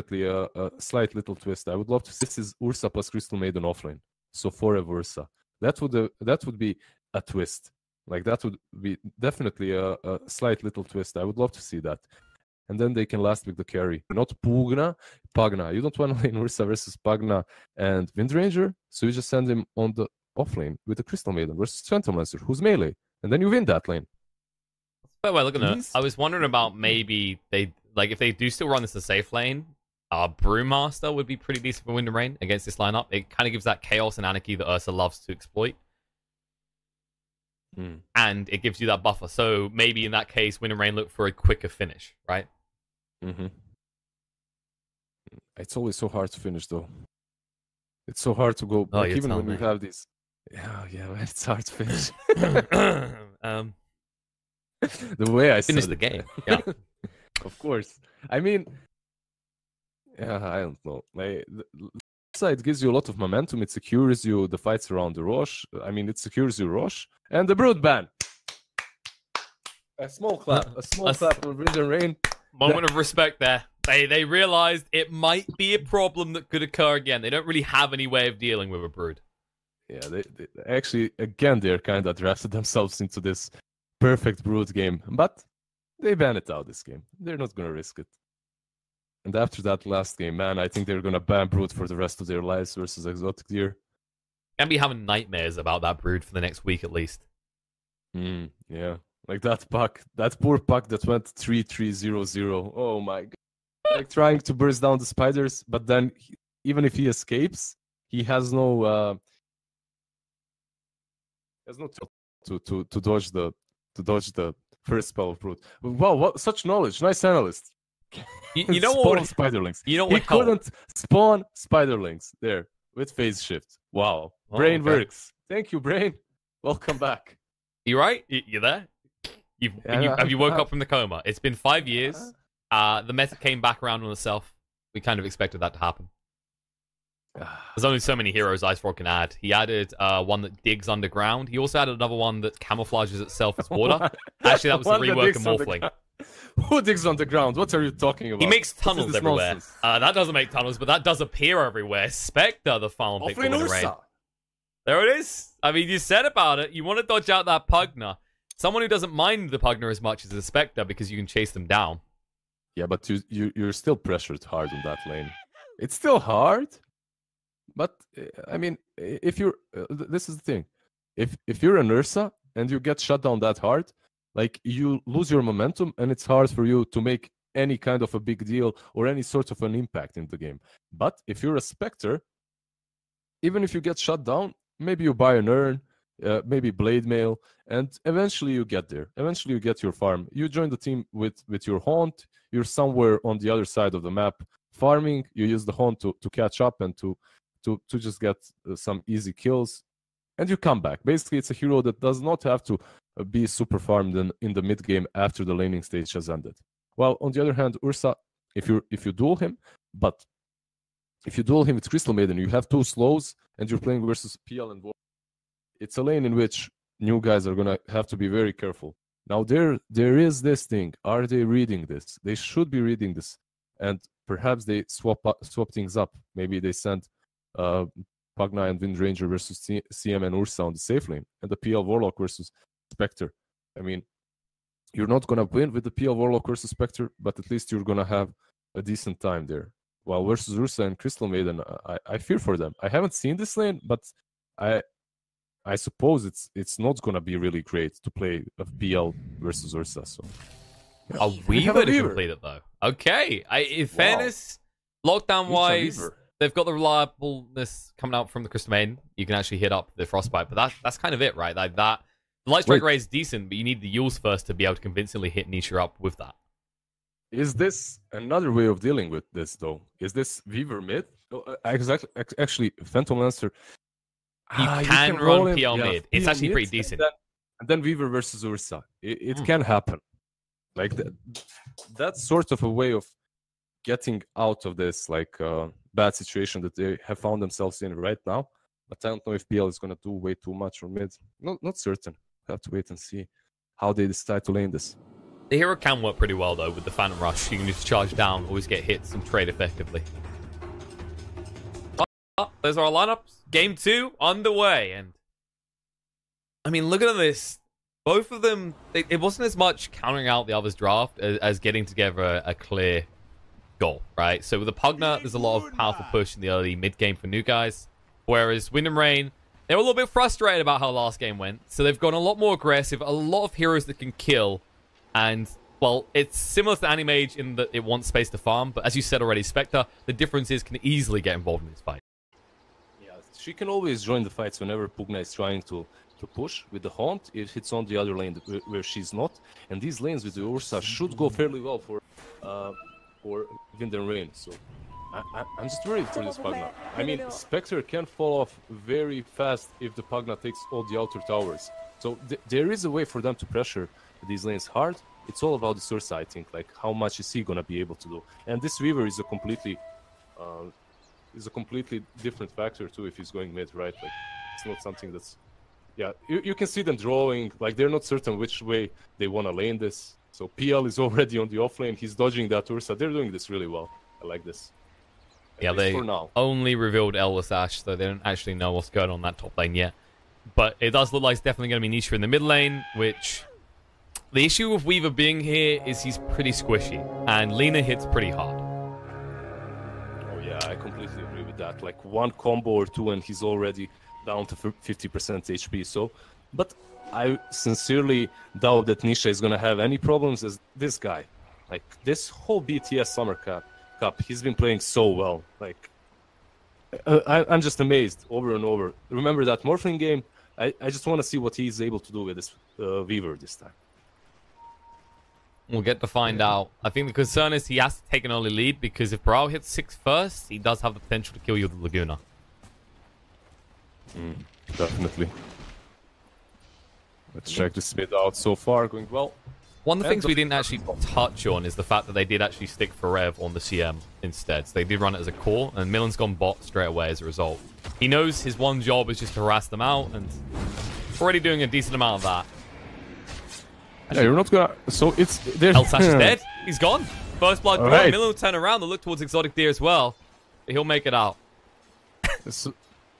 definitely a slight little twist. I would love to see this is Ursa plus Crystal Maiden offlane. So forever Ursa. That would be a twist. Like that would be definitely a slight little twist. I would love to see that. And then they can last with the carry. Not Pugna, Pagna. You don't want to lane Ursa versus Pagna and Windranger, so you just send him on the offlane with the Crystal Maiden versus Phantom Lancer, who's melee. And then you win that lane. By the way, looking at it, I was wondering about maybe they, like, if they do still run this as a safe lane, Brewmaster would be pretty decent for Wind and Rain against this lineup. It kind of gives that chaos and anarchy that Ursa loves to exploit. And it gives you that buffer. So maybe in that case, Wind and Rain look for a quicker finish, right? It's always so hard to finish, though. It's so hard to go back, even when you have these. Yeah, it's hard to finish. The way I finish said the game, yeah. Of course. I mean, yeah, I don't know. The side gives you a lot of momentum. It secures you the fights around the Rosh. I mean, it secures you Rosh and the Brood ban. A small clap for Wind and Rain. Moment of respect there. They realized it might be a problem that could occur again. They don't really have any way of dealing with a Brood. Yeah, they actually, again, they're kind of drafted themselves into this perfect Brood game, but they ban it out this game. They're not going to risk it. And after that last game, man, I think they're going to ban Brood for the rest of their lives versus Exotic Deer. Gonna be having nightmares about that Brood for the next week at least. Yeah. Like that puck, that poor puck that went 3-3-0-0. Oh my god. Like trying to burst down the spiders, but then even if he escapes, he has no to dodge the first spell of Brood. Wow, what such knowledge! Nice analyst. You know what? Spiderlings. You know what? He couldn't spawn spiderlings there with phase shift. Wow, brain works. Thank you, brain. Welcome back. You right? You there? Have you woke up from the coma? It's been 5 years. The meta came back around on itself. We kind of expected that to happen. There's only so many heroes IceFrog can add. He added one that digs underground. He also added another one that camouflages itself as water. Actually, that was the rework of Morphling. Who digs underground? What are you talking about? He makes tunnels everywhere. That doesn't make tunnels, but that does appear everywhere. Spectre, the farm pick in the rain. There it is. I mean, you said about it. You want to dodge out that Pugna. Someone who doesn't mind the Pugna as much as the Spectre because you can chase them down. Yeah, but you're still pressured hard on that lane. It's still hard, but I mean, if you're this is the thing. If you're an Ursa and you get shut down that hard, like you lose your momentum and it's hard for you to make any kind of a big deal or any sort of an impact in the game. But if you're a Spectre, even if you get shut down, maybe you buy an urn, maybe blade mail, and eventually you get there. Eventually you get your farm. You join the team with your haunt. You're somewhere on the other side of the map farming. You use the haunt to catch up and to just get some easy kills, and you come back. Basically, it's a hero that does not have to be super farmed in the mid game after the laning stage has ended. While on the other hand, Ursa, if you duel him, but if you duel him with Crystal Maiden, you have 2 slows, and you're playing versus PL and War. It's a lane in which new guys are gonna have to be very careful. Now there is this thing. Are they reading this? They should be reading this, and perhaps they swap things up. Maybe they send Pugna and Windranger versus CM and Ursa on the safe lane, and the PL Warlock versus Spectre. I mean, you're not gonna win with the PL Warlock versus Spectre, but at least you're gonna have a decent time there. While versus Ursa and Crystal Maiden, I fear for them. I haven't seen this lane, but I suppose it's not gonna be really great to play a PL versus Ursa. So a Weaver to complete it though. Okay, in fairness, lockdown wise, they've got the reliableness coming out from the Crystal Maiden. You can actually hit up the Frostbite, but that's kind of it, right? Like that. The Light Strike Ray is decent, but you need the Yules first to be able to convincingly hit Nisha up with that. Is this another way of dealing with this, though? Is this Weaver mid? Exactly. Actually, Phantom Lancer. You can run PL mid. It's actually pretty decent. And then Weaver versus Ursa. It can happen. Like that's sort of a way of getting out of this bad situation that they have found themselves in right now. But I don't know if PL is going to do way too much on mid. Not certain. Have to wait and see how they decide to lane this. The hero can work pretty well, though, with the Phantom Rush. You can just charge down, always get hits, and trade effectively. But those are our lineups. Game 2 underway. And I mean, look at this. Both of them, it wasn't as much countering out the other's draft as getting together a clear goal, right? So with the Pugna, there's a lot of powerful push in the early mid-game for new guys. Whereas Wind and Rain, they were a little bit frustrated about how last game went. So they've gone a lot more aggressive, a lot of heroes that can kill. And, well, it's similar to Animage in that it wants space to farm. But as you said already, Spectre, the difference is can easily get involved in this fight. Yeah, she can always join the fights whenever Pugna is trying to push with the Haunt. If it's on the other lane where she's not. And these lanes with the Ursa should go fairly well for Wind and Rain. So I'm just worried for this Pugna. I mean, Spectre can fall off very fast if the Pugna takes all the outer towers. So there is a way for them to pressure these lanes hard. It's all about the Ursa, I think. Like, how much is he gonna be able to do? And this Weaver is a completely different factor too if he's going mid, right? Like, it's not something that's... Yeah, you can see them drawing, like they're not certain which way they want to lane this. So PL is already on the off lane, he's dodging that Ursa. They're doing this really well. I like this. Yeah, they only revealed Ellis Ash, so they don't actually know what's going on that top lane yet. But it does look like it's definitely going to be Nisha in the mid lane, which... The issue with Weaver being here is he's pretty squishy, and Lina hits pretty hard. Oh yeah, I completely agree with that. Like, one combo or two and he's already down to 50% HP. So, but I sincerely doubt that Nisha is gonna have any problems as this guy. Like, this whole BTS Summer Cup, he's been playing so well. Like, I'm just amazed over and over. Remember that Morphling game? I just want to see what he's able to do with this Weaver this time. We'll get to find out. I think the concern is he has to take an early lead, because if Barao hits 6 first, he does have the potential to kill you with the Laguna. Definitely. Let's check this mid out so far, going well. One of the things we didn't actually touch on is the fact that they did actually stick Forev on the CM instead. So they did run it as a core, and Milan's gone bot straight away as a result. He knows his one job is just to harass them out, and already doing a decent amount of that. Yeah, you're not gonna... So it's... Elsash is dead. He's gone. First blood gone. Right. Milan will turn around and look towards Exotic Deer as well. But he'll make it out. That's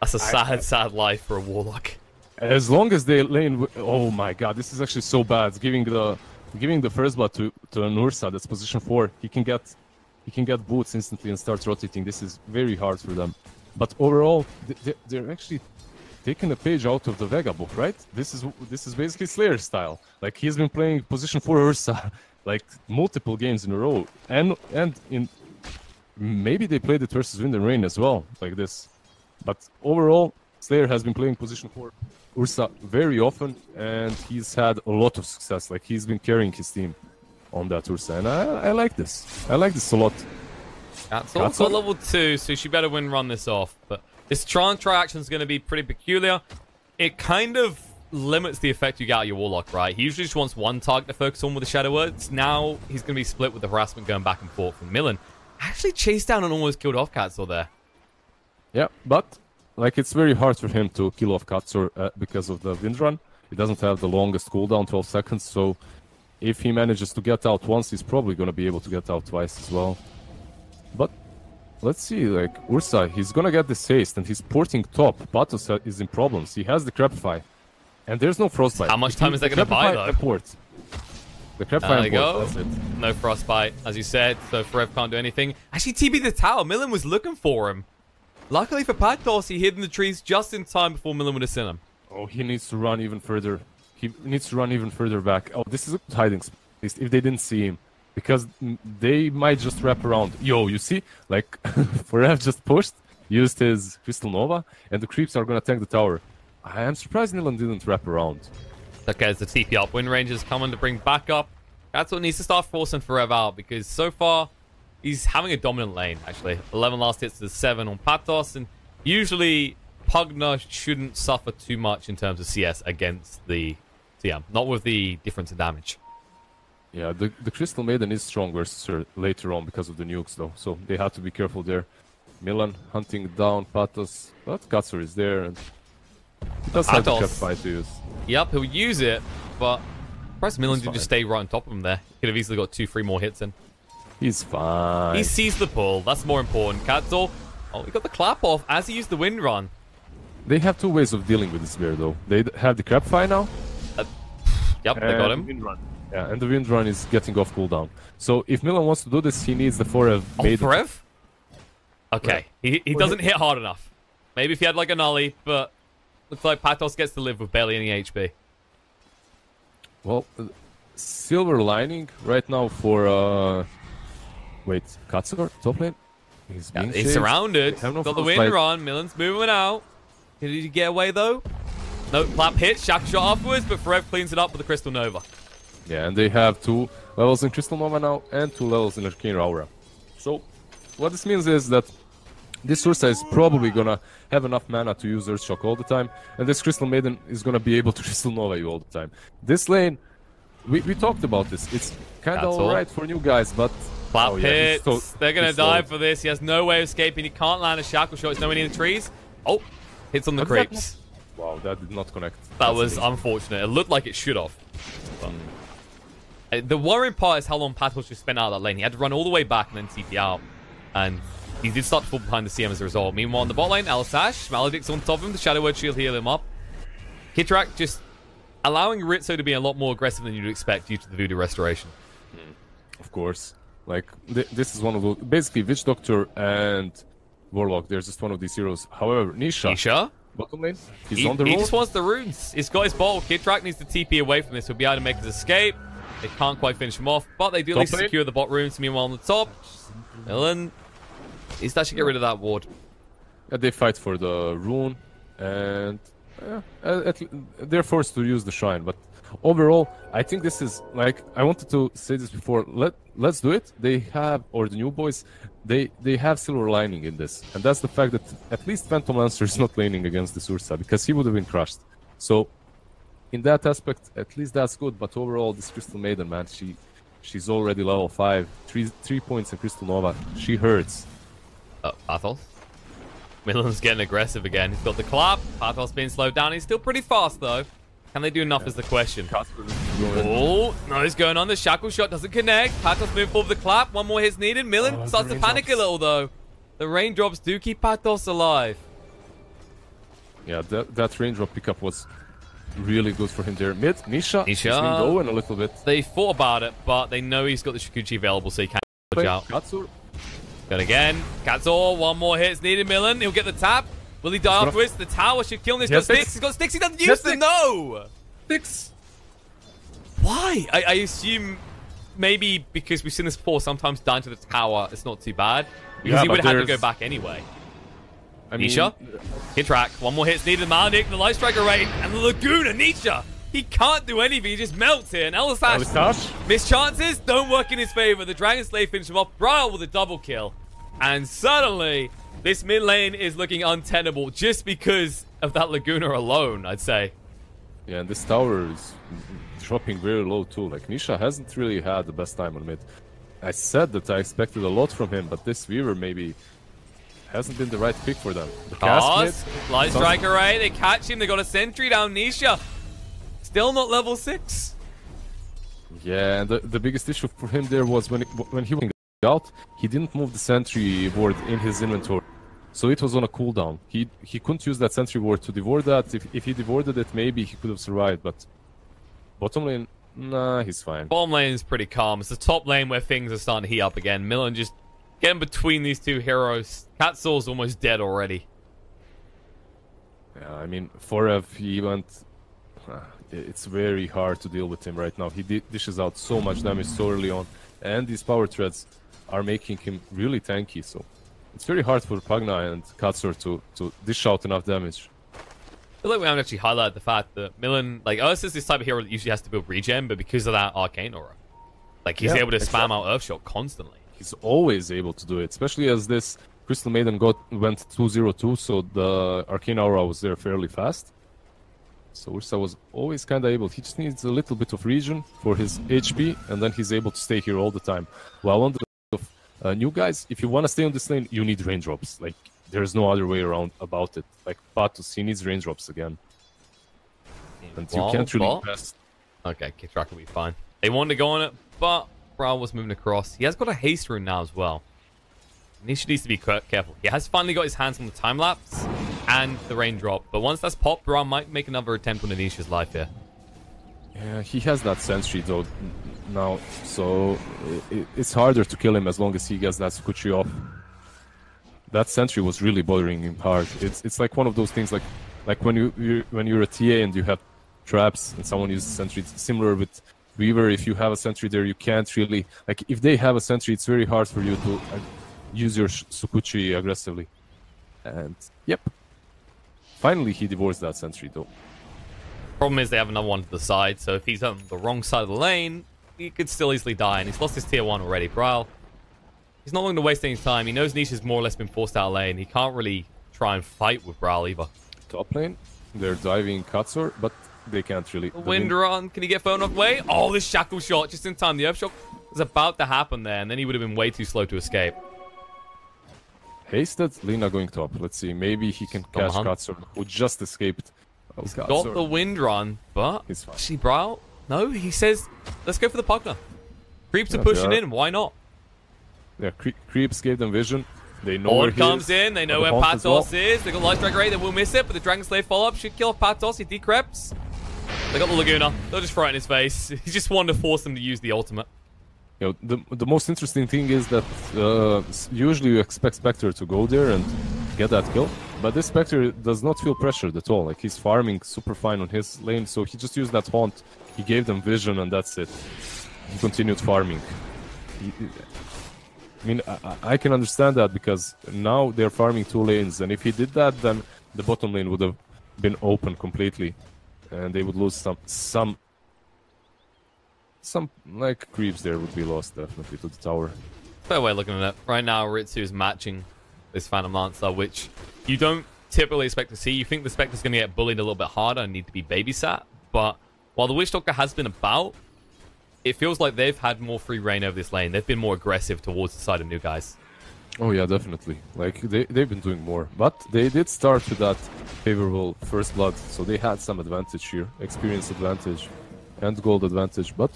a sad life for a Warlock. As long as they lane... Oh my god, this is actually so bad. Giving the first blood to an Ursa, that's position 4. He can get boots instantly and start rotating. This is very hard for them. But overall, they're actually... taking a page out of the Vega book, right? This is basically Slayer style. Like, he's been playing position 4 Ursa like multiple games in a row, and in maybe they played it versus Wind and Rain as well, like this. But overall, Slayer has been playing position 4 Ursa very often, and he's had a lot of success. Like, he's been carrying his team on that Ursa, and I like this. I like this a lot. That's also level 2, so she better run this off, but. This tri-action is going to be pretty peculiar. It kind of limits the effect you get out of your Warlock, right? He usually just wants one target to focus on with the Shadow Words. Now he's going to be split with the harassment going back and forth from Milan. Actually chased down and almost killed off Katsor there. Yeah, but like, it's very hard for him to kill off Katsor because of the Wind Run. He doesn't have the longest cooldown, 12 seconds, so if he manages to get out once, he's probably going to be able to get out twice as well. But... let's see, like, Ursa, he's gonna get this haste, and he's porting top. Patos is in problems. He has the Crapify, and there's no Frostbite. How much time is that gonna buy, though? The Crapify there you go. That's it. No Frostbite, as you said, so Forev can't do anything. Actually, TB the tower. Milan was looking for him. Luckily for Patos, he hid in the trees just in time before Milan would have seen him. Oh, he needs to run even further. He needs to run even further back. Oh, this is a good hiding space if they didn't see him. Because they might just wrap around. Yo, you see? Like, Forev just pushed, used his Crystal Nova, and the creeps are gonna tank the tower. I am surprised Milan didn't wrap around. Okay, it's the TP up. Wind Ranger's coming to bring back up. That's what needs to start forcing Forev out, because so far, he's having a dominant lane, actually. 11 last hits to 7 on Patos, and usually, Pugna shouldn't suffer too much in terms of CS against the TM. Not with the difference in damage. Yeah, the Crystal Maiden is strong versus her later on because of the nukes, though. So they have to be careful there. Milan hunting down Patos, but Katsur is there, and he does have the Crapify to use. Yep, he'll use it, but perhaps Milan did just stay right on top of him there. Could have easily got 2-3 more hits in. He's fine. He sees the pull. That's more important. Katzel, oh, he got the clap off as he used the wind run. They have two ways of dealing with this bear, though. They have the crab fire now. Yep, they got him. Wind run. Yeah, and the wind run is getting off cooldown. So if Milan wants to do this, he needs the forev. Oh, forev? Okay, he doesn't hit hard enough. Maybe if he had like an ollie, but looks like Patos gets to live with barely any HP. Well, silver lining right now for wait, Katsur, top lane. He's surrounded. Got the wind run. Milan's moving out. Did he get away though? No, clap hit, shack shot afterwards, but Forev cleans it up with the Crystal Nova. Yeah, and they have 2 levels in Crystal Nova now and 2 levels in Arcane Aura. So, what this means is that this Ursa is probably gonna have enough mana to use Earthshock all the time, and this Crystal Maiden is gonna be able to Crystal Nova you all the time. This lane, we talked about this. It's kind of alright for new guys, but... Clap hits. They're gonna die for this. He has no way of escaping. He can't land a shackle shot. It's nowhere near the trees. Oh, hits on the creeps. Wow, that did not connect. That was unfortunate. It looked like it should have. The worrying part is how long Patos just spent out of that lane. He had to run all the way back and then TP out. And he did start to fall behind the CM as a result. Meanwhile, on the bot lane, Alisash, Maledict's on top of him. The Shadow Word Shield heal him up. Kitrak just allowing Rizzo to be a lot more aggressive than you'd expect due to the Voodoo Restoration. Of course. Like, this is one of those... Basically, Witch Doctor and Warlock, they're just one of these heroes. However, Nisha? Bottom lane, he's on the road. He just wants the runes. He's got his bottle. Kitrak needs to TP away from this. He'll be able to make his escape. They can't quite finish him off, but they do at least secure the bot runes. Meanwhile, on the top, Milan needs to actually get rid of that ward. Yeah, they fight for the rune, and they're forced to use the shrine. But overall, I think this is like I wanted to say this before. Let's do it. They have, or the new boys, they have silver lining in this, and that's the fact that at least Phantom Lancer is not laning against the Ursa because he would have been crushed. So in that aspect, at least that's good. But overall, this Crystal Maiden, man, she's already level 5, 3 points in Crystal Nova. She hurts. Pathos. Milan's getting aggressive again. He's got the clap. Pathos being slowed down. He's still pretty fast though. Can they do enough is the question. Oh, no, he's going on. The shackle shot doesn't connect. Patos move forward with the clap. One more hit's needed. Milan starts to panic a little, though. The raindrops do keep Patos alive. Yeah, that raindrop pickup was really good for him there. Mid, Nisha. He's been going a little bit. They thought about it, but they know he's got the Shikuchi available, so he can't dodge out. Katsur. Good again. Katsur, one more hit's needed. Milan, he'll get the tap. Will he die afterwards? The tower should kill him. He's got sticks. He's got sticks. He doesn't use them. No! Sticks. Why? I assume maybe because we've seen this before, sometimes dying to the tower, it's not too bad. Because he would have had to go back anyway. Nisha? Kitrak. One more hit's needed. Maldic, the Light Striker Rain, and the Laguna. Nisha! He can't do anything. He just melts here. And Elisash, missed chances, don't work in his favor. The Dragon Slave finishes him off. Braille with a double kill. And suddenly, this mid lane is looking untenable just because of that Laguna alone, I'd say. Yeah, and this tower is dropping very low too. Like, Nisha hasn't really had the best time on mid. I said that I expected a lot from him, but this Weaver maybe hasn't been the right pick for them. The Light Striker Ray, they catch him, they got a sentry down Nisha. Still not level 6. Yeah, and the biggest issue for him there was when he was out, he didn't move the sentry ward in his inventory. So it was on a cooldown. He couldn't use that sentry ward to devour that. If he devoured it, maybe he could have survived, but bottom lane, nah, he's fine. Bottom lane is pretty calm. It's the top lane where things are starting to heat up again. Milan just getting between these two heroes. Katsor's almost dead already. Yeah, I mean, Forev, he went... it's very hard to deal with him right now. He dishes out so much damage so early on, and these power threads are making him really tanky, so it's very hard for Pagna and Katsur to dish out enough damage. I feel like we haven't actually highlighted the fact that Milan, like, Earth is this type of hero that usually has to build regen, but because of that Arcane Aura, like, he's able to spam out Earthshock constantly. He's always able to do it, especially as this Crystal Maiden went 2-0-2, so the Arcane Aura was there fairly fast. So Ursa was always kind of able. He just needs a little bit of regen for his HP, and then he's able to stay here all the time. While on the new guys, if you want to stay on this lane, you need raindrops. Like, there's no other way around about it. Like, Patos, he needs raindrops again. And you can't really pass. Okay, Kitrak will be fine. They wanted to go on it. but Brawl was moving across. He has got a haste rune now as well. Nisha needs to be careful. He has finally got his hands on the time-lapse and the raindrop, but once that's popped, Brawl might make another attempt on Anisha's life here. Yeah, he has that sentry though now, so it's harder to kill him as long as he gets that Sukuchi off. That sentry was really bothering him hard. It's like one of those things like when you're a TA and you have traps and someone uses sentry. It's similar with Weaver. If you have a sentry there, you can't really, like, if they have a sentry, it's very hard for you to use your Sukuchi aggressively. And yep, finally he divorced that sentry though. Problem is they have another one to the side, so if he's on the wrong side of the lane, he could still easily die, and he's lost his tier 1 already. Brawl, he's not going to waste any time. He knows Nisha's more or less been forced out of lane. He can't really try and fight with Brawl either. Top lane, they're diving Katsur, but they can't really. The wind run, can he get thrown off way? Oh, this shackle shot just in time. The earth shock was about to happen there, and then he would have been way too slow to escape. Hasted, Lina going top. Let's see, maybe he can catch Katsur, who just escaped. Oh, he's got the wind run, but actually, Brawl, no, he says, let's go for the Pugna. Creeps are pushing in, why not? Yeah, Creeps gave them vision. They know where he comes in, they know where Patos is. They got Light Drag Ray, they will miss it, but the Dragon Slave follow-up should kill Patos. He decreps. They got the Laguna. They'll just throw it in his face. He just wanted to force them to use the ultimate. You know, the most interesting thing is that usually you expect Spectre to go there and get that kill, but this Spectre does not feel pressured at all. Like, he's farming super fine on his lane, so he just used that haunt. He gave them vision, and that's it. He continued farming. I mean, I can understand that because now they're farming 2 lanes, and if he did that, then the bottom lane would have been open completely, and they would lose some like creeps there would be lost definitely to the tower. Fair way of looking at it. Right now, Ritsu is matching this Phantom Lancer, which you don't typically expect to see. You think the Spectre's going to get bullied a little bit harder and need to be babysat, but while the Witch Doctor has been about, it feels like they've had more free reign over this lane. They've been more aggressive towards the side of new guys. Oh yeah, definitely. Like, they've been doing more, but they did start with that favorable first blood, so they had some advantage here, experience advantage and gold advantage, but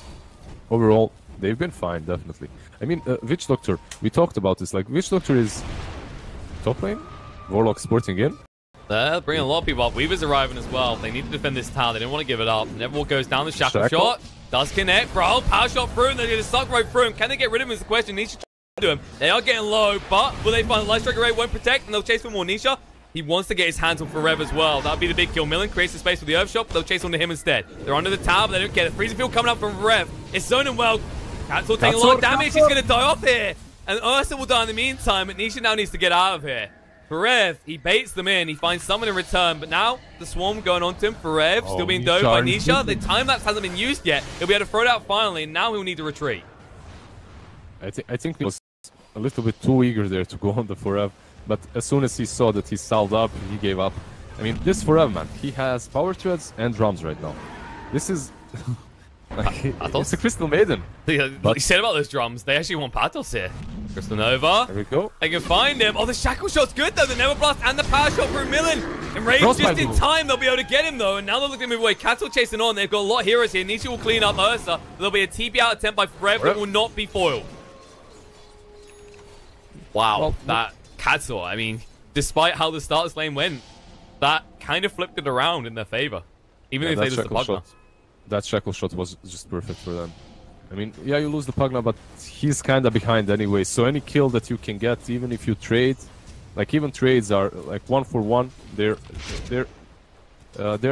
overall they've been fine, definitely. I mean, Witch Doctor, we talked about this, like, Witch Doctor is top lane, Warlock sporting in. They're bringing a lot of people up. Weaver's arriving as well. They need to defend this tower. They don't want to give it up. Nevermore goes down the shackle shot. Does connect, bro. Power shot through, and they're going to suck right through him. Can they get rid of him is the question. Nisha to him. They are getting low, but will they find Light Strike Array won't protect, and they'll chase for more Nisha. He wants to get his hands on Forever as well. That'll be the big kill. Millen creates the space for the Earth Shot, but they'll chase onto him instead. They're under the tower, but they don't get it. Freezing Field coming up from Rev. It's zoning well. Katsur taking a lot of damage. He's going to die off here. And Ursa will die in the meantime, but Nisha now needs to get out of here. Forev, he baits them in. He finds someone in return, but now the Swarm going on to him. Forev still being dove by Nisha. The time-lapse hasn't been used yet. He'll be able to throw it out finally, and now he'll need to retreat. I think he was a little bit too eager there to go on the Forev. But as soon as he saw that he salved up, he gave up. I mean, this Forever, man, he has power treads and drums right now. This is... like, it's a Crystal Maiden. But he said about those drums, they actually want Patos here. Crystal Nova. There we go. They can find him. Oh, the Shackle Shot's good, though. The Never Blast and the Power Shot for a million. And Rage just in time, they'll be able to get him, though. And now they're looking to move away. Katsur chasing on. They've got a lot of heroes here. Nisha will clean up Ursa. There'll be a TP out attempt by Forever that will not be foiled. Wow, well, that... Katsur, I mean, despite how the start of this lane went, that kind of flipped it around in their favor. Even if they lose the Pugna. That Shackle Shot was just perfect for them. I mean, yeah, you lose the Pugna, but he's kind of behind anyway. So any kill that you can get, even if you trade, like even trades are like 1-for-1. They're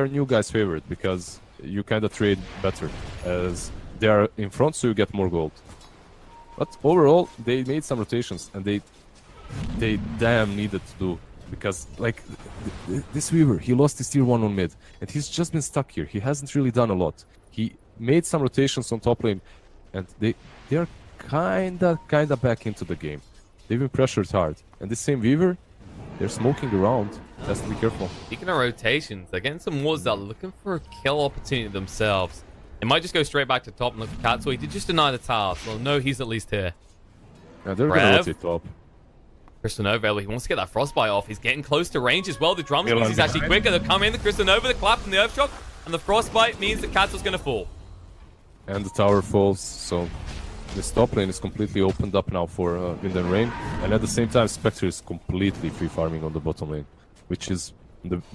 new guys' favorite because you kind of trade better as they are in front, so you get more gold. But overall, they made some rotations and they damn needed to do, because like this Weaver, he lost his tier 1 on mid and he's just been stuck here. He hasn't really done a lot. He made some rotations on top lane and they're kinda back into the game. They've been pressured hard, and this same Weaver, they're smoking around. Has to be careful. Speaking of rotations, they're getting some wards that are looking for a kill opportunity themselves. They might just go straight back to top and look for Katsur. He did just deny the tower, so no, he's at least here. Yeah, they're gonna rotate top. Crystal Nova, he wants to get that Frostbite off. He's getting close to range as well. The drums means he's actually quicker. They'll come in, the Crystal Nova, the clap from the Earth Shock, and the Frostbite means that Katsur's going to fall. And the tower falls, so This top lane is completely opened up now for Wind and Rain, and at the same time Spectre is completely free farming on the bottom lane, which is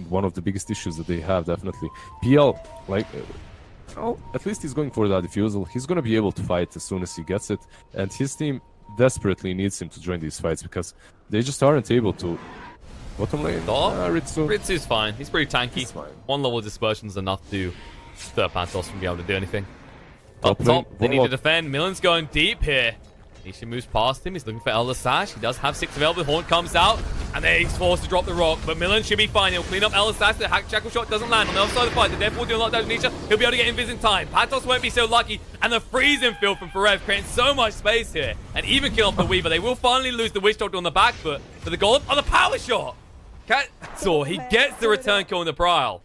one of the biggest issues that they have, definitely. PL, like, well, at least he's going for that diffusal. He's going to be able to fight as soon as he gets it, and his team desperately needs him to join these fights because they just aren't able to. Bottom lane, Ritsu's fine. He's pretty tanky. One level of dispersion is enough to stir Pantos from being able to do anything. Up top, they need to defend. Milan's going deep here. Nisha moves past him. He's looking for Elder Sash. He does have 6 available. Horn comes out, and then he's forced to drop the rock. But Milan should be fine. He'll clean up Elder Sash. The hack shackle shot doesn't land on the other side of the fight. The Deathward doing a lot of damage to Nisha. He'll be able to get invis in time. Pantos won't be so lucky. And the freezing field from Forev creating so much space here. And even kill off the Weaver. They will finally lose the Witch Doctor on the back foot. But the golem on the power shot. Catsaw, he gets the return kill in the Prowl.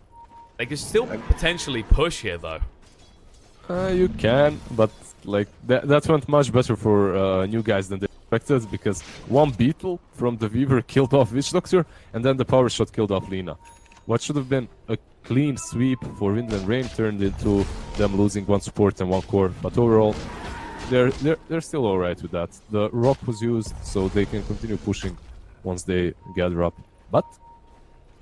They could still potentially push here, though. You can, but like that went much better for new guys than they expected, because one beetle from the Weaver killed off Witch Doctor, and then the power shot killed off Lina. What should have been a clean sweep for Wind and Rain turned into them losing 1 support and 1 core. But overall, they're still alright with that. The rock was used, so they can continue pushing once they gather up. But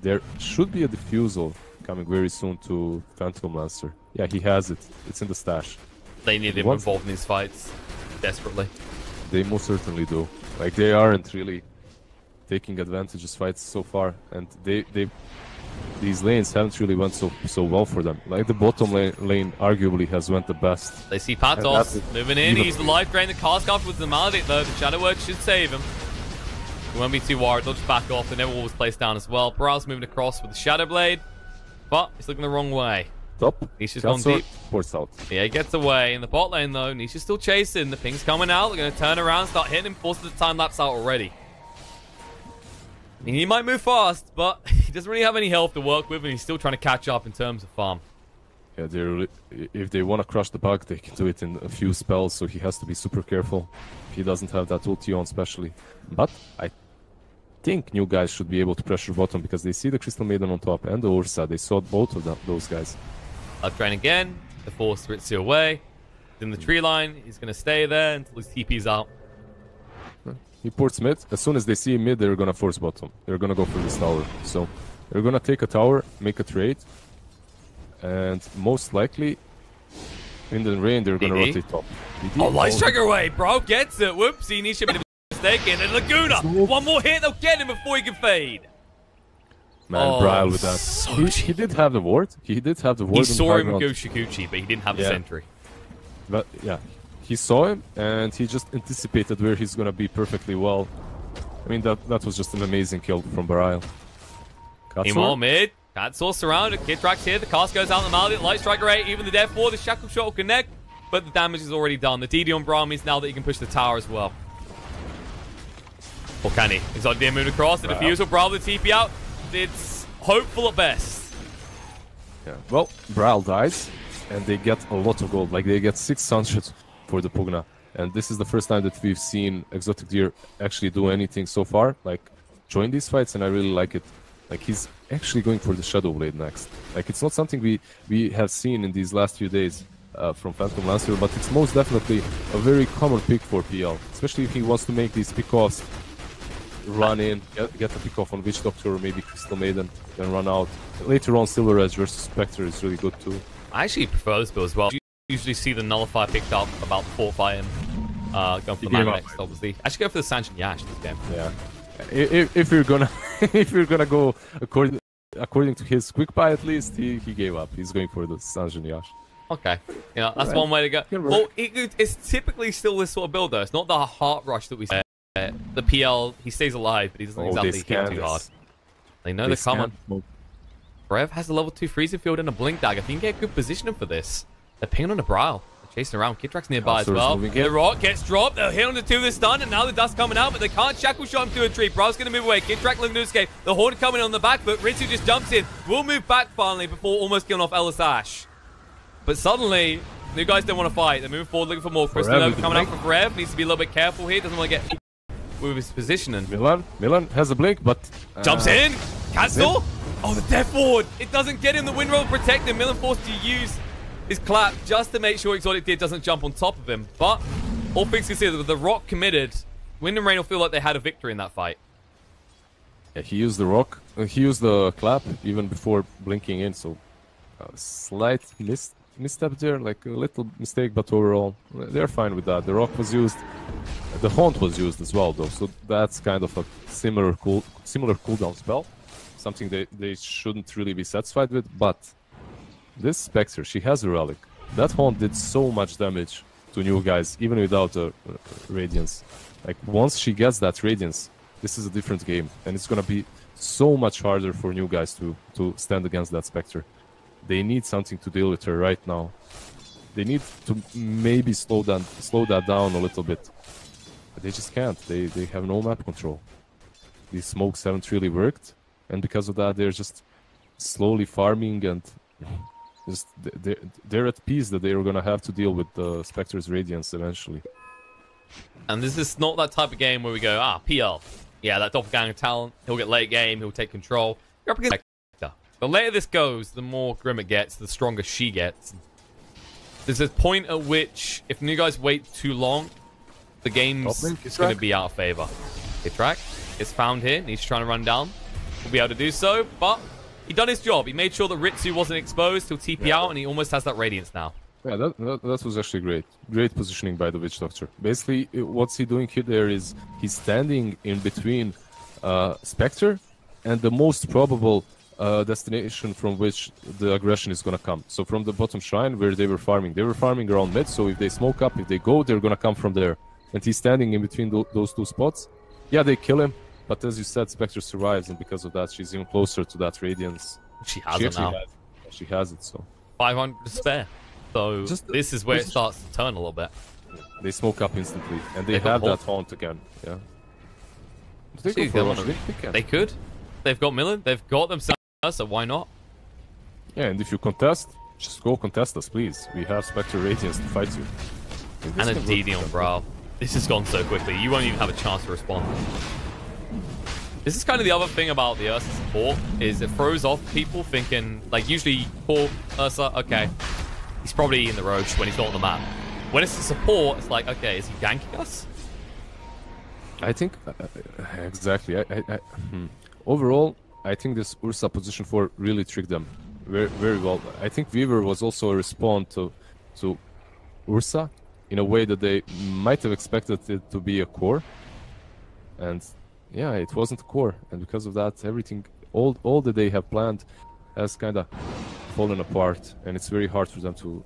there should be a diffusal coming very soon to Phantom Lancer. Yeah, he has it. It's in the stash. They need him involved in these fights desperately. They most certainly do. Like, they aren't really taking advantage of fights so far, and these lanes haven't really went so well for them. Like, the bottom lane arguably has went the best. They see Patos moving in. He's the life drain. The cast off with the Maledict though. The Shadow Word should save him. We won't be too worried. They'll just back off. The Neverwall was placed down as well. Browse moving across with the Shadow Blade, but it's looking the wrong way. Top. Nisha's gone deep. Ports out. Yeah, he gets away. In the bot lane, though, Nisha's still chasing. The ping's coming out. They're going to turn around, start hitting him, force the time lapse out already. I mean, he might move fast, but he doesn't really have any health to work with, and he's still trying to catch up in terms of farm. Yeah, if they want to crush the bug, they can do it in a few spells, so he has to be super careful. If he doesn't have that ulti on, especially. But I think new guys should be able to pressure bottom, because they see the Crystal Maiden on top and the Ursa. They saw both of those guys. Left drain again to force Ritsu away. In the tree line, he's going to stay there until his TP's out. He ports mid. As soon as they see mid, they're going to force bottom. They're going to go for this tower. So they're going to take a tower, make a trade, and most likely, Wind and Rain, they're going to rotate top. Oh, Light Striker away, bro. Gets it. Whoopsie. Nisha made a mistake in. And Laguna. One more hit, they'll get him before he can fade. Man, Braille with that. So he did have the ward. He did have the ward. He saw him go Shikuchi, but he didn't have the sentry. But yeah, he saw him and he just anticipated where he's gonna be perfectly well. I mean, that was just an amazing kill from Barail. Emo mid. Catsaw surrounded. Kid tracks here. The cast goes out on the Maledict. Light Striker 8. Even the Death 4. The Shackle Shot will connect, but the damage is already done. The DD on Brawl means now that he can push the tower as well. Or can he? Exodia moved across. The Diffusal. Brawl the TP out. It's hopeful at best. Yeah. Well, Brawl dies, and they get a lot of gold. Like, they get 600 for the Pugna. And this is the first time that we've seen Exotic Deer actually do anything so far. Like, join these fights, and I really like it. Like, he's actually going for the Shadow Blade next. Like, it's not something we have seen in these last few days from Phantom Lancer, but it's most definitely a very common pick for PL. Especially if he wants to make these pickoffs, run in, get a pick-off on Witch Doctor or maybe Crystal Maiden, then run out. Later on, Silver Edge versus Spectre is really good too. I actually prefer this build as well. You usually see the Nullifier picked up about 4 fighting. Going for the Mana next, obviously. I should go for the Sanjin Yash this game. Yeah. If you're gonna go according to his quick buy, at least he gave up. He's going for the Sanjin Yash. Okay, you know, that's one way to go. Well, it's typically still this sort of build though. It's not the heart rush that we see. The PL, he stays alive, but he doesn't exactly hit too hard. They know they're coming. Brev has a level 2 freezing field and a blink dagger. If you can get good positioning for this, they're pinging on the Brawl. They're chasing around. Kidrak's nearby as well. The rock gets dropped. They'll hit on the 2 of the stun, and now the dust coming out, but they can't shackle shot him to a tree. Brawl's going to move away. Kidrak looking to escape. The Horn coming on the back, but Ritsu just jumps in. Will move back finally before almost killing off Ellis Ash. But suddenly, new guys don't want to fight. They're moving forward looking for more. Crystal Nova coming out for Brev. Needs to be a little bit careful here. Doesn't want to get with his positioning. Milan has a blink, but jumps in. Cancel. Oh, the Death Ward. It doesn't get him. The Wind Roll protect him. Milan forced to use his clap just to make sure Exotic Deer doesn't jump on top of him. But all things considered, with the Rock committed, Wind and Rain will feel like they had a victory in that fight. Yeah, he used the rock. He used the clap even before blinking in, so a slight misstep there, like a little mistake, but overall they're fine with that. The rock was used, the haunt was used as well, though, so that's kind of a similar cooldown spell, something they shouldn't really be satisfied with. But this Spectre, she has a relic. That haunt did so much damage to new guys, even without a radiance. Like once she gets that radiance, this is a different game, and it's gonna be so much harder for new guys to stand against that Spectre. They need something to deal with her right now. They need to maybe slow that down a little bit. But they just can't. They have no map control. These smokes haven't really worked, and because of that, they're just slowly farming, and just they're at peace that they're gonna have to deal with the Spectre's radiance eventually. And this is not that type of game where we go, PL. Yeah, that doppelganger talent. He'll get late game. He'll take control. You're up against Spectre. The later this goes, the more grim it gets, the stronger she gets. There's a point at which, if new guys wait too long, the game's going to be out of favor. Okay, track is found here. He's trying to run down. We'll be able to do so, but he done his job. He made sure that Ritsu wasn't exposed. He'll TP out, and he almost has that radiance now. Yeah, that was actually great. Great positioning by the Witch Doctor. Basically, what's he doing here there is he's standing in between Spectre and the most probable destination from which the aggression is going to come. So from the bottom shrine where they were farming around mid, so if they smoke up, if they go, they're going to come from there. And he's standing in between those two spots. Yeah, they kill him, but as you said, Spectre survives, and because of that, she's even closer to that radiance. She has it now. She has it, so. 500 to spare. So this is where it starts to turn a little bit. They smoke up instantly, and they have that haunt again. Yeah. They could. They've got Millen. They've got themselves, so why not? Yeah, and if you contest, just go contest us, please. We have Spectre Radiance to fight you. And a DD on Brow. This has gone so quickly. You won't even have a chance to respond. This is kind of the other thing about the Ursa support, is it throws off people thinking, like, usually poor Ursa, okay, he's probably in the Roche when he's not on the map. When it's the support, it's like, okay, is he ganking us? I think, exactly. Overall, I think this Ursa position 4 really tricked them very, very well. I think Weaver was also a response to Ursa in a way that they might have expected it to be a core. And yeah, it wasn't a core. And because of that, everything, all that they have planned has kind of fallen apart, and it's very hard for them to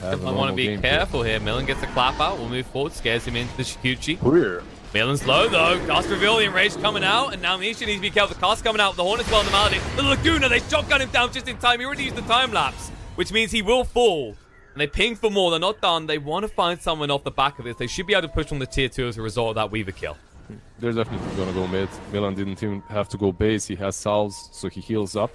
have I want to be careful here. Millen gets a clap out. We'll move forward. Scares him into the Shikuchi. Career. Millen's low, though. Cast reveal, the Enrage coming out, and now Misha needs to be careful. The cast coming out. The Horn as well in the Malady. The Laguna, they shotgun him down just in time. He already used the time lapse, which means he will fall. And they ping for more. They're not done. They want to find someone off the back of this. They should be able to push on the tier 2 as a result of that Weaver kill. They're definitely going to go mid. Milan didn't even have to go base. He has salves, so he heals up.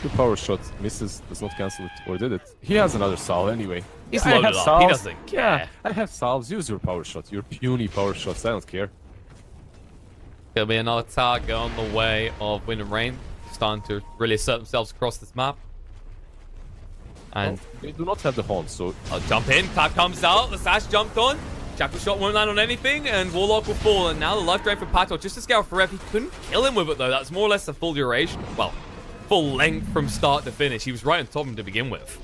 The power shot misses, does not cancel it, or did it? He has another salve anyway. He's loaded up. He doesn't care. Yeah, I have salves. Use your power shot. Your puny power shots. I don't care. There'll be another target on the way of Wind and Rain, starting to really assert themselves across this map. And they do not have the haunt, so I'll jump in. Clap comes out. The sash jumped on. Jackal shot won't land on anything, and Warlock will fall. And now the life drain for Pato just to scale for Rev. He couldn't kill him with it though. That's more or less the full duration. Well, full length from start to finish. He was right on top of him to begin with.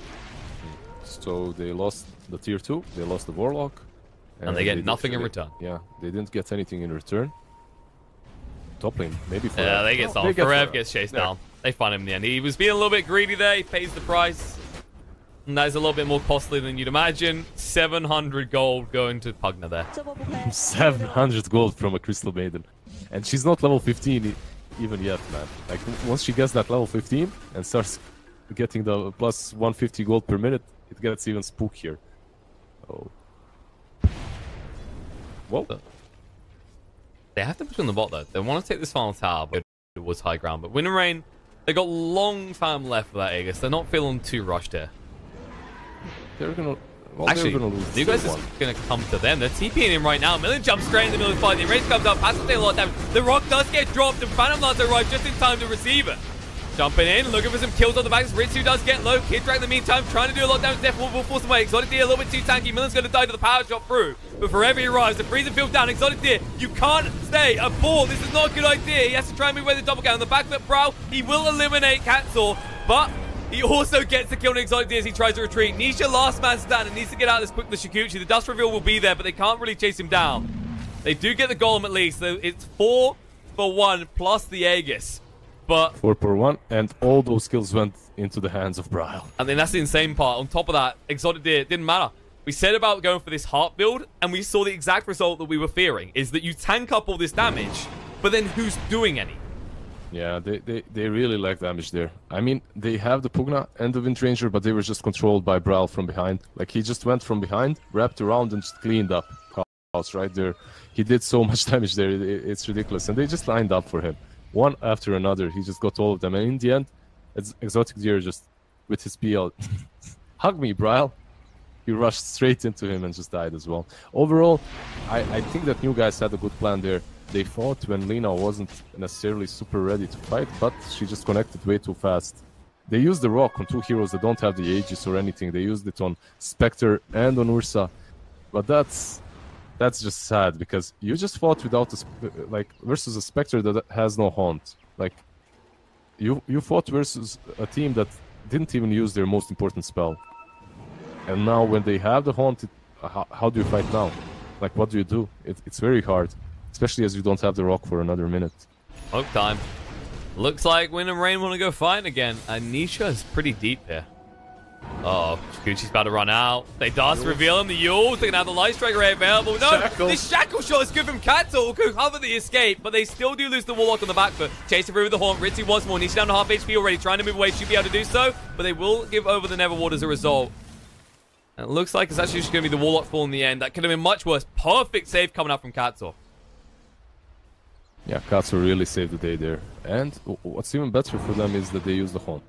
So they lost the tier 2, they lost the Warlock. And they get nothing in return. Yeah, they didn't get anything in return. Top lane, maybe for Yeah, they get solved. Forev gets chased down. They find him in the end. He was being a little bit greedy there. He pays the price. And that is a little bit more costly than you'd imagine. 700 gold going to Pugna there. 700 gold from a Crystal Maiden. And she's not level 15 even yet, man. Like, once she gets that level 15 and starts getting the plus 150 gold per minute, it gets even spookier. Oh. Whoa. They have to push on the bot, though. They want to take this final tower, but it was high ground. But Wind and Rain, they got long time left for that Aegis. They're not feeling too rushed here. They're gonna... Well, actually, lose you guys are going to come to them. They're TPing him right now. Millen jumps straight in the middle of the fight. The Enrage comes up, passes a lot of damage. The Rock does get dropped, and Phantom Lance arrives just in time to receive it. Jumping in, looking for some kills on the back. Ritsu does get low. Kid Drag in the meantime, trying to do a lot of damage. Definitely will force him away. Exotic Deer a little bit too tanky. Millen's going to die to the power shot through. But forever he arrives. The freezer field down. Exotic Deer, you can't stay aboard. This is not a good idea. He has to try and move away the double count. On the back foot, Brow, he will eliminate Katsuo, but he also gets the kill on Exotic Deer as he tries to retreat. Nisha, last man standing, needs to get out this quick. The Shikuchi, the dust reveal will be there, but they can't really chase him down. They do get the golem at least. So it's 4 for 1 plus the Aegis. But 4 for 1, and all those kills went into the hands of Bryle. And then that's the insane part. On top of that, Exotic Deer, it didn't matter. We said about going for this heart build, and we saw the exact result that we were fearing, is that you tank up all this damage, but then who's doing any? Yeah, they really lack damage there. I mean, they have the Pugna and the Wind Ranger, but they were just controlled by Bryle from behind. Like, he just went from behind, wrapped around, and just cleaned up Chaos right there. He did so much damage there, it's ridiculous. And they just lined up for him. One after another, he just got all of them. And in the end, Exotic Deer just, with his PL, hug me, Bryle. He rushed straight into him and just died as well. Overall, I think that new guys had a good plan there. They fought when Lina wasn't necessarily super ready to fight, but she just connected way too fast. They used the rock on 2 heroes that don't have the Aegis or anything. They used it on Spectre and on Ursa. But that's just sad, because you just fought without versus a Spectre that has no haunt. Like, you fought versus a team that didn't even use their most important spell. And now when they have the haunt, how do you fight now? Like, what do you do? It's very hard, especially as you don't have the rock for another minute. Smoke time. Looks like Wind and Rain want to go fight again. Anisha is pretty deep here. Oh, Shikuchi's about to run out. They dust reveal him. The Yules, they can have the Light Strike Ray available. No, this Shackle Shot is good from Katsuo. Will cover the escape, but they still do lose the Warlock on the back foot. Chasing through with the Haunt. Ritsu once more. Nisha down to half HP already, trying to move away. Should be able to do so, but they will give over the Neverward as a result. And it looks like it's actually just going to be the Warlock fall in the end. That could have been much worse. Perfect save coming up from Katsuo. Yeah, Katsuo really saved the day there. And what's even better for them is that they use the Haunt.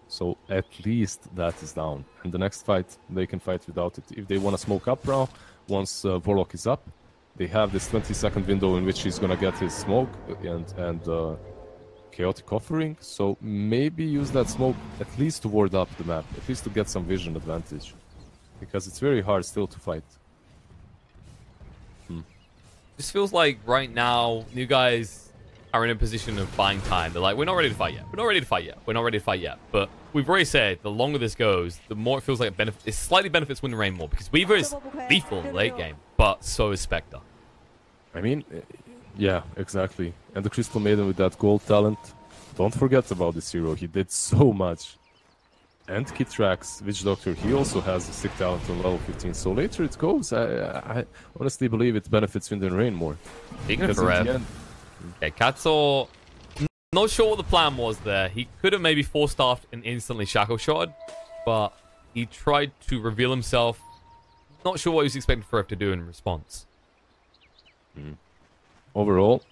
So at least that is down. And the next fight, they can fight without it. If they want to smoke up now, once Warlock is up, they have this 20-second window in which he's going to get his smoke and Chaotic Offering. So maybe use that smoke at least to ward up the map, at least to get some vision advantage. Because it's very hard still to fight. This feels like right now, new guys are in a position of buying time. They're like, we're not ready to fight yet. We're not ready to fight yet. We're not ready to fight yet. But we've already said, the longer this goes, the more it feels like it slightly benefits Wind and Rain more. Because Weaver is lethal in the late game, but so is Spectre. I mean, yeah, exactly. And the Crystal Maiden with that gold talent. Don't forget about this hero. He did so much. And Kitrax, Witch Doctor, he also has a sick talent on level 15. So later it goes. I honestly believe it benefits Wind and Rain more. Speaking of forever. Okay, Katsuo, not sure what the plan was there. He could have maybe force-staffed and instantly shackle shot, but he tried to reveal himself. Not sure what he was expecting Forev to do in response. Overall,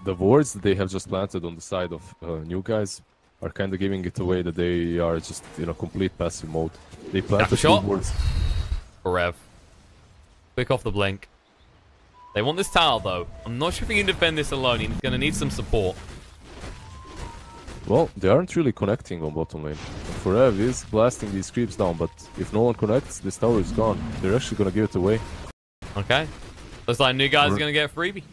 the wards that they have just planted on the side of new guys are kind of giving it away that they are just in a complete passive mode. They planted two wards. Forev. Quick off the blink. They want this tower, though. I'm not sure if he can defend this alone. He's going to need some support. Well, they aren't really connecting on bottom lane. And Forev is blasting these creeps down, but if no one connects, this tower is gone. They're actually going to give it away. Okay. Looks like new guys are going to get a freebie.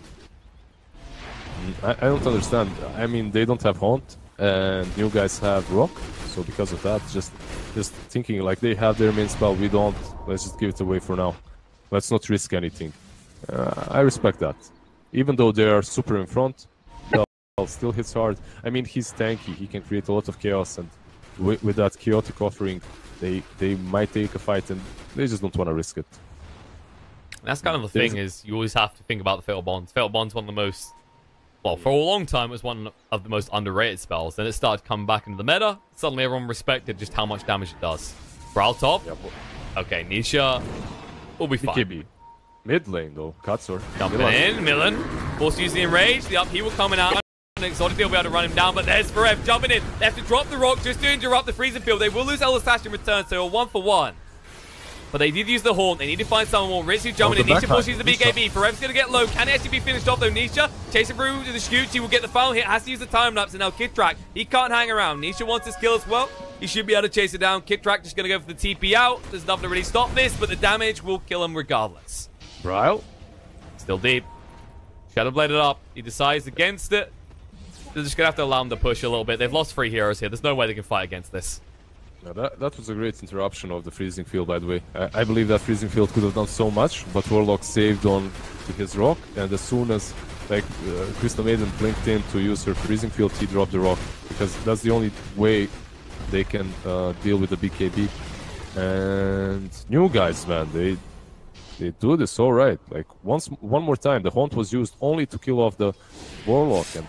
I don't understand. I mean, they don't have Haunt, and new guys have Rock. So because of that, just thinking like they have their main spell, we don't. Let's just give it away for now. Let's not risk anything. I respect that. Even though they are super in front, Bell still hits hard. I mean, he's tanky. He can create a lot of chaos, and with that chaotic offering, they might take a fight, and they just don't want to risk it. That's kind of the thing, is you always have to think about the Fatal Bonds. Fatal Bonds one of the most, well, for a long time, it was one of the most underrated spells. Then it started coming back into the meta. Suddenly everyone respected just how much damage it does. Brawl top. Yep. Okay, Nisha will be fine. BKB. Mid lane though, Katsur. Jumping in, Millen. Forced to use the enrage. The upheaval coming out. Exotic will be able to run him down, but there's Forev jumping in. They have to drop the rock just to interrupt the freezing field. They will lose Elastash in return, so a 1-for-1. But they did use the Horn. They need to find someone more. Ritsu jumping in. Nisha pushes the BKB. Forev's going to get low. Can he actually be finished off, though? Nisha chasing through to the Scoochie. Will get the final hit. Has to use the time lapse. And now Kid-Track, he can't hang around. Nisha wants his kill as well. He should be able to chase it down. Kid-Track just going to go for the TP out. There's nothing to really stop this, but the damage will kill him regardless. Bryle? Still deep. Shadowbladed up. He decides against it. They're just going to have to allow him to push a little bit. They've lost 3 heroes here. There's no way they can fight against this. Yeah, that was a great interruption of the freezing field, by the way. I believe that freezing field could have done so much, but Warlock saved on to his rock, and as soon as Crystal Maiden blinked in to use her freezing field, he dropped the rock, because that's the only way they can deal with the BKB. And new guys, man, they do this all right. Like one more time, the Haunt was used only to kill off the Warlock, and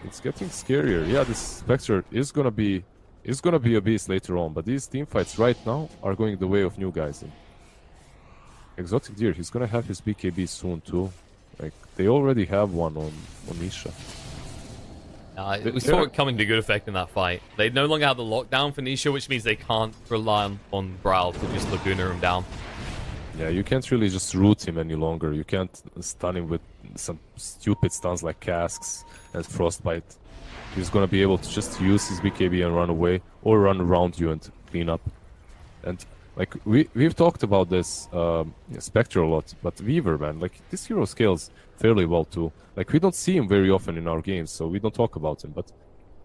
it's getting scarier. Yeah, this Spectre is gonna be a beast later on, but these team fights right now are going the way of new guys. And Exotic Deer, he's gonna have his BKB soon too. Like, they already have one on Nisha. We saw it coming to good effect in that fight. They no longer have the lockdown for Nisha, which means they can't rely on Bryle to just Laguna him down. Yeah, you can't really just root him any longer. You can't stun him with some stupid stuns like Casks and Frostbite. He's gonna be able to just use his BKB and run away, or run around you and clean up. And like we've talked about this Spectre a lot, but Weaver, man, like this hero scales fairly well too. Like we don't see him very often in our games, so we don't talk about him. But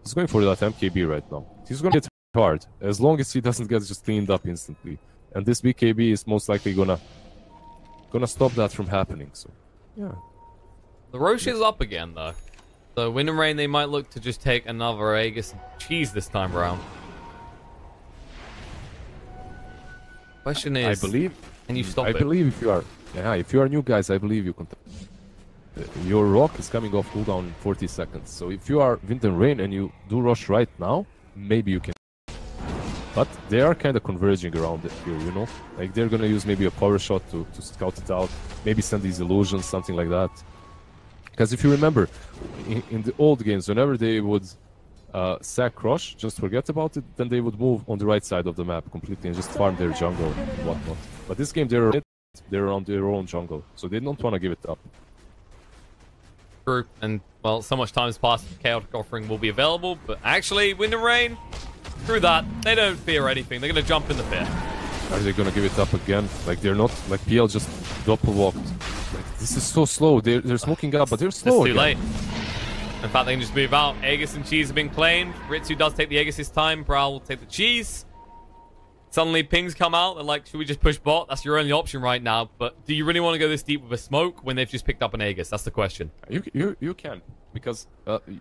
he's going for that MKB right now. He's gonna hit hard as long as he doesn't get just cleaned up instantly. And this BKB is most likely gonna stop that from happening. So yeah. The Roche is up again though. So Wind and Rain, they might look to just take another Aegis and cheese this time around. Question is, can you stop it? I believe if you are new guys, I believe you can. Your rock is coming off cooldown in 40 seconds. So if you are Wind and Rain and you do rush right now, maybe you can. But they are kind of converging around it here, you know? Like they're gonna use maybe a power shot to scout it out, maybe send these illusions, something like that. Because if you remember, in the old games, whenever they would sack Crush, just forget about it, then they would move on the right side of the map completely and just farm their jungle and whatnot. But this game, they're on their own jungle, so they don't want to give it up. True, and well, so much time has passed, Chaotic Offering will be available, but actually, Wind and Rain, through that, they don't fear anything. They're going to jump in the pit. Are they going to give it up again? Like, they're not, like, PL just doppel-walked. Like, this is so slow. They're smoking up, but they're slow. It's too late. In fact, they can just move out. Aegis and Cheese have been claimed. Ritsu does take the Aegis this time. Bryle will take the Cheese. Suddenly, pings come out. They're like, should we just push bot? That's your only option right now. But do you really want to go this deep with a smoke when they've just picked up an Aegis? That's the question. You can. Because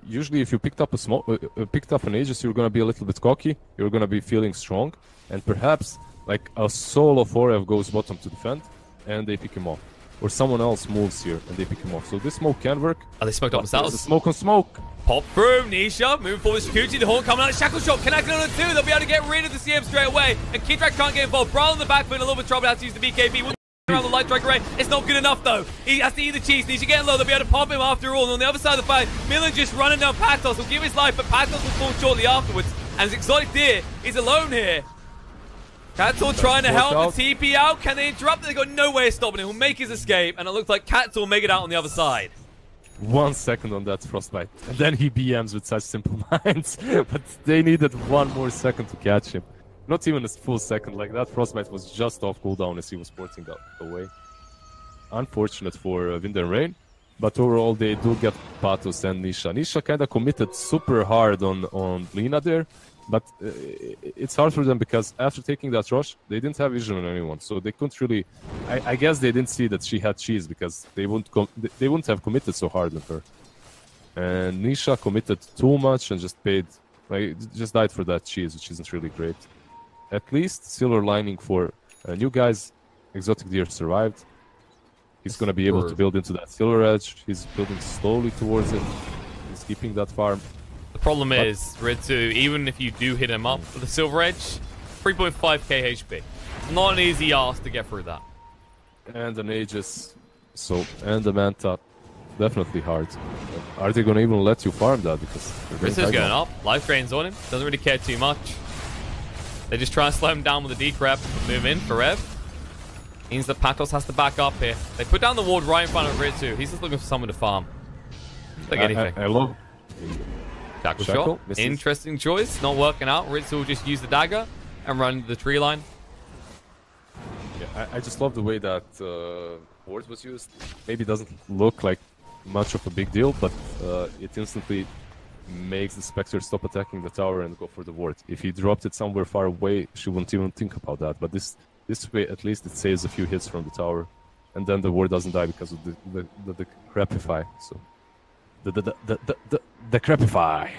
usually if you picked up an Aegis, you're going to be a little bit cocky. You're going to be feeling strong. And perhaps, like, a solo Forev goes bottom to defend, and they pick him off. Or someone else moves here, and they pick him off. So this smoke can work. Oh, they smoked up themselves. Smoke on smoke. Pop through, Nisha, moving forward, Scoochie, the Horn coming out, Shackle Shot, connected on the 2, they'll be able to get rid of the CM straight away, and Kidrak can't get involved. Bryle in the back, but in a little bit of trouble, has to use the BKB, around the Light Strike Array, it's not good enough though, he has to eat the cheese, Nisha getting low, they'll be able to pop him after all, and on the other side of the fight, Millen just running down Patos, will give his life, but Patos will fall shortly afterwards, and his Exotic Deer is alone here. Catzal trying to help the TP out, can they interrupt? They've got no way of stopping him, he'll make his escape, and it looks like Catzal will make it out on the other side. 1 second on that Frostbite, and then he BMs with such simple minds, but they needed 1 more second to catch him. Not even a full second, like that Frostbite was just off cooldown as he was porting away. Unfortunate for Wind and Rain, but overall they do get Patos and Nisha. Nisha kind of committed super hard on Lina there, but it's hard for them because after taking that rush, they didn't have vision on anyone, so they couldn't really... I guess they didn't see that she had cheese because they wouldn't have committed so hard on her. And Nisha committed too much and just paid, like, just died for that cheese, which isn't really great. At least silver lining for new guys. Exotic Deer survived. He's gonna be able to build into that silver edge. He's building slowly towards it. He's keeping that farm. The problem is, Ritsu, even if you do hit him up with the silver edge, 3.5k HP. Not an easy ask to get through that. And an Aegis, and the Manta, definitely hard. Are they gonna even let you farm that? Because Ritsu's going up, life drain's on him, doesn't really care too much. They just try and slow him down with the decrep. Move in for Rev. Means that Patos has to back up here. They put down the ward right in front of Ritsu. He's just looking for someone to farm. Like anything. I love Shackle shot. Misses. Interesting choice. Not working out. Ritsu will just use the dagger and run the tree line. Yeah, I just love the way that ward was used. Maybe it doesn't look like much of a big deal, but it instantly makes the Spectre stop attacking the tower and go for the ward. If he dropped it somewhere far away, she wouldn't even think about that. But this way, at least it saves a few hits from the tower, and then the ward doesn't die because of the crapify. So the crapify.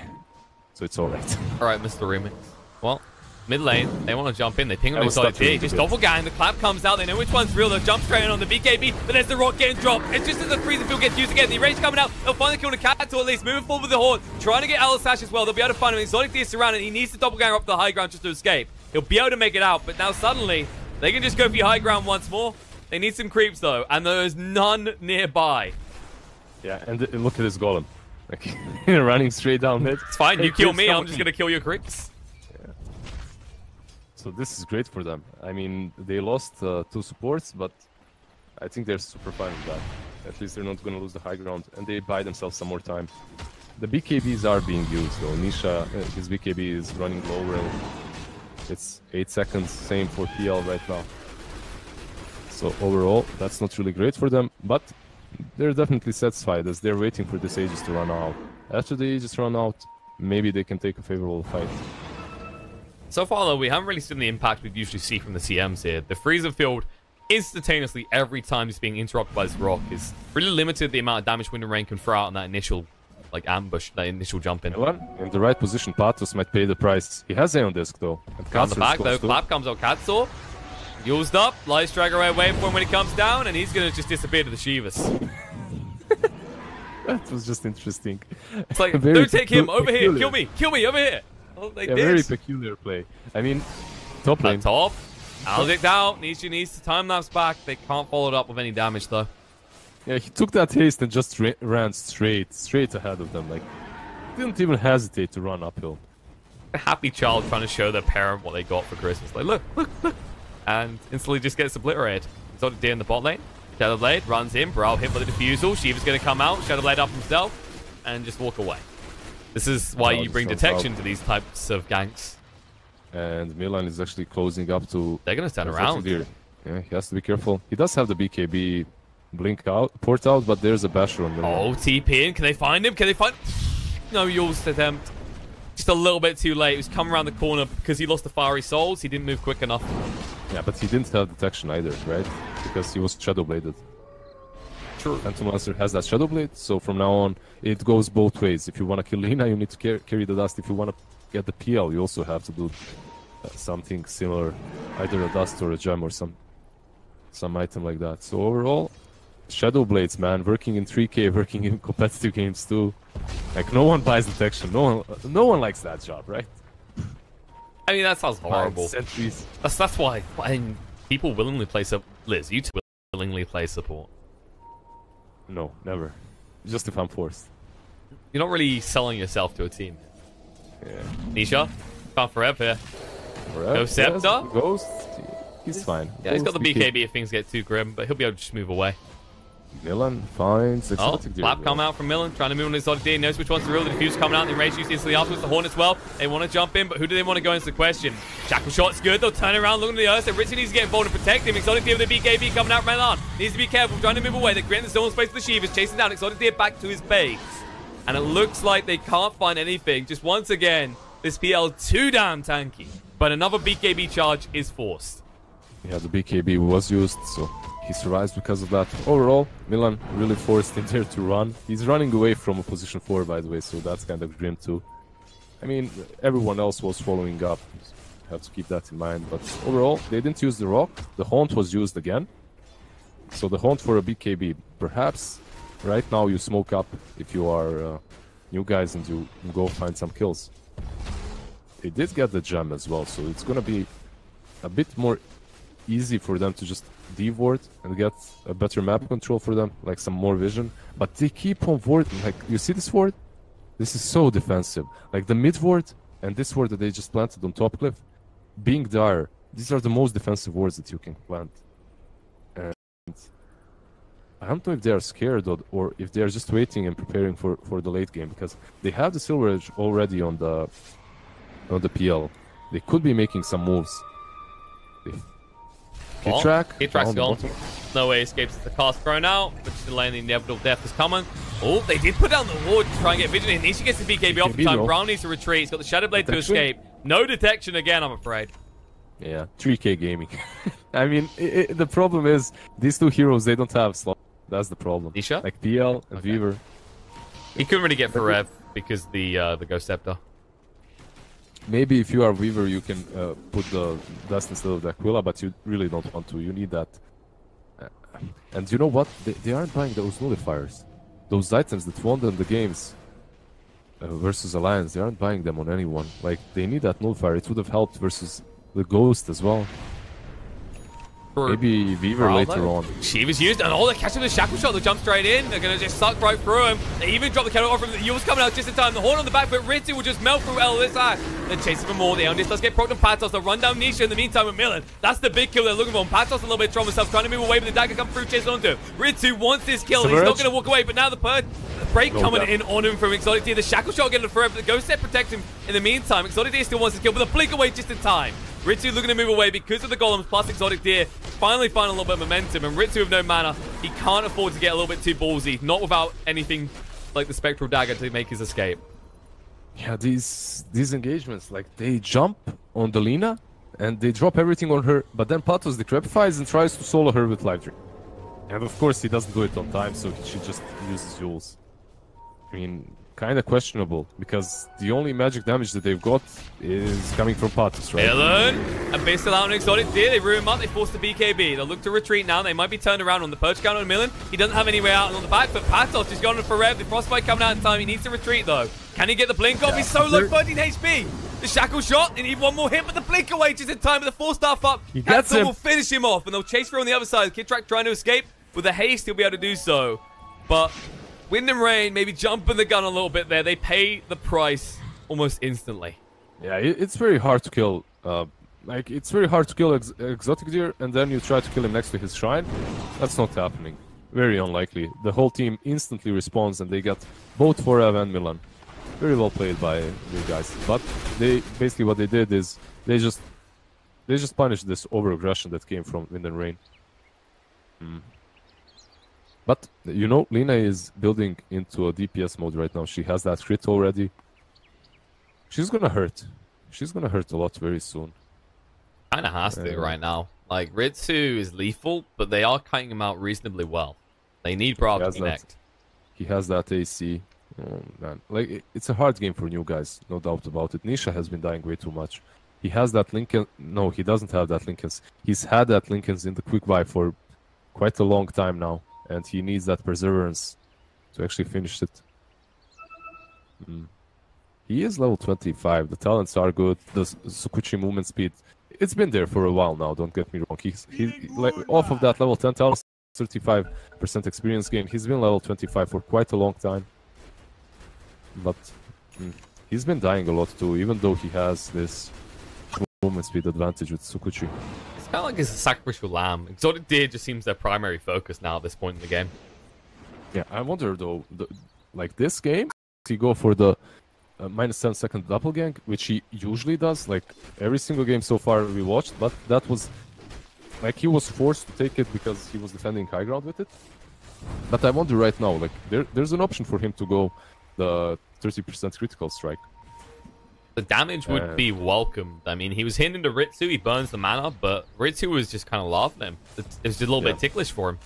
So it's all right. All right, Mr. Remix. Well, mid lane, they want to jump in. They ping on the side D. Just doppelgang. The clap comes out. They know which one's real. They'll jump straight in on the BKB, but there's the rock getting dropped. It's just as the freezing field gets used again. The range coming out. They'll finally kill the cat, or at least moving forward with the horde. Trying to get Alisash as well. They'll be able to find him. Exotic D is surrounded. He needs to doppelganger up the high ground just to escape. He'll be able to make it out, but now suddenly they can just go for your high ground once more. They need some creeps though, and there's none nearby. Yeah, and look at this golem. Like, running straight down mid. It's fine. You kill me. I'm just gonna kill your creeps. So this is great for them. I mean, they lost 2 supports, but I think they're super fine with that. At least they're not going to lose the high ground, and they buy themselves some more time. The BKBs are being used, though. Nisha, his BKB is running lower. It's 8 seconds, same for PL right now. So overall, that's not really great for them, but they're definitely satisfied as they're waiting for this Aegis to run out. After the Aegis run out, maybe they can take a favorable fight. So far, though, we haven't really seen the impact we'd usually see from the CMs here. The freezer field, instantaneously, every time it's being interrupted by this rock, is really limited the amount of damage Wind and Rain can throw out on that initial, like, ambush, that initial jump in. In the right position, Patos might pay the price. He has Aeon Disc, though. And on the back, though, Clap comes out Katsuo. Used up, Light Striker right away for him when he comes down, and he's going to just disappear to the Shivas. That was just interesting. It's like, don't take him, over here, kill me, over here. Like yeah, very peculiar play. I mean, top lane. Top. Aldic out. Needs to time-lapse back. They can't follow it up with any damage, though. Yeah, he took that haste and just ran straight ahead of them. Like, didn't even hesitate to run uphill. A happy child trying to show their parent what they got for Christmas. Like, look. And instantly just gets obliterated. Exotic D in the bot lane. Shadowblade runs in. Brawl hit by the defusal. Shiva's going to come out. Shadowblade up himself. And just walk away. This is why you bring detection to these types of ganks. And Milan is actually closing up to... They're going to stand around. Yeah, he has to be careful. He does have the BKB blink out, port out, but there's a basher on Milan. Oh, TP in. Can they find him? No Yule's attempt. Just a little bit too late. He was coming around the corner because he lost the Fiery Souls. He didn't move quick enough. Yeah, but he didn't have detection either, right? Because he was Shadowbladed. True. Phantom Lancer has that Shadow Blade, so from now on, it goes both ways. If you want to kill Lina, you need to carry the dust. If you want to get the PL, you also have to do something similar, either a dust or a gem or some item like that. So overall, Shadow Blades, man, working in 3K, working in competitive games too. Like, no one buys detection. No one likes that job, right? I mean, that sounds horrible. Sentries. That's why people willingly play support. Liz, you willingly play support. No, never. Just if I'm forced. You're not really selling yourself to a team. Yeah. Nisha, found Forev here. Go Scepter. Yes, Ghost. He's fine. Yeah, he's got the BKB if things get too grim, but he'll be able to just move away. Milan finds exotic deer. Flap come out from Milan, trying to move on exotic deer. Knows which one's the real. The diffuse coming out. The enraged use instantly afterwards. The Hornets well. They want to jump in, but who do they want to go into the question? Shackle shot's good. They'll turn around, look at the earth. So Richard needs to get involved and protect him. Exotic deer with the BKB coming out. Milan needs to be careful, trying to move away. They're creating the zone space for the Shivas, chasing down exotic deer back to his base. And it looks like they can't find anything. Just once again, this PL too damn tanky. But another BKB charge is forced. Yeah, the BKB was used, so he survives because of that. Overall, Milan really forced him there to run. He's running away from a position 4, by the way, so that's kind of grim too. I mean, everyone else was following up. Have to keep that in mind. But overall, they didn't use the rock. The haunt was used again. So the haunt for a BKB. Perhaps right now you smoke up if you are new guys and you go find some kills. They did get the gem as well, so it's gonna be a bit more easy for them to just de-ward and get a better map control for them, like some more vision. But they keep on warding. Like, you see this ward? This is so defensive. Like the mid ward and this ward that they just planted on top cliff, being dire. These are the most defensive wards that you can plant. And I don't know if they are scared or if they are just waiting and preparing for the late game, because they have the Silver Edge already on the PL. They could be making some moves. Kid track's gone. No way escapes the cast thrown out, but just delaying the inevitable death is coming. Oh, they did put down the ward to try and get vigilant. Nishi gets the BKB off the time. Brown needs to retreat. He's got the Shadow Blade to escape. No detection again, I'm afraid. Yeah, 3K gaming. I mean, the problem is these two heroes, they don't have slots. That's the problem. Nisha? Like PL and Weaver. He couldn't really get Forev because the Ghost Scepter. Maybe if you are Weaver, you can put the dust instead of the Aquila, but you really don't want to. You need that. And you know what? They aren't buying those nullifiers. Those items that won them the games versus Alliance, they aren't buying them on anyone. Like, they need that nullifier. It would have helped versus the Ghost as well. Maybe Weaver later on. Shiva's used, and they catch him with the Shackle Shot. They jump straight in. They're going to just suck right through him. They even drop the kettle off from the Yule's coming out just in time. The Horn on the back, but Ritsu will just melt through LSI. They're chasing for more. The Eldest does get procced on Patos. They'll run down Nisha in the meantime with Millen. That's the big kill they're looking for. And Patos a little bit strong himself, trying to move away, but the dagger comes through, chasing onto him. Ritsu wants this kill. He's not going to walk away, but now the break coming in on him from Exotic D. The Shackle Shot getting the forever. The Ghost Set protects him in the meantime. Exotic D still wants to kill, but the blink away just in time. Ritsu looking to move away because of the golems plus Exotic Deer. Finally find a little bit of momentum, and Ritsu with no mana, he can't afford to get a little bit too ballsy. Not without anything like the Spectral Dagger to make his escape. Yeah, these engagements, like, they jump on the Lina and they drop everything on her, but then Patos decrepifies and tries to solo her with Life Drink. And of course he doesn't do it on time, so he should just use his Jules. I mean, kind of questionable, because the only magic damage that they've got is coming from Patos, right? Millen, and based out an Exotic Deer, they ruin him up, they force the BKB. They'll look to retreat now, they might be turned around on the Purge counter on Millen. He doesn't have any way out on the back, but Patos is gone for Rev. The Frostbite coming out in time, he needs to retreat though. Can he get the blink off? He's so low, 13 HP. The Shackle Shot, they need one more hit, but the blink away just in time with the 4-star up. He gets him. Will finish him off, and they'll chase through on the other side. Kid Track trying to escape. With the haste, he'll be able to do so. But Wind and Rain maybe jumping the gun a little bit there. They pay the price almost instantly. Yeah, it's very hard to kill. It's very hard to kill Exotic Deer, and then you try to kill him next to his shrine. That's not happening. Very unlikely. The whole team instantly responds, and they get both Forev and Milan. Very well played by you guys. But they basically what they did is they just punished this over-aggression that came from Wind and Rain. But, you know, Lina is building into a DPS mode right now. She has that crit already. She's gonna hurt. She's gonna hurt a lot very soon. Kinda has to right now. Like, Ritsu is lethal, but they are cutting him out reasonably well. They need Brav to connect. He has that AC. Oh, man. Like, it's a hard game for new guys, no doubt about it. Nisha has been dying way too much. He has that Lincoln. No, he doesn't have that Lincoln's. He's had that Lincoln's in the quick buy for quite a long time now, and he needs that perseverance to actually finish it. He is level 25. The talents are good. The Sukuchi movement speed, it's been there for a while now, don't get me wrong. He's like, off of that level 10 talents, 35% experience gain. He's been level 25 for quite a long time. But he's been dying a lot too, even though he has this movement speed advantage with Sukuchi. It's kind of like he's a sacrificial lamb. Exotic Deer just seems their primary focus now at this point in the game. Yeah, I wonder though, like this game, he go for the minus 10 second doppelgang, which he usually does, like every single game so far we watched, but that was, like, he was forced to take it because he was defending high ground with it. But I wonder right now, like, there's an option for him to go the 30% critical strike. The damage would be welcomed. I mean, he was hitting into Ritsu, he burns the mana, but Ritsu was just kind of laughing at him. It was just a little bit ticklish for him.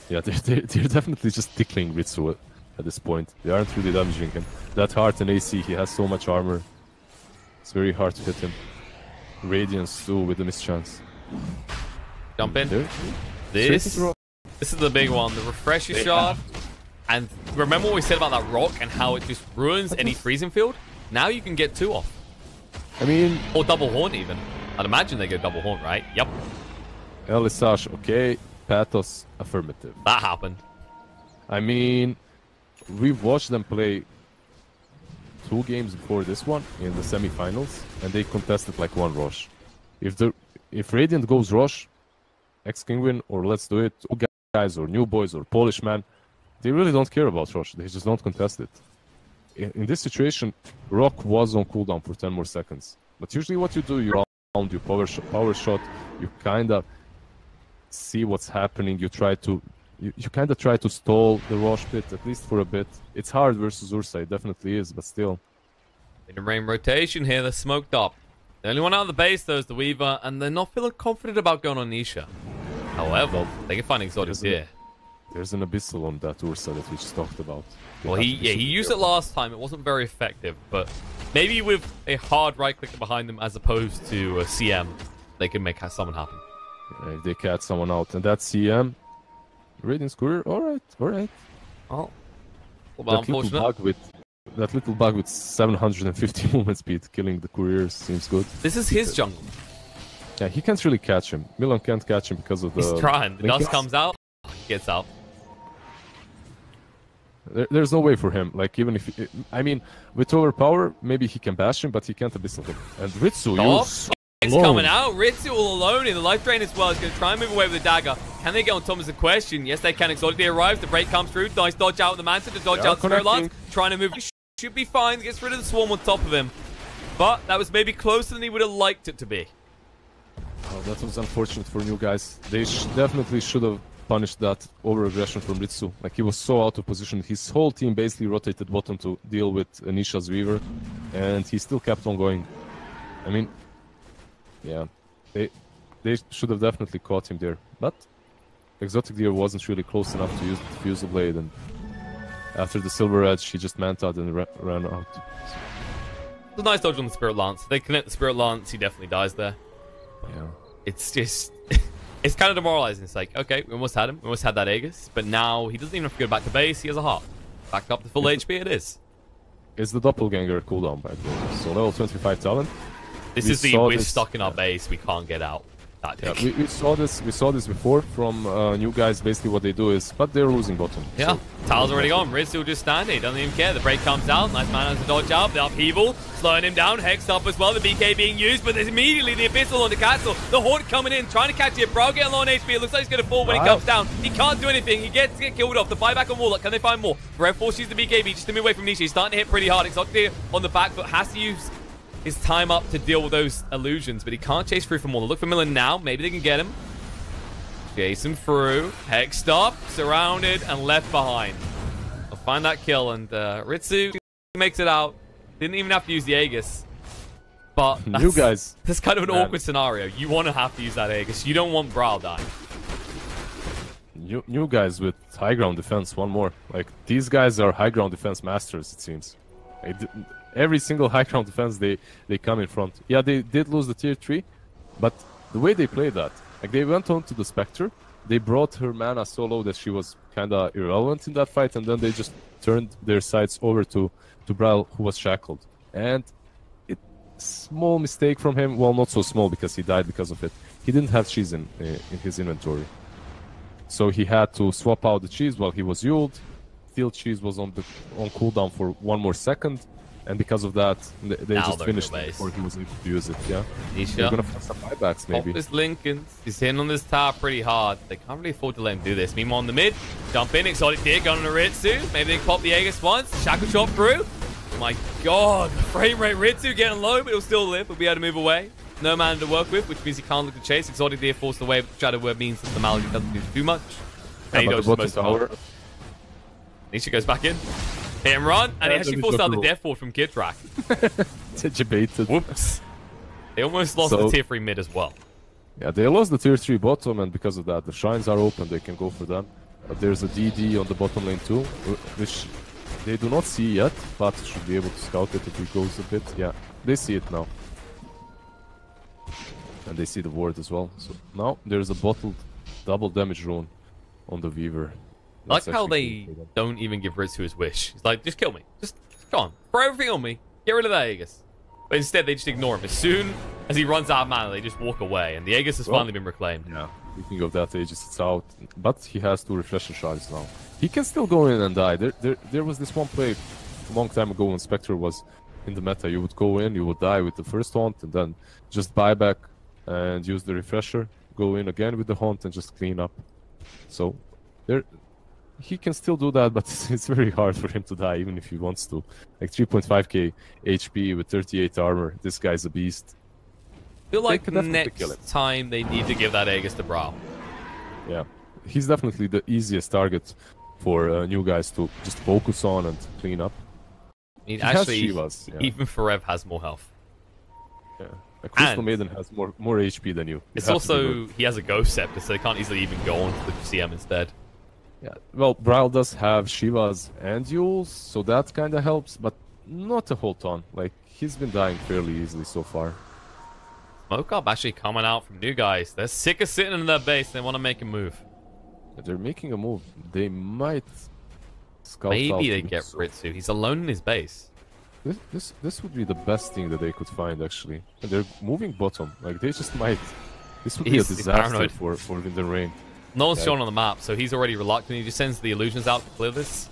Yeah, they're definitely just tickling Ritsu at this point. They aren't really damaging him. That heart and AC, he has so much armor. It's very hard to hit him. Radiance too with the mischance. Jump in. This is the big one. The refresher shot. And remember what we said about that rock and how it just ruins any freezing field? Now you can get 2 off. I mean... Or double horn even. I'd imagine they go double horn, right? Yep. Elisash, okay. Patos, affirmative. That happened. I mean, we've watched them play 2 games before this one in the semifinals, and they contested like 1 rush. If Radiant goes Rosh, X-Kingwin, or Let's Do It, old guys or new boys or Polish man, they really don't care about Rosh. They just don't contest it. In this situation, Rock was on cooldown for 10 more seconds. But usually what you do, you round, you power shot, you kind of see what's happening, you kind of try to stall the Rosh pit, at least for a bit. It's hard versus Ursa, it definitely is, but still. In a rain rotation here, they're smoked up. The only one out of the base, though, is the Weaver, and they're not feeling confident about going on Nisha. However, they can find Exotics here. There's an Abyssal on that Ursa that we just talked about. Well, he used it last time. It wasn't very effective, but maybe with a hard right-click behind them as opposed to a CM, they can make someone happen. Yeah, if they catch someone out, and that CM, Radiant's Courier, alright. Oh, unfortunate. That little bug with 750 movement speed killing the couriers seems good. This is his jungle. Yeah, he can't really catch him. Milan can't catch him because of the... He's trying. The dust comes out, he gets out. There's no way for him. Like, even if... I mean, with overpower, maybe he can bash him, but he can't abyssal him. And Ritsu, you're so It's coming out. Ritsu all alone in the life drain as well. He's going to try and move away with the dagger. Can they get on top is the question. Yes, they can. Exotic arrives. The break comes through. Nice dodge out of the Manta to dodge out the Spirit Lance. Trying to move. Should be fine. Gets rid of the swarm on top of him. But that was maybe closer than he would have liked it to be. Oh, that was unfortunate for new guys. They definitely should have punished that over-aggression from Ritsu. Like, he was so out of position. His whole team basically rotated bottom to deal with Anisha's Weaver. And he still kept on going. I mean... yeah, they should have definitely caught him there, but Exotic Deer wasn't really close enough to use the Fusel Blade, and after the Silver Edge, he just manta'd and ran out. It's a nice dodge on the Spirit Lance. They connect the Spirit Lance, he definitely dies there. Yeah. It's just... it's kind of demoralizing. It's like, okay, we almost had him. We almost had that Aegis, but now he doesn't even have to go back to base. He has a heart. Back up to full HP it is. It's the Doppelganger cooldown, by the way. So level 25 talent. This is the we're stuck in our base, we can't get out. Yeah, we saw this before from new guys. Basically what they do is, but they're losing bottom. Yeah, so, Tal's already gone. Riz still just standing, he doesn't even care. The break comes out, nice man has to dodge out. The upheaval, slowing him down, hexed up as well. The BK being used, but there's immediately the Abyssal on the castle. The Horde coming in, trying to catch it. Bro getting low on HP, it looks like he's going to fall when he comes down. He can't do anything, he gets killed off. The buyback on Warlock, can they find more? Red forces the BKB just to move away from Nisha. He's starting to hit pretty hard. Exotic on the back, but has to use his time up to deal with those illusions, but he can't chase through from Warlock. Look for Milan now. Maybe they can get him. Chase him through. Hexed up, surrounded, and left behind. They'll find that kill, and Ritsu makes it out. Didn't even have to use the Aegis. But you guys, that's kind of an awkward scenario. You want to have to use that Aegis. You don't want Brawl dying. New guys with high ground defense, one more. Like, these guys are high ground defense masters, it seems. Every single high ground defense they come in front. Yeah, they did lose the tier 3, but the way they played that, like, they went on to the Spectre, they brought her mana so low that she was kinda irrelevant in that fight, and then they just turned their sights over to Brawl, who was shackled. And small mistake from him, well, not so small because he died because of it. He didn't have cheese in his inventory. So he had to swap out the cheese while he was Yuled. Steel cheese was on cooldown for 1 more second, and because of that, they just finished it before he was able to use it. Yeah, they're gonna find some buybacks maybe. This Lincoln, he's hitting on this tower pretty hard. They can't really afford to let him do this. Meanwhile, in the mid, jump in, Exotic Deer going on a Ritsu. Maybe they can pop the Aegis once. Shackle shot through. Oh my God, the frame rate Ritsu getting low, but he'll still live. He'll be able to move away. No mana to work with, which means he can't look to chase. Exotic Deer forced away, but Shadow Word means that the Malady doesn't do too much. And he dodges most of it. Nisha goes back in. Hit and run, and he actually forced out the Death Ward from Kidrak. Debated. Whoops. They almost lost the tier 3 mid as well. Yeah, they lost the tier 3 bottom, and because of that, the shrines are open, they can go for them. But there's a DD on the bottom lane too, which they do not see yet, but should be able to scout it if he goes a bit. Yeah, they see it now. And they see the ward as well. So now there's a bottled double damage rune on the Weaver. I like how they don't even give Ritsu his wish. He's like, just kill me. Just go on. Throw everything on me. Get rid of that Aegis. But instead, they just ignore him. As soon as he runs out of mana, they just walk away. And the Aegis has finally been reclaimed. Yeah, speaking of that, Aegis, it's out. But he has 2 refresher shards now. He can still go in and die. There was this one play a long time ago when Spectre was in the meta. You would go in, you would die with the first taunt, and then just buy back and use the refresher. Go in again with the haunt and just clean up. So there, he can still do that, but it's very hard for him to die, even if he wants to. Like 3.5k HP with 38 armor. This guy's a beast. I feel like next time they need to give that Aegis to Brawl. Yeah, he's definitely the easiest target for new guys to just focus on and clean up. I mean, actually, even Forev has more health. Yeah, a Crystal Maiden has more HP than you. It's also, he has a Ghost Scepter, so they can't easily even go on to the CM instead. Yeah, well, Brawl does have Shivas and Yules, so that kind of helps, but not a whole ton. Like, he's been dying fairly easily so far. Smoke Up actually coming out from new guys. They're sick of sitting in their base. They want to make a move. They're making a move. They might scout out. Maybe they get Ritsu. He's alone in his base. This would be the best thing that they could find, actually. And they're moving bottom. Like, they just might. This would be a disaster for Wind and Rain. No one's shown on the map, so he's already reluctant. He just sends the illusions out to clear this.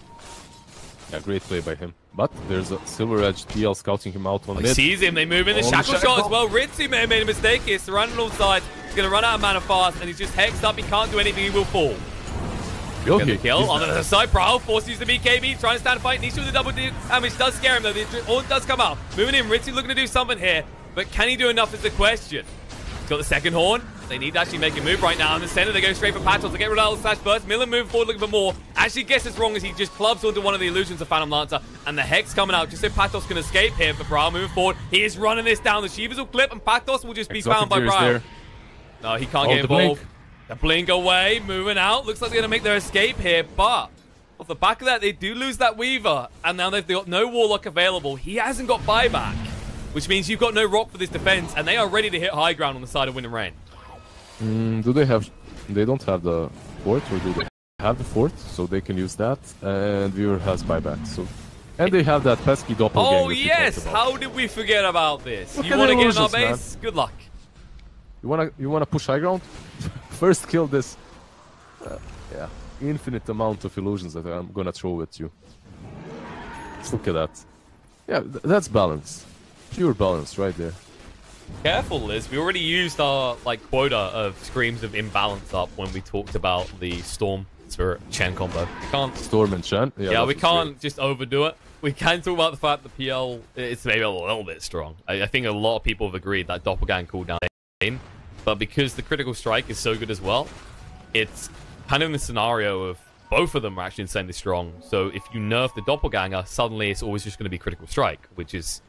Yeah, great play by him. But there's a Silver Edge TL scouting him out on mid. He sees him. They move in the shackle shot as well. Ritsu may have made a mistake here. Surrounded on all sides. He's going to run out of mana fast, and he's just hexed up. He can't do anything. He will fall. Get the kill. On the other side, Brawl forces the BKB, trying to stand a fight. Nisha with the double damage does scare him, though. The Haunt does come out. Moving in. Ritsu looking to do something here, but can he do enough is the question. He's got the second Horn. They need to actually make a move right now. In the center, they go straight for Patos. They get rid of the slash burst. Millen moving forward looking for more. Actually guesses wrong as he just clubs onto one of the illusions of Phantom Lancer. And the Hex coming out just so Patos can escape here. But Brawl moving forward. He is running this down. The Shivas will clip and Patos will just be found by Brawl. No, he can't get involved. The blink away, moving out. Looks like they're going to make their escape here. But off the back of that, they do lose that Weaver. And now they've got no Warlock available. He hasn't got buyback, which means you've got no rock for this defense. And they are ready to hit high ground on the side of Wind and Rain. Do they have... They don't have the fort, or do they have the fort? So they can use that. And Weaver has buyback. So, and they have that pesky doppelganger. Oh, yes! How did we forget about this? You want to get in our base? Man. Good luck. You wanna push high ground? First kill this. Yeah, infinite amount of illusions that I'm gonna throw at you. Let's look at that. Yeah, that's balance. Pure balance right there. Careful, Liz. We already used our quota of screams of imbalance up when we talked about the Storm Spirit Chen combo. We can't Storm and Chen. Yeah, we can't just overdo it. We can talk about the fact that PL it's maybe a little bit strong. I think a lot of people have agreed that Doppelgang cooldown, but because the critical strike is so good as well, it's kind of in the scenario of both of them are actually insanely strong. So if you nerf the Doppelganger, suddenly it's always just going to be critical strike, which is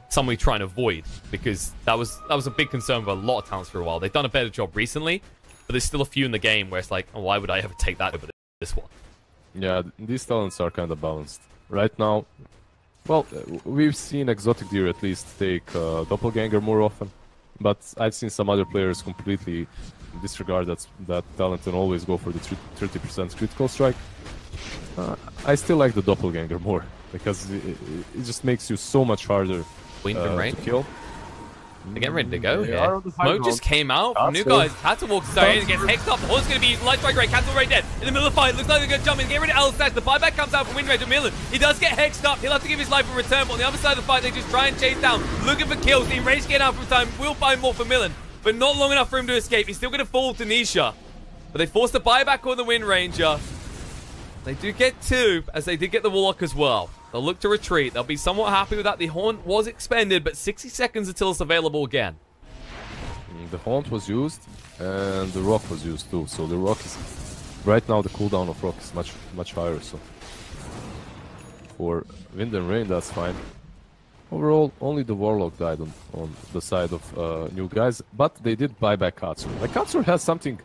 something we try and avoid, because that was a big concern for a lot of talents for a while. They've done a better job recently, but there's still a few in the game where it's like, oh, why would I ever take that over this one? Yeah, these talents are kind of balanced. Right now, well, we've seen Exotic Deer at least take Doppelganger more often, but I've seen some other players completely disregard that talent and always go for the 30% critical strike. I still like the Doppelganger more, because it just makes you so much harder to kill. They're getting ready to go here. Smoke just came out from new guys. Had to walk straight in, gets hexed up. The horse going to be light strike rate. Cancel rate dead. In the middle of the fight, looks like they're going to jump in, get rid of L-Stash. The buyback comes out from Wind Rage Millen. He does get hexed up. He'll have to give his life a return. But on the other side of the fight, they just try and chase down, looking for kills. The Enraged getting out from time. Will find more for Millen, but not long enough for him to escape. He's still going to fall to Nisha. But they force the buyback on the Wind Ranger. They do get two, as they did get the Warlock as well. They'll look to retreat. They'll be somewhat happy with that. The Haunt was expended, but 60 seconds until it's available again. The Haunt was used, and the Rock was used too. So the Rock is... Right now the cooldown of Rock is much higher, so... For Wind and Rain, that's fine. Overall, only the Warlock died on the side of new guys, but they did buy back Katsur. Like, Katsur has something...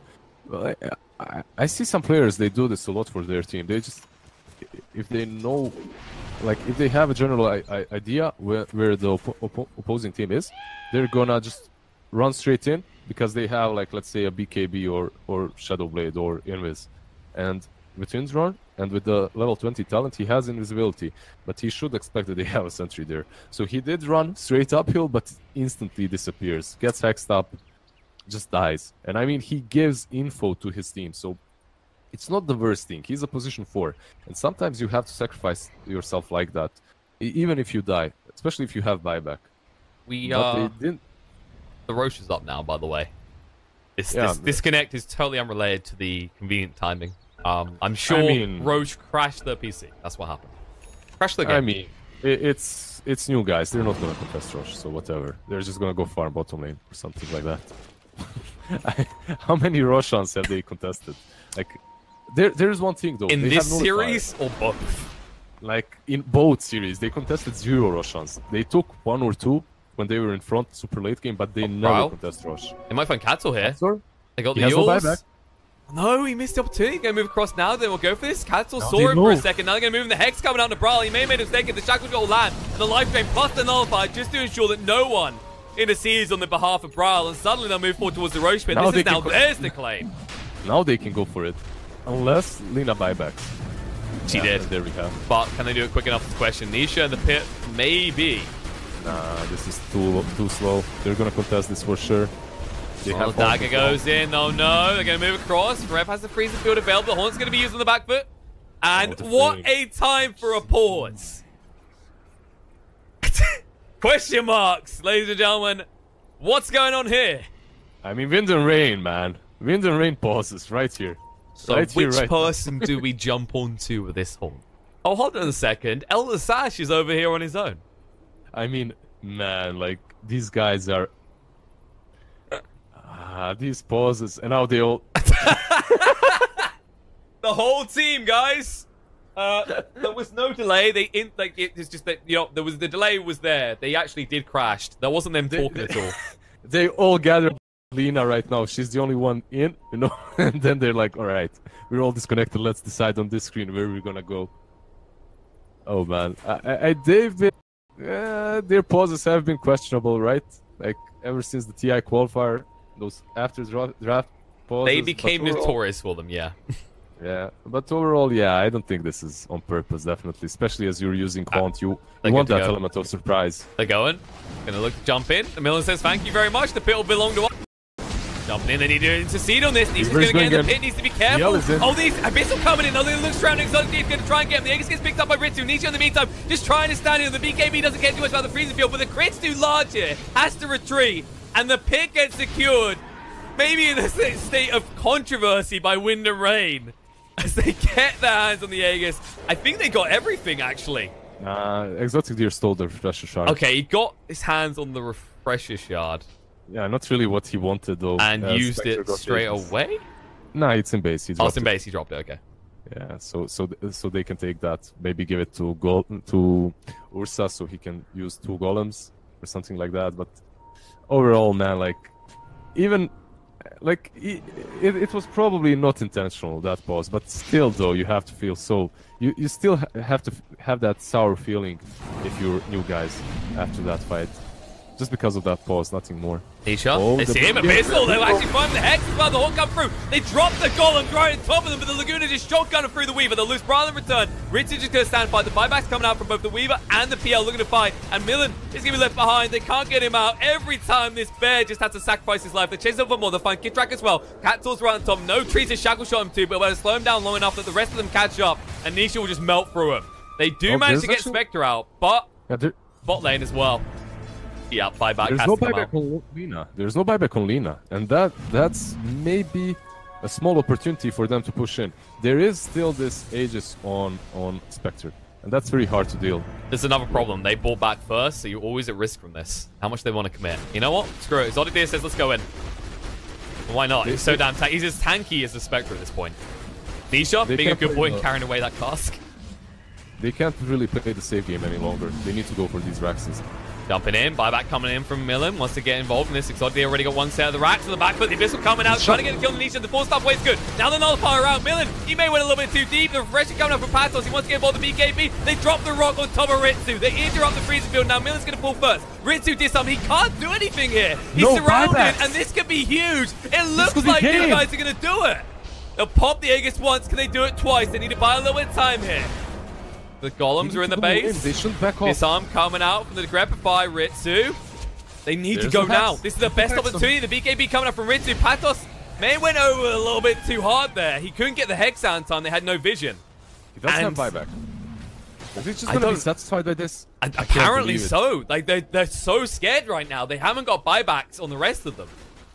I see some players, they do this a lot for their team. They just... If they know... Like, if they have a general idea where the opposing team is, they're gonna just run straight in, because they have, like, let's say a BKB or Shadow Blade or Invis. And with Windrun and with the level 20 talent, he has invisibility, but he should expect that they have a sentry there. So he did run straight uphill, but instantly disappears, gets hexed up, just dies. And I mean, he gives info to his team, so it's not the worst thing. He's a position 4, and sometimes you have to sacrifice yourself like that, even if you die, especially if you have buyback. We The Roche is up now, by the way. This disconnect is totally unrelated to the convenient timing. I'm sure Roche crashed their PC. That's what happened. Crashed the game. I mean, it's new guys. They're not gonna contest Roche, so whatever. They're just gonna go farm bottom lane or something like that. How many Roshans have they contested? Like, there's one thing though. In this series or both? Like in both series, they contested 0 Roshans. They took 1 or 2 when they were in front, super late game, but they never contest Rosh. They might find Katzel here. Katzel? They got he the has no Yules. buyback. No, he missed the opportunity. Gonna move across now. Then we'll go for this. Katzel saw him for a second. Now they're gonna move in the Hex coming out to Brawl. He may have made a mistake. The Shackles will land. And the life drain plus the nullifier just to ensure that no one intercedes on the behalf of Brawl. And suddenly they'll move forward towards the Roche pit. This is now theirs to claim. Now they can go for it. Unless Lina buybacks. She did. There we go. But can they do it quick enough is the question. Nisha in the pit, maybe. Nah, this is too slow. They're gonna contest this for sure. The dagger goes in. Oh no, they're gonna move across. Rev has the freezer field available. The Haunt's gonna be used on the back foot. And what a time for a pause. Question marks, ladies and gentlemen. What's going on here? I mean, Wind and Rain, man. Wind and Rain pauses right here. So which person do we jump onto with this Haunt? Oh, hold on a second. Elder Sash is over here on his own. I mean, man, like, these guys are... these pauses, and now they all... The whole team, guys! There was no delay. It's just that, the delay was there. They actually did crash. That wasn't them talking at all. They all gathered Lina right now. She's the only one in, and then they're like, alright, we're all disconnected. Let's decide on this screen where we're gonna go. Oh, man. Their pauses have been questionable, right? Like, ever since the TI qualifier, those after draft pauses. They became notorious for them, yeah. Yeah, but overall, yeah, I don't think this is on purpose, definitely. Especially as you're using Haunt, you want that element of surprise. They're going. Gonna look to jump in. The Miller says, thank you very much. The pit will belong to us. Jumping in, they need to intercede on this. Nisha's gonna get in the pit, needs to be careful. Oh, these Abyssal coming in. Another look surrounding Exotic Deep, gonna try and get him. The Aegis gets picked up by Ritsu. Nisha in the meantime, just trying to stand in. The BKB doesn't get too much about the freezing field, but the crit's too large here. Has to retreat, and the pit gets secured. Maybe in a state of controversy by Wind and Rain. As they get their hands on the Aegis. I think they got everything, actually. Exotic Deer stole the Refresher Shard. Okay, he got his hands on the Refresher Shard. Yeah, not really what he wanted, though. And used it straight away? Nah, it's in base. It's in base. He dropped it, okay. Yeah, so they can take that. Maybe give it to Ursa so he can use 2 golems or something like that. But overall, man, like, even... Like, it was probably not intentional, that pause, but still, though, you have to feel so... You still have to have that sour feeling if you're new guys after that fight. Just because of that pause, nothing more. Nisha, they see him, Abyssal, they'll actually find the Hex as well, the Hawk come through. They drop the Golem right on top of them, but the Laguna just shotgunning through the Weaver. They'll lose Brawl in return. Ritsu just going to stand fight. The buyback's coming out from both the Weaver and the PL looking to fight, and Millen is going to be left behind. They can't get him out. Every time this bear just has to sacrifice his life. They chase him for more. They'll find Kitrak as well. Katzel's right on top. No trees to shackle shot him to, but they'll slow him down long enough that the rest of them catch up, and Nisha will just melt through him. They do manage to get Spectre out, but bot lane as well. Yeah, buyback. There's no buyback on Lina. There's no buyback on Lina, and that's maybe a small opportunity for them to push in. There is still this Aegis on Spectre, and that's very hard to deal. There's another problem. They bought back first, so you're always at risk from this. How much they want to commit? You know what? Screw it. Exotic Deer says, let's go in. Why not? He's so damn tanky. He's as tanky as the Spectre at this point. Nisha, being a good boy and carrying away that cask. They can't really play the safe game any longer. They need to go for these Raxes. Jumping in, buyback coming in from Millen. Wants to get involved in this. Exotic already got one set of the racks on the back foot. The Abyssal coming out, trying to get a kill on Nisha. The 4-star plays good. Now the nullifier around Millen. He may went a little bit too deep. The refresher coming up from Patos. He wants to get involved in BKB. They drop the rock on top of Ritsu. They interrupt the freezing field. Now Millen's going to pull first. Ritsu disarm. He can't do anything here. He's surrounded, and this could be huge. It looks like you guys are going to do it. They'll pop the Aegis once. Can they do it twice? They need to buy a little bit of time here. The golems are in the base. Disarm coming out from the Decrepify Ritsu. They need to go now. This is the best opportunity. The BKB coming up from Ritsu. Patos may went over a little bit too hard there. He couldn't get the Hex out in time. They had no vision. He doesn't have buyback. Is he just gonna be satisfied by this? Apparently so. Like they're so scared right now. They haven't got buybacks on the rest of them.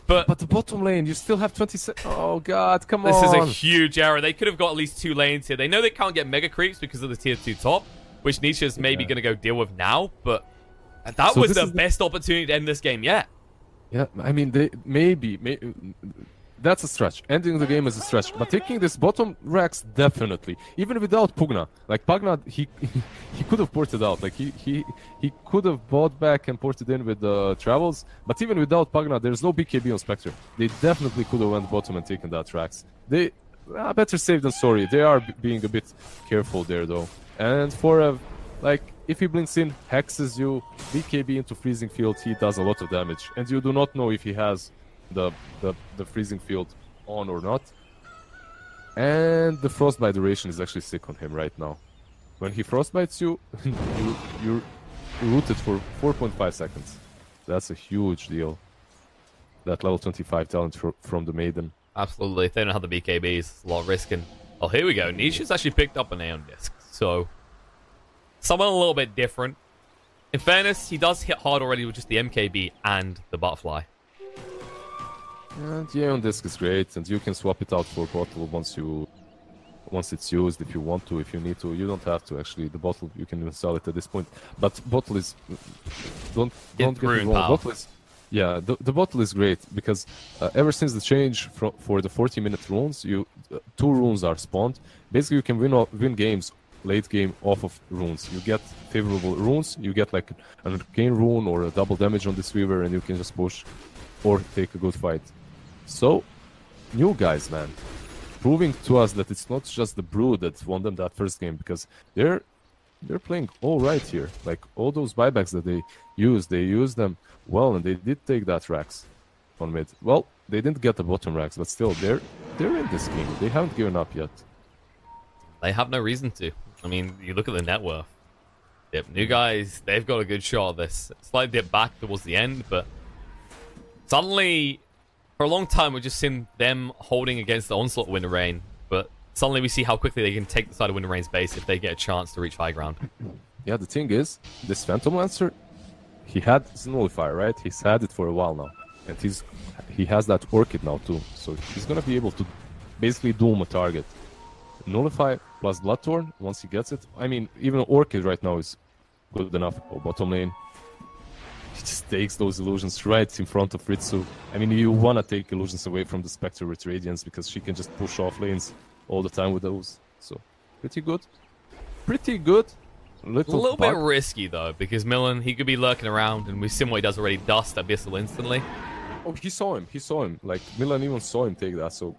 But the bottom lane, you still have 20 Oh god, come on. This is a huge error. They could have got at least 2 lanes here. They know they can't get mega creeps because of the tier 2 top, which Nisha's maybe going to go deal with now, but that was the best opportunity to end this game yet. Yeah, I mean, maybe that's a stretch. Ending the game is a stretch, but taking this bottom Rex, definitely. Even without Pugna, like Pugna, he could have ported out. Like he could have bought back and ported in with the travels. But even without Pugna, there's no BKB on Spectre. They definitely could have went bottom and taken that Rex. They better safe than sorry. They are being a bit careful there though. And Forev, like if he blinks in, hexes you, BKB into freezing field, he does a lot of damage, and you do not know if he has the freezing field on or not. And the frostbite duration is actually sick on him right now. When he frostbites you, you're rooted for 4.5 seconds. That's a huge deal. That level 25 talent from the Maiden. Absolutely. If they don't have the BKBs, it's a lot of risk. And oh, here we go. Nisha's actually picked up an Aeon Disc. So, someone a little bit different. In fairness, he does hit hard already with just the MKB and the Butterfly. And the Aeon Disc is great, and you can swap it out for bottle once it's used, if you want to, if you need to. You don't have to actually. The bottle, you can even sell it at this point. But bottle is don't get me wrong. Bottle is, yeah, the bottle is great because ever since the change for the 40-minute runes, 2 runes are spawned. Basically, you can win games late game off of runes. You get favorable runes, you get like an arcane rune or a double damage on this Weaver, and you can just push or take a good fight. So, new guys, man, proving to us that it's not just the Brood that won them that first game, because they're playing all right here. Like all those buybacks that they used them well, and they did take that Rax on mid. Well, they didn't get the bottom Rax, but still, they're in this game. They haven't given up yet. They have no reason to. I mean, you look at the net worth. Yep, new guys, they've got a good shot at this. Slight dip back towards the end, but suddenly, for a long time, we've just seen them holding against the Onslaught Winter Rain, but suddenly we see how quickly they can take the side of Winter Rain's base if they get a chance to reach high ground. Yeah, the thing is, this Phantom Lancer, he had his Nullifier, right? He's had it for a while now, and he has that Orchid now too, so he's gonna be able to basically doom a target. Nullify plus Bloodthorn, once he gets it. I mean, even Orchid right now is good enough. Oh, bottom lane. He just takes those illusions right in front of Ritsu. I mean, you want to take illusions away from the Spectre with Radiance because she can just push off lanes all the time with those. So, pretty good. Pretty good. A little bit risky, though, because Millen, he could be lurking around, and we've seen what he does already, dust Abyssal instantly. Oh, he saw him. Like, Millen even saw him take that, so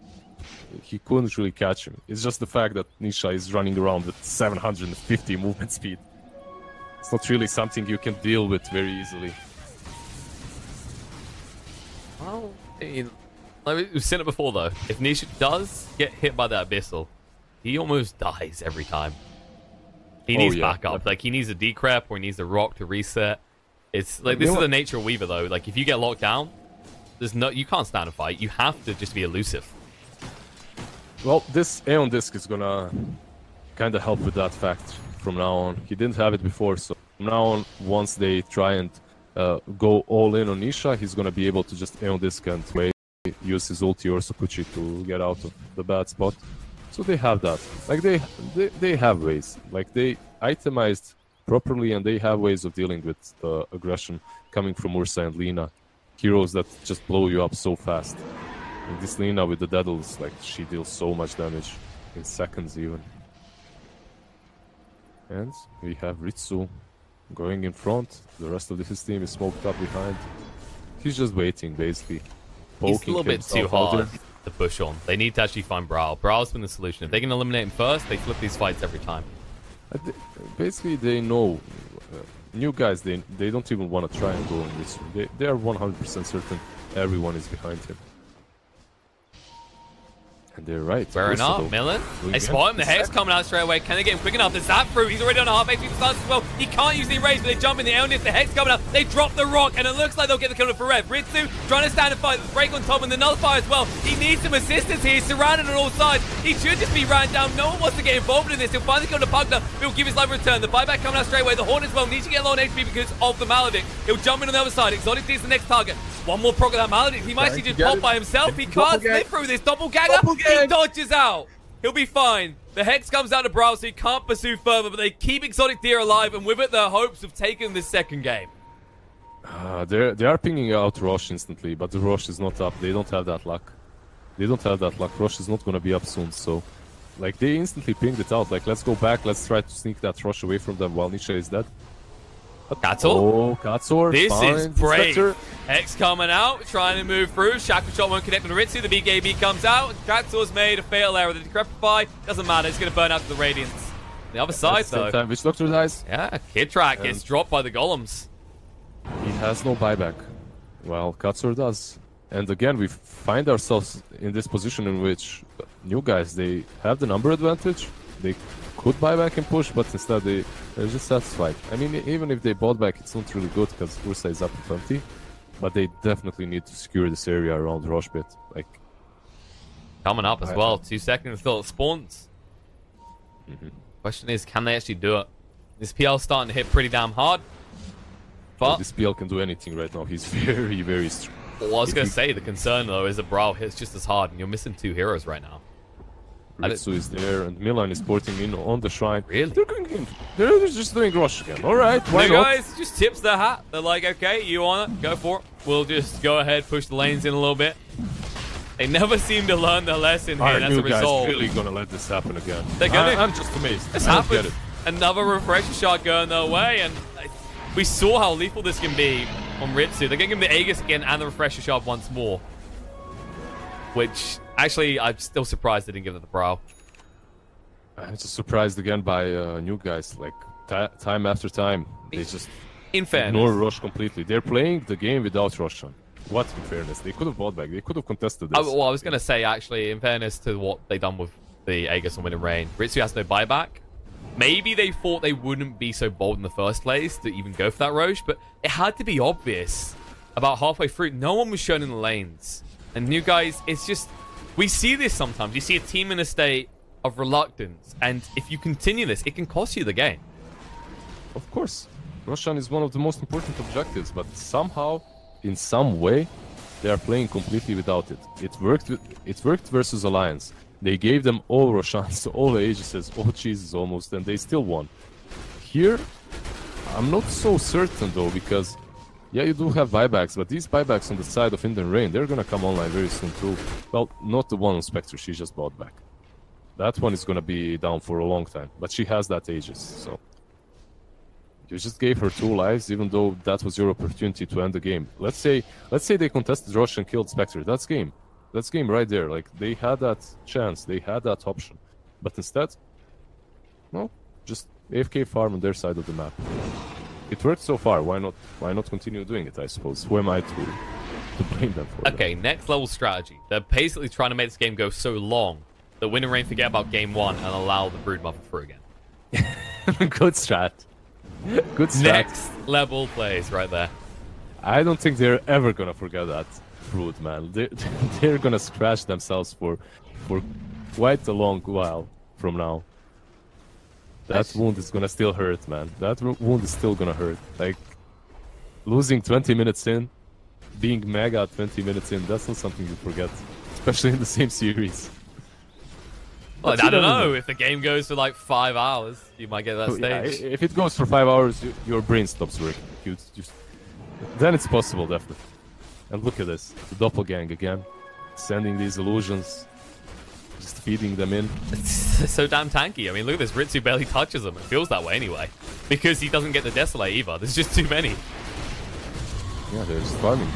he couldn't really catch him. It's just the fact that Nisha is running around with 750 movement speed. It's not really something you can deal with very easily. Well, I mean, we've seen it before, though. If Nisha does get hit by that Abyssal, he almost dies every time. He needs backup. Like, he needs a decrep or he needs a rock to reset. It's like, this is the nature of Weaver, though. Like, if you get locked down, you can't stand a fight. You have to just be elusive. Well, this Aeon Disc is gonna kind of help with that fact from now on. He didn't have it before, so from now on, once they try and go all in on Nisha, he's gonna be able to just Aeon Disc and use his ulti or Sokuchi to get out of the bad spot. So they have that. Like they have ways. Like they itemized properly, and they have ways of dealing with the aggression coming from Ursa and Lina, heroes that just blow you up so fast. And this Lina with the Daedals, like, she deals so much damage in seconds even. And we have Ritsu going in front. The rest of his team is smoked up behind. He's just waiting, basically. He's a little bit too hard to push on. They need to actually find Brawl. Brawl's been the solution. If they can eliminate him first, they flip these fights every time. Basically, they know. New guys, they don't even want to try and go on Ritsu. They are 100% certain everyone is behind him. And they're right. Wearing up, Millen. They spot him. The Hex coming out straight away. Can they get him quick enough? The Zap through. He's already on a half HP for stance as well. He can't use the erase, but they jump in the Elnis. The Hex coming out. They drop the rock, and it looks like they'll get the kill for Rev. Ritsu trying to stand and fight. The break on top and the Nullify as well. He needs some assistance here. He's surrounded on all sides. He should just be ran down. No one wants to get involved in this. He'll finally kill the Pugler. He'll give his life a return. The buyback coming out straight away. The Horn as well needs to get low on HP because of the Maledict. He'll jump in on the other side. Exotic is the next target. One more proc of that Maledict. He might actually just pop by himself. He can't slip through this doppelganger. He dodges out. He'll be fine. The Hex comes out of Brow, so he can't pursue further, but they keep Exotic Deer alive, and with it, their hopes of taking this second game. They are pinging out Rosh instantly, but the Rosh is not up. They don't have that luck. They don't have that luck. Rosh is not going to be up soon, so... Like, they instantly pinged it out. Like, let's go back. Let's try to sneak that Rosh away from them while Nisha is dead. Katzor? Oh, Katzor. This fine. is brave. Hex coming out, trying to move through. Shackle shot won't connect with Ritsu. The BKB comes out. Katzor's made a fatal error. The Decrepify doesn't matter. It's going to burn out to the Radiance. The other side, though. Time, which Doctor dies? Yeah, Kid Track gets dropped by the Golems. He has no buyback. Well, Katzor does. And again, we find ourselves in this position in which new guys, they have the number advantage. They could buy back and push, but instead they're just satisfied. I mean, even if they bought back, it's not really good because Ursa is up to 20. But they definitely need to secure this area around Roshbit. Like, coming up as well. 2 seconds until it spawns. Question is, can they actually do it? This PL starting to hit pretty damn hard. But this PL can do anything right now. He's very, very strong. Well, I was going to say, the concern though is that Brawl hits just as hard, and you're missing 2 heroes right now. Ritsu is there, and Milan is porting in on the shrine. Really? They're going in. They're just doing Rosh again. Alright, why not? Guys just tips their hat. They're like, okay, you want it? Go for it. We'll just go ahead, push the lanes in a little bit. They never seem to learn their lesson here, and as a result... Guys really going to let this happen again. They're going to... I'm just amazed. This happened. Another refresher shot going their way, and we saw how lethal this can be on Ritsu. They're going to give him the Aegis again and the refresher shot once more. Which, actually, I'm still surprised they didn't give it the Brow. I'm just surprised again by new guys. Like, time after time, they just ignore Rosh completely. They're playing the game without Roshan. What, in fairness? They could have bought back. They could have contested this. Well, I was going to say, actually, in fairness to what they done with the Aegis and Wind and Rain, Ritsu has no buyback. Maybe they thought they wouldn't be so bold in the first place to even go for that Roche, but it had to be obvious. About halfway through, no one was shown in the lanes. And new guys, it's just... We see this sometimes. You see a team in a state of reluctance, and if you continue this, it can cost you the game. Of course. Roshan is one of the most important objectives, but somehow, in some way, they are playing completely without it. It worked versus Alliance. They gave them all Roshans, all Aegises, all cheeses almost, and they still won. Here, I'm not so certain though, because yeah, you do have buybacks, but these buybacks on the side of Wind and Rain, they're gonna come online very soon too. Well, not the one on Spectre, she just bought back. That one is gonna be down for a long time, but she has that Aegis, so... You just gave her 2 lives, even though that was your opportunity to end the game. Let's say they contested Rosh and killed Spectre. That's game. That's game right there. Like, they had that chance, they had that option. But instead, no, just AFK farm on their side of the map. It worked so far, why not continue doing it, I suppose? Who am I to blame them for Okay, next level strategy. They're basically trying to make this game go so long that Wind and Rain forget about game 1 and allow the Broodmother through again. Good strat. Good strat. Next level plays right there. I don't think they're ever gonna forget that Brood, man. They're gonna scratch themselves for quite a long while from now. That wound is gonna still hurt, man. That wound is still gonna hurt. Like, losing 20 minutes in, being mega 20 minutes in, that's not something you forget. Especially in the same series. Well, I don't know. If the game goes for like 5 hours, you might get that stage. Yeah, if it goes for 5 hours, your brain stops working. Then it's possible, definitely. And look at this. The Doppelgang again. Sending these illusions. Just feeding them in. It's so damn tanky. I mean, look at this. Ritsu barely touches him. It feels that way anyway. Because he doesn't get the Desolate either. There's just too many. Yeah, they're just farming.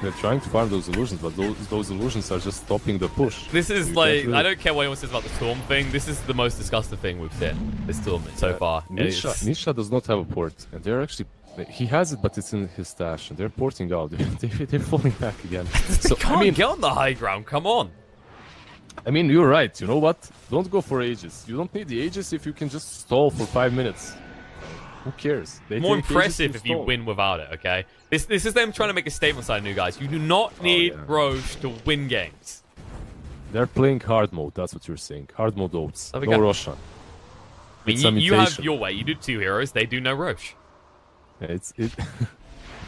They're trying to farm those illusions, but those illusions are just stopping the push. This is like, I don't care what anyone says about the Storm thing. This is the most disgusting thing we've seen this tournament so far. Nisha does not have a port, and they're actually... He has it, but it's in his stash, and they're porting out. They're falling back again. So, can't get on the high ground, come on. I mean, you're right. You know what? Don't go for Aegis. You don't need the Aegis if you can just stall for 5 minutes. Who cares? More impressive if you win without it, okay? This is them trying to make a statement side, new guys. You do not need Roche to win games. They're playing hard mode, that's what you're saying. Hard mode oats. No Roshan. I mean, you have your way. You do 2 heroes. They do no Roche. Yeah,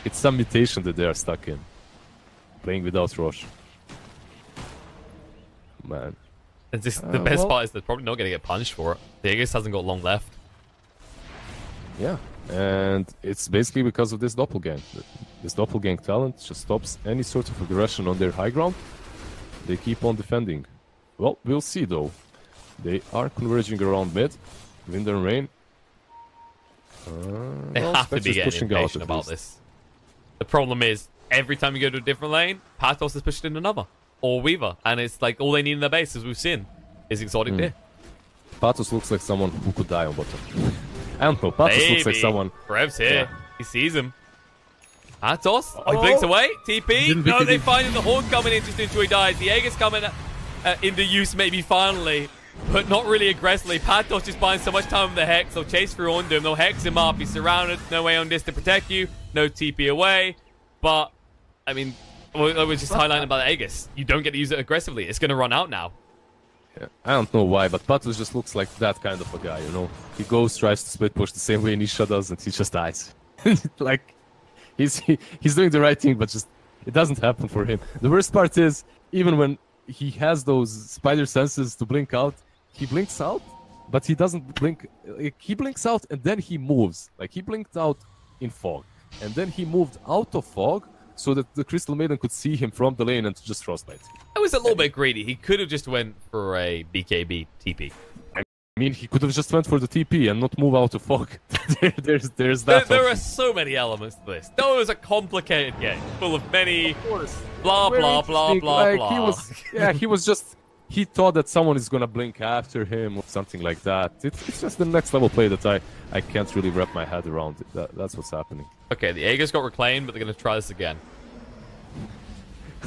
it's some mutation that they are stuck in. Playing without Roche. Man. And the best part is they're probably not going to get punished for it. The Aegis hasn't got long left. Yeah, and it's basically because of this doppelgang. This doppelgang talent just stops any sort of aggression on their high ground. They keep on defending. Well, we'll see though. They are converging around mid. Wind and rain. They have to be getting impatient about this. The problem is, every time you go to a different lane, Patos is pushed in another. Or Weaver. And it's like all they need in their base, as we've seen, is exotic deer. Patos looks like someone who could die on bottom. I don't know, Patos looks like someone... Rev's here. Yeah. He sees him. Patos? Oh, he blinks away. TP? No, they find him. The Horn coming in just until he dies. The Aegis coming into use maybe finally, but not really aggressively. Patos just buying so much time with the Hex. They'll chase through onto him. They'll Hex him up. He's surrounded. No way on this to protect you. No TP away. But, I mean... I was just highlighting about the Aegis. You don't get to use it aggressively. It's going to run out now. Yeah, I don't know why, but Patos just looks like that kind of a guy, you know? He goes, tries to split push the same way Nisha does, and he just dies. Like, he's doing the right thing, but just it doesn't happen for him. The worst part is, even when he has those spider senses to blink out, he blinks out, but he doesn't blink. Like, he blinks out, and then he moves. Like, he blinked out in fog, and then he moved out of fog, so that the Crystal Maiden could see him from the lane and just frostbite. I was a little bit greedy. He could have just went for a BKB TP. I mean, he could have just went for the TP and not move out of fog. there's that. There are so many elements to this. No, it was a complicated game, full of many blah blah blah blah blah. He was just. He thought that someone is gonna blink after him or something like that. It's just the next level play that I can't really wrap my head around. That's what's happening. Okay, the Aegis got reclaimed, but they're gonna try this again.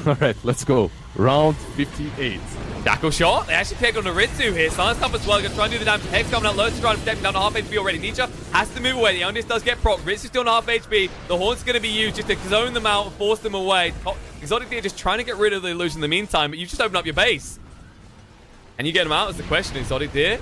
Alright, let's go. Round 58. Shackle shot. They actually take on the Ritsu here. Silence up as well. Gonna try and do the damage. Hex coming out low to try and protect him down to half HP already. Nisha has to move away. The Onus does get proc. Ritsu's still on half HP. The Horn's gonna be used just to zone them out and force them away. Exotic Deer just trying to get rid of the illusion in the meantime, but you just open up your base. And you get him out, is the question. Exotic Deer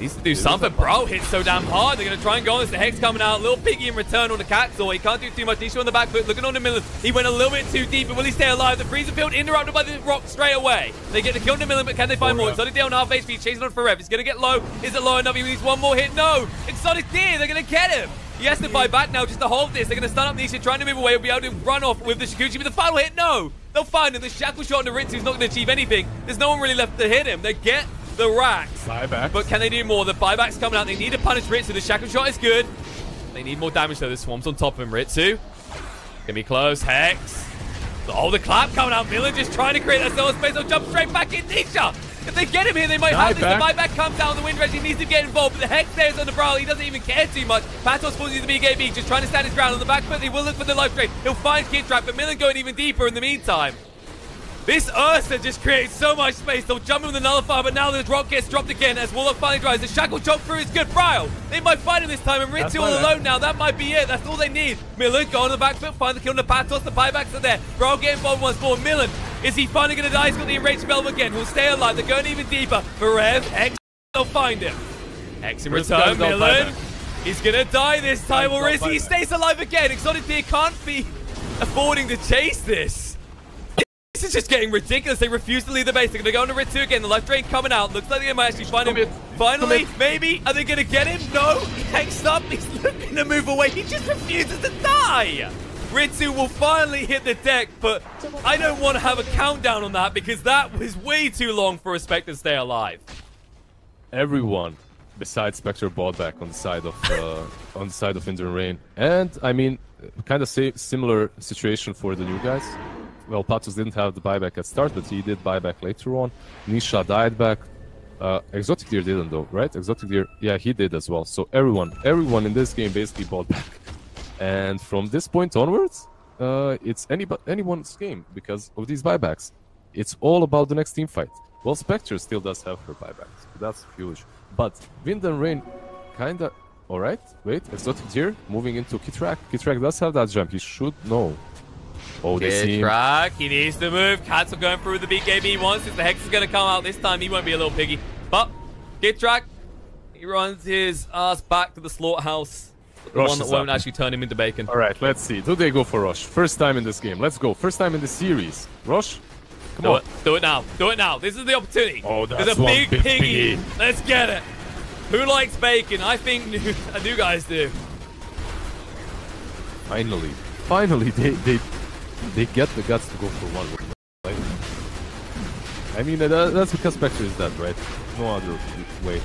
needs to do something. Bro hits so damn hard. They're going to try and go on this. The Hex coming out. Little Piggy in return on the Caxor. He can't do too much. Nisha on the back foot. Looking on the Millen. He went a little bit too deep, but will he stay alive? The freezer field interrupted by the rock straight away. They get the kill on the Millen, but can they find more? Exotic Deer on half HP. Chasing on for Rev. He's going to get low. Is it low enough? He needs one more hit. No. Exotic Deer. They're going to get him. He has to buy back now just to hold this. They're going to stun up Nisha, trying to move away. He'll be able to run off with the Shikuchi, but the final hit, no. They'll find him. The shackle shot on the Ritsu's not going to achieve anything. There's no one really left to hit him. They get the racks. Buyback. But can they do more? The buyback's coming out. They need to punish Ritsu. The shackle shot is good. They need more damage though. The swarm's on top of him. Ritsu. Gonna be close. Hex. Oh, the clap coming out. Miller just trying to create that solo space. They'll jump straight back in. Nisha. If they get him here, they might have this. The buyback comes down. The wind rush. He needs to get involved. But the Hex there is on the brow. He doesn't even care too much. Patos falls into the BKB. Just trying to stand his ground on the back foot. He will look for the life drain. He'll find Kid Trap. But Miller going even deeper in the meantime. This Ursa just creates so much space. They'll jump in with the nullifier, but now the rock gets dropped again as Warlock finally drives. The shackle choke through is good. Brile, they might fight him this time, and Ritsu all alone now. That might be it. That's all they need. Millen go on the back foot, find the kill on the Patos. The buybacks are there. Brile getting involved once more. Millen, is he finally going to die? He's got the enraged spell again. He'll stay alive. They're going even deeper. Berev, Hex, they'll find him. Hex in return. Millen, he's going to die this time, or is he? He stays alive again. Exotic Deer can't be affording to chase this. This is just getting ridiculous. They refuse to leave the base. They're going to go on to Ritsu again. The life drain coming out. Looks like they might actually find him. Finally, maybe. Are they going to get him? No. Hexed up. He's looking to move away. He just refuses to die. Ritsu will finally hit the deck, but I don't want to have a countdown on that because that was way too long for Respect to stay alive. Everyone besides Spectre bought back on the side of Wind and Rain. And, I mean, kind of similar situation for the new guys. Well, Patos didn't have the buyback at start, but he did buyback later on. Nisha died back. Exotic Deer didn't though, right? Exotic Deer, yeah, he did as well. So everyone in this game basically bought back. And from this point onwards, it's anyone's game because of these buybacks. it's all about the next team fight. Well, Spectre still does have her buybacks. That's huge. But Wind and Rain kinda... Alright, wait, Exotic Deer moving into Kitrak. Kitrak does have that jump, he should know. Oh, they see him. Kitrak, he needs to move. Cancel going through the BKB once. If the Hex is going to come out this time, he won't be a little piggy. But Kitrak, he runs his ass back to the slaughterhouse. The one that won't actually turn him into bacon. Alright, let's see. Do they go for Rosh? First time in this game. Let's go. First time in the series. Rosh, come on. Do it now. Do it now. This is the opportunity. Oh, that's There's a big piggy. Let's get it. Who likes bacon? I think new guys do. Finally, they get the guts to go for one. Right? I mean, that's because Spectre is dead, right? No other way.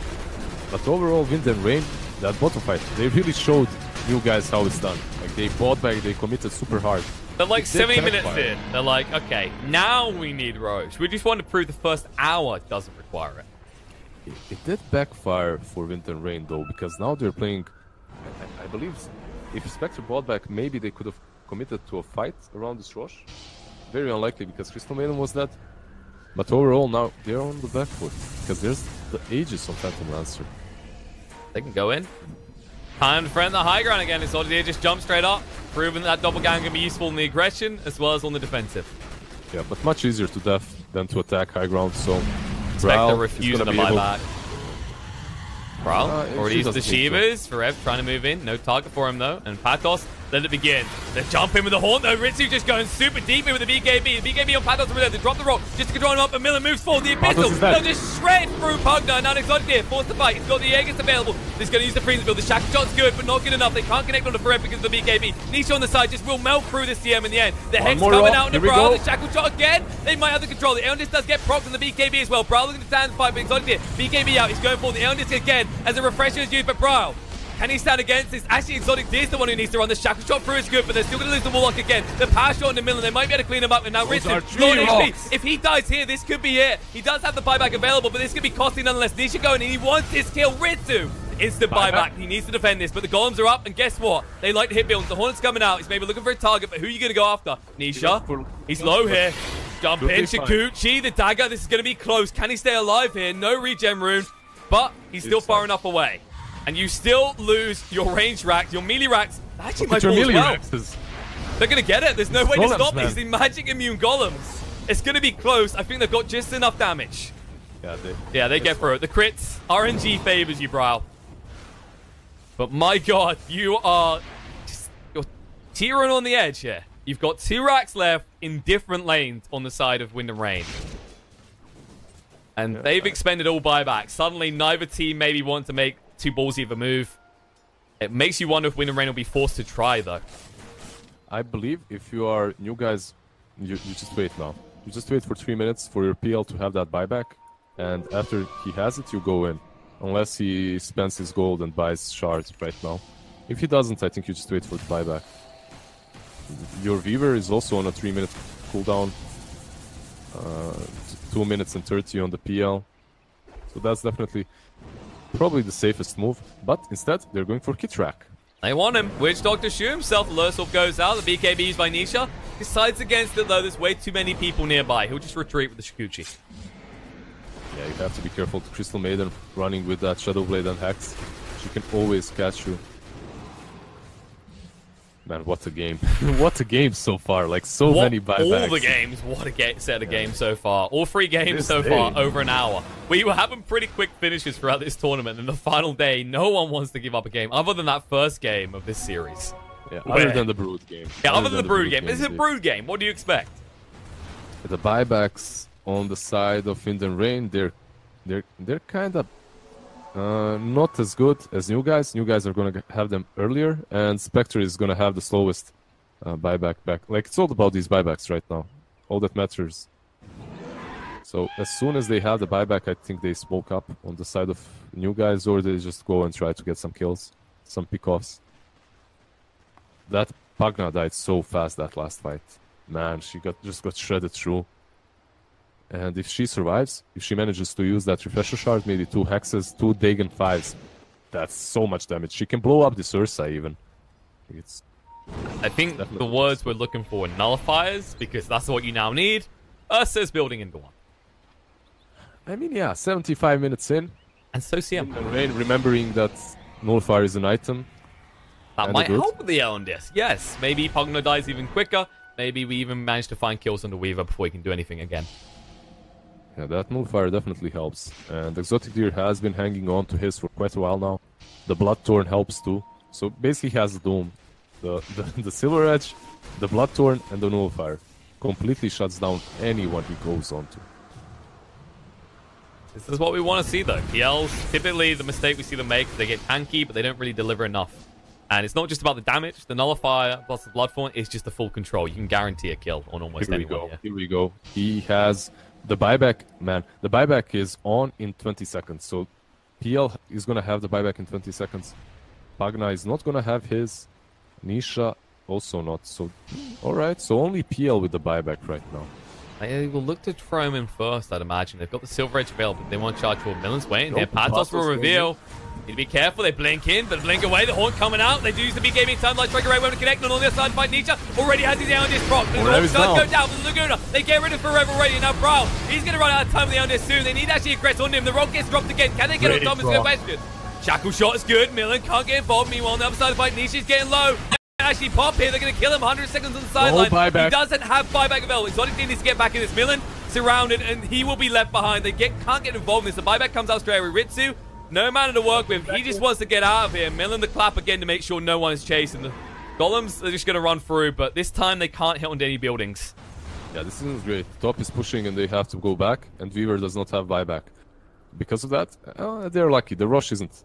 But overall, Wind and Rain, that bottom fight, they really showed you guys how it's done. Like, they bought back, they committed super hard. They're like 70 minutes in. They're like, okay, now we need Roche. We just want to prove the first hour doesn't require it. It did backfire for Wind and Rain, though, because now they're playing... I believe if Spectre bought back, maybe they could have committed to a fight around this Roche. Very unlikely, because Crystal Maiden was dead. But overall, now they're on the back foot, because there's the Aegis on Phantom Lancer. They can go in. Time to friend the high ground again. It's already just jump straight up, proving that doppelganger can be useful in the aggression as well as on the defensive. Yeah, but much easier to def than to attack high ground, so... Spectre refusing the buyback. Prowl already used the Shivas. Forev trying to move in. No target for him though. And Patos, let it begin. They jump in with the Haunt though. Ritsu just going super deep in with the BKB. The BKB on Patos over there. They drop the rock just to control him up. And Miller moves forward. The Abyssal. They'll just shred through Pugna. Now Exotic here. Forced to fight. He's got the Aegis available. He's going to use the freeze build. The Shackle Shot's good, but not good enough. They can't connect on the Forev because of the BKB. Nisha on the side just will melt through this TM in the end. The Hex coming out in the Brawl. The Shackle Shot again. They might have the control. The Eondis does get procced on the BKB as well. Brawl looking to stand fight, but Exotic here. BKB out. He's going for the Eondis again as a refresher is used for Brawl. Can he stand against this? Actually, Exotic Deer's the one who needs to run. The Shackle Shot through is good, but they're still going to lose the Warlock again. The Power Shot in the middle, they might be able to clean him up. And now Ritsu, Lord HP. If he dies here, this could be it. He does have the buyback available, but this could be costly nonetheless. Nisha going, and he wants this kill. Ritsu, instant buyback. He needs to defend this, but the golems are up, and guess what? They like to hit builds. The Hornet's coming out. He's maybe looking for a target, but who are you going to go after? Nisha. He's low here. Jump in, Shikuchi, the dagger. This is going to be close. Can he stay alive here? No regen rune, but he's still far enough away. And you still lose your range racks, your melee racks. Actually, might fall as well. They're going to get it. There's no way to stop these. The magic immune golems. It's going to be close. I think they've got just enough damage. Yeah, they get through it. The crits, RNG favors you, Brawl. But my god, you're teetering on the edge here. You've got 2 racks left in different lanes on the side of Wind and Rain. And they've expended all buybacks. Suddenly, neither team maybe want to make too ballsy of a move. It makes you wonder if Wind and Rain will be forced to try, though. I believe if you are new guys, you just wait now. You just wait for 3 minutes for your PL to have that buyback. And after he has it, you go in. Unless he spends his gold and buys shards right now. If he doesn't, I think you just wait for the buyback. Your Weaver is also on a 3-minute cooldown. 2 minutes and 30 on the PL. So that's definitely probably the safest move. But instead, they're going for Kitrak. They want him. Witch Doctor Shu himself. Lursorb goes out. The BKB used by Nisha. Decides against it, though. There's way too many people nearby. He'll just retreat with the Shikuchi. Yeah, you have to be careful. The Crystal Maiden running with that Shadow Blade and Hex. She can always catch you. Man, what a game. What a game so far. Like, so many buybacks. All the games. What a set of games so far. All 3 games so far, over an hour. We were having pretty quick finishes throughout this tournament. And the final day, no one wants to give up a game other than that first game of this series. Yeah, other than the Brood game. Yeah, other than the Brood game. This is a Brood game. What do you expect? The buybacks on the side of Wind and Rain, they're kind of not as good as new guys. New guys are going to have them earlier, and Spectre is going to have the slowest buyback back. Like, it's all about these buybacks right now. All that matters. So as soon as they have the buyback, I think they smoke up on the side of new guys, or they just go and try to get some kills, some pick-offs. That Pugna died so fast that last fight. Man, she just got shredded through. And if she survives, if she manages to use that refresher shard, maybe 2 hexes, 2 Dagon 5s, that's so much damage. She can blow up this Ursa even. I think the words we're looking for are nullifiers, because that's what you now need. Ursa's building into one. I mean, yeah, 75 minutes in. And so CM. And Rain remembering that Nullifier is an item. That might help with the Elendis. Yes, maybe Pugno dies even quicker. Maybe we even manage to find kills on the Weaver before he can do anything again. Yeah, that Nullifier definitely helps. And Exotic Deer has been hanging on to his for quite a while now. The Bloodthorn helps too. So basically he has the Doom. The Silver Edge, the Bloodthorn, and the Nullifier. Completely shuts down anyone he goes on to. This is what we want to see though. PLs, typically the mistake we see them make is they get tanky, but they don't really deliver enough. And it's not just about the damage, the Nullifier plus the Bloodthorn, it's just the full control. You can guarantee a kill on almost anyone. Here we go. He has the buyback, man. The buyback is on in 20 seconds. So PL is going to have the buyback in 20 seconds. Pagna is not going to have his. Nisha also not. So, alright. So only PL with the buyback right now. They will look to throw him in first, I'd imagine. They've got the Silver Edge available. They want to charge for Millen's waiting here. Patos will reveal. Need to be careful. They blink in, but blink away. The Haunt coming out. They do use the BKB time. Light Striker right, won't connect. And on the other side, fight Nisha. Already has his Elendis proc. The Haunt does go down with the Laguna. They get rid of Forever already. Now Brawl, he's going to run out of time with the Elendis soon. They need actually aggress on him. The rock gets dropped again. Can they get on top? It's a good question. Shackle shot is good. Millen can't get involved. Meanwhile, on the other side of the fight, Nisha's getting low. Actually pop here. They're going to kill him. 100 seconds on the sideline. He doesn't have buyback available. Exotic needs to get back in this. Millen surrounded, and he will be left behind. They can't get involved in this. The buyback comes out straight away. Ritsu, no man to work with. He just wants to get out of here. Millen the clap again to make sure no one is chasing. The Golems, they're just going to run through, but this time they can't hit on any buildings. Yeah, this isn't great. Top is pushing, and they have to go back, and Weaver does not have buyback. Because of that, they're lucky. The rush isn't.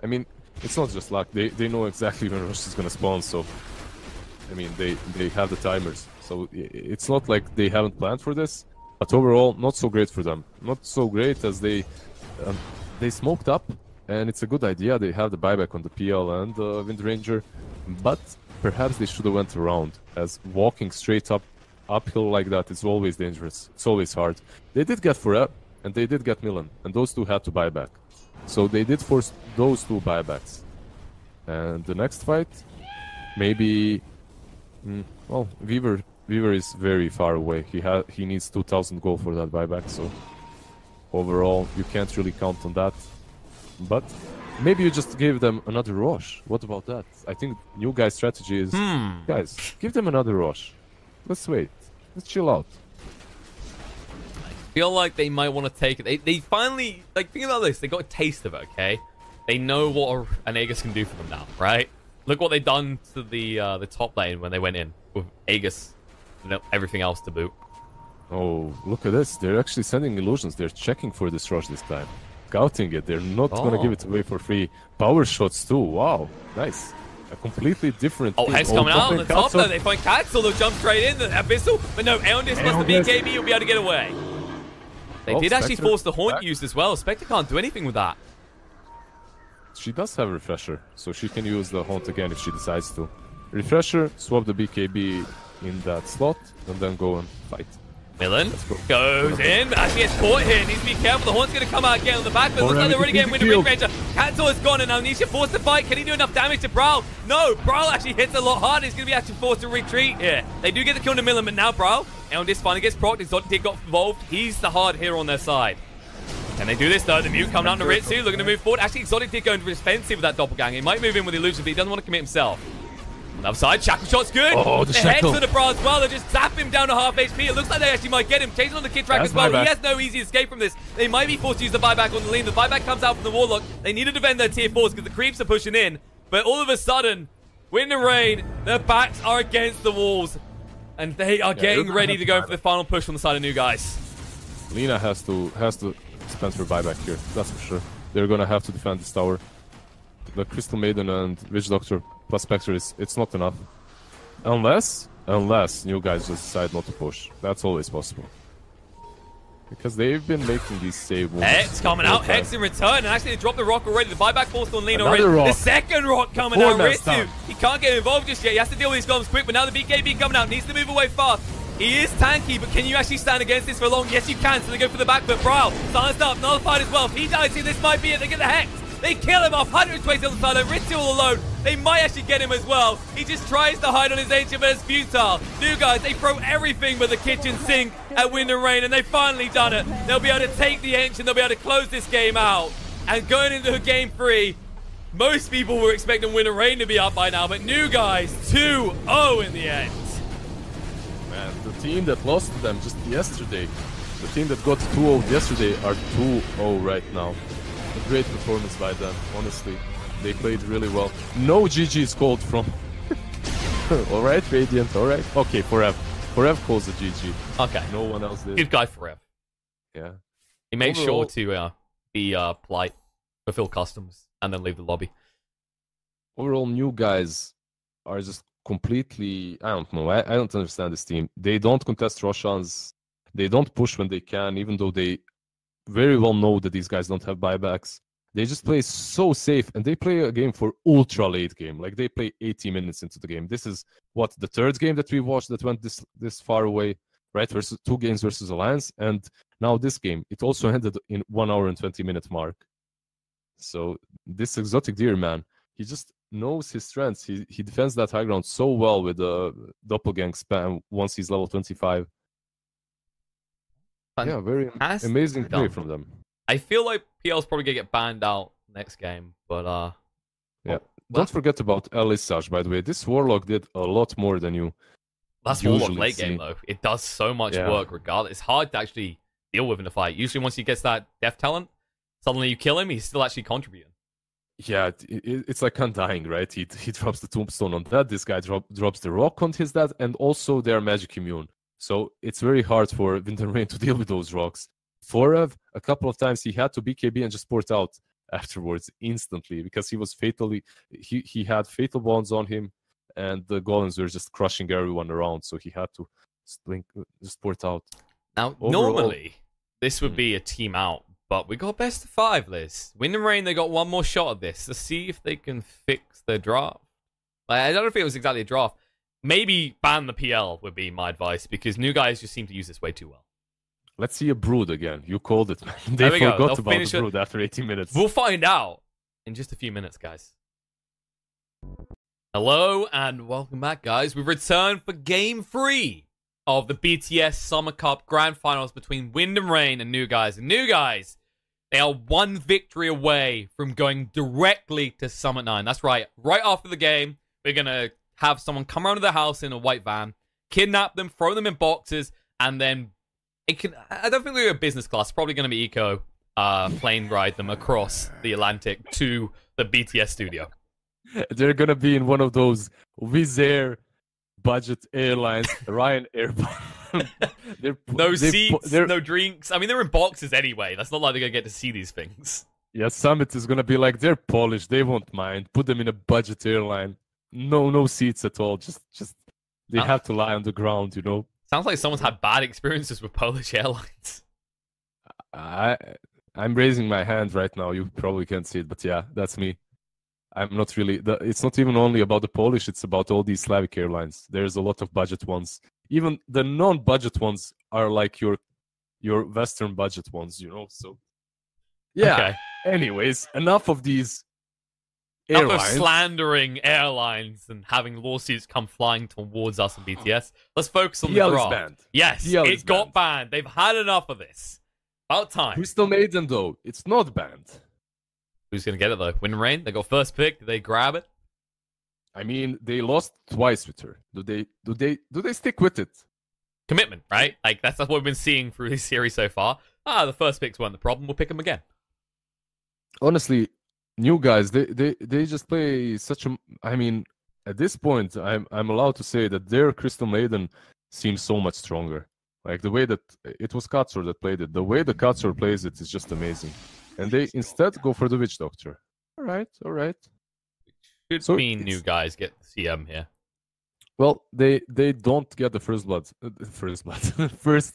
I mean, it's not just luck. They know exactly when rush is going to spawn, so... I mean, they have the timers. So it's not like they haven't planned for this. But overall, not so great for them. Not so great as they smoked up. And it's a good idea. They have the buyback on the PL and the Wind Ranger. But perhaps they should have went around. As walking straight uphill like that is always dangerous. It's always hard. They did get Forever, and they did get Millen. And those two had to buy back. So they did force those two buybacks. And the next fight, maybe... well, Weaver is very far away. He needs 2,000 gold for that buyback, so overall you can't really count on that. But maybe you just gave them another rush. What about that? I think new guy's strategy is guys, give them another rush. Let's wait. Let's chill out. I feel like they might want to take it. They finally, like, think about this. They got a taste of it, okay? They know what an Aegis can do for them now, right? Look what they've done to the top lane when they went in with Aegis, everything else to boot. Oh, look at this. They're actually sending illusions. They're checking for this rush this time. Scouting it. They're not going to give it away for free. Power shots too. Wow. Nice. A completely different Oh, thing. Hex coming out on the top though. They find Caxel. They'll jump straight in. The Abyssal. But no, Elendis plus the BKB. You'll be able to get away. They did actually force the Haunt used as well. Spectre can't do anything with that. She does have a Refresher, so she can use the Haunt again if she decides to. Refresher, swap the BKB in that slot, and then go and fight. Millen goes in, but actually gets caught here. Needs to be careful. The Haunt's going to come out again on the back, but looks like they're already getting rid of Wind Ranger. Cancel is gone, and now Nisha forced to fight. Can he do enough damage to Brawl? No, Brawl actually hits a lot harder. He's going to be actually forced to retreat here. They do get the kill to Millen, but now Brawl, Elendis finally gets procced. Exotic got involved. He's the hard hero on their side. Can they do this though? The Mute coming out to Ritsu, looking to move forward. Actually, Exotic did go into defensive with that doppelganger. He might move in with the illusion, but he doesn't want to commit himself. On the other side, Shackle shot's good. Oh, the Hex on the Bra as well. They just zap him down to half HP. It looks like they actually might get him. Chasing on the Kid Track as well. He has no easy escape from this. They might be forced to use the buyback on the lean. The buyback comes out from the Warlock. They need to defend their tier 4s because the creeps are pushing in. But all of a sudden, Wind and Rain, their backs are against the walls. And they are getting ready to go for the final push on the side of New Guys. Lina has to spend her buyback here, that's for sure. They're gonna have to defend this tower. The Crystal Maiden and Witch Doctor plus Spectre it's not enough. Unless New Guys just decide not to push. That's always possible. Because they've been making these save moves. Hex coming out, Hex in return, and actually they dropped the rock already. The buyback forced on Lina already. Rock. The second rock coming out, Ritsu. He can't get involved just yet. He has to deal with these golems quick, but now the BKB coming out. Needs to move away fast. He is tanky, but can you actually stand against this for long? Yes, you can, so they go for the back foot. Brawl, silenced up, nullified as well. If he dies here, this might be it. They get the Hex. They kill him off. 120 on the side. Ritsu all alone. They might actually get him as well. He just tries to hide on his ancient, but it's futile. New guys, they throw everything but the kitchen sink at Wind and Rain, and they've finally done it. They'll be able to take the ancient. They'll be able to close this game out. And going into game 3, most people were expecting Wind and Rain to be up by now, but New guys 2-0 in the end. Man, the team that lost to them just yesterday, the team that got 2-0 yesterday are 2-0 right now. A great performance by them, honestly. They played really well. No GG is called from... Alright, Radiant, alright. Okay, Forev. Forev calls a GG. Okay. No one else did. Good guy, Forev. Yeah. He made sure to be polite, fulfill customs, and then leave the lobby. Overall, New guys are just completely... I don't know. I don't understand this team. They don't contest Roshan's. They don't push when they can, even though they very well know that these guys don't have buybacks. They just play so safe, and they play a game for ultra late game. Like, they play 80 minutes into the game. This is, what, the third game that we watched that went this far away, right? Versus 2 games versus Alliance, and now this game. It also ended in 1 hour and 20-minute mark. So, this Exotic Deer, man, he just knows his strengths. He defends that high ground so well with the doppelgang spam once he's level 25. Yeah, very amazing play from them. I feel like PL's probably gonna get banned out next game, but yeah. Don't forget about Elisage, by the way. This Warlock did a lot more than you. That's Warlock late game though. It does so much work regardless. It's hard to actually deal with in a fight. Usually once he gets that death talent, suddenly you kill him, he's still actually contributing. Yeah, it's like Undying, right? He drops the tombstone on that. This guy drops the rock on his dad, and also they're magic immune. So it's very hard for Wind and Rain to deal with those rocks. Forev, a couple of times he had to BKB and just port out afterwards instantly because he was he had fatal bonds on him, and the golems were just crushing everyone around, so he had to just port out. Now, normally this would be a team out, but we got best of 5 list. Wind and Rain, they got one more shot at this to see if they can fix their draft. Like, I don't know if it was exactly a draft. Maybe ban the PL would be my advice, because New guys just seem to use this way too well. Let's see a Brood again. You called it, man. They forgot about the Brood after 80 minutes. We'll find out in just a few minutes, guys. Hello, and welcome back, guys. We've returned for Game 3 of the BTS Summer Cup Grand Finals between Wind and Rain and New guys. And New guys, they are 1 victory away from going directly to Summit 9. That's right. Right after the game, we're going to have someone come around to their house in a white van, kidnap them, throw them in boxes, and then I don't think we're a business class. It's probably going to be Eco plane ride them across the Atlantic to the BTS studio. They're going to be in one of those Wizz Air budget airlines, Ryanair. No seats, no drinks. I mean, they're in boxes anyway. That's not like they're going to get to see these things. Yeah, Summit is going to be like, they're Polish. They won't mind. Put them in a budget airline. No seats at all. Just they have to lie on the ground, you know. Sounds like someone's had bad experiences with Polish airlines. I'm raising my hand right now. You probably can't see it, but yeah, that's me. I'm not really... It's not even only about the Polish, it's about all these Slavic airlines. There's a lot of budget ones. Even the non-budget ones are like your Western budget ones, you know? So, yeah. Okay. Anyways, enough of these airlines. Enough of slandering airlines and having lawsuits come flying towards us in BTS. Let's focus on the draft. Banned. Yes, it got banned. They've had enough of this. About time. Crystal Maiden, though, it's not banned. Who's going to get it, though? Wind and Rain? They got first pick. Did they grab it? I mean, they lost twice with her. Do they stick with it? Commitment, right? Like, that's what we've been seeing through this series so far. The first picks weren't the problem. We'll pick them again. Honestly, New guys, they just play such a... I mean, at this point, I'm allowed to say that their Crystal Maiden seems so much stronger. Like, the way that... It was Katsur that played it. The way the Katsur plays it is just amazing. And they instead go for the Witch Doctor. All right. Should mean New guys get CM here. Well, they don't get the first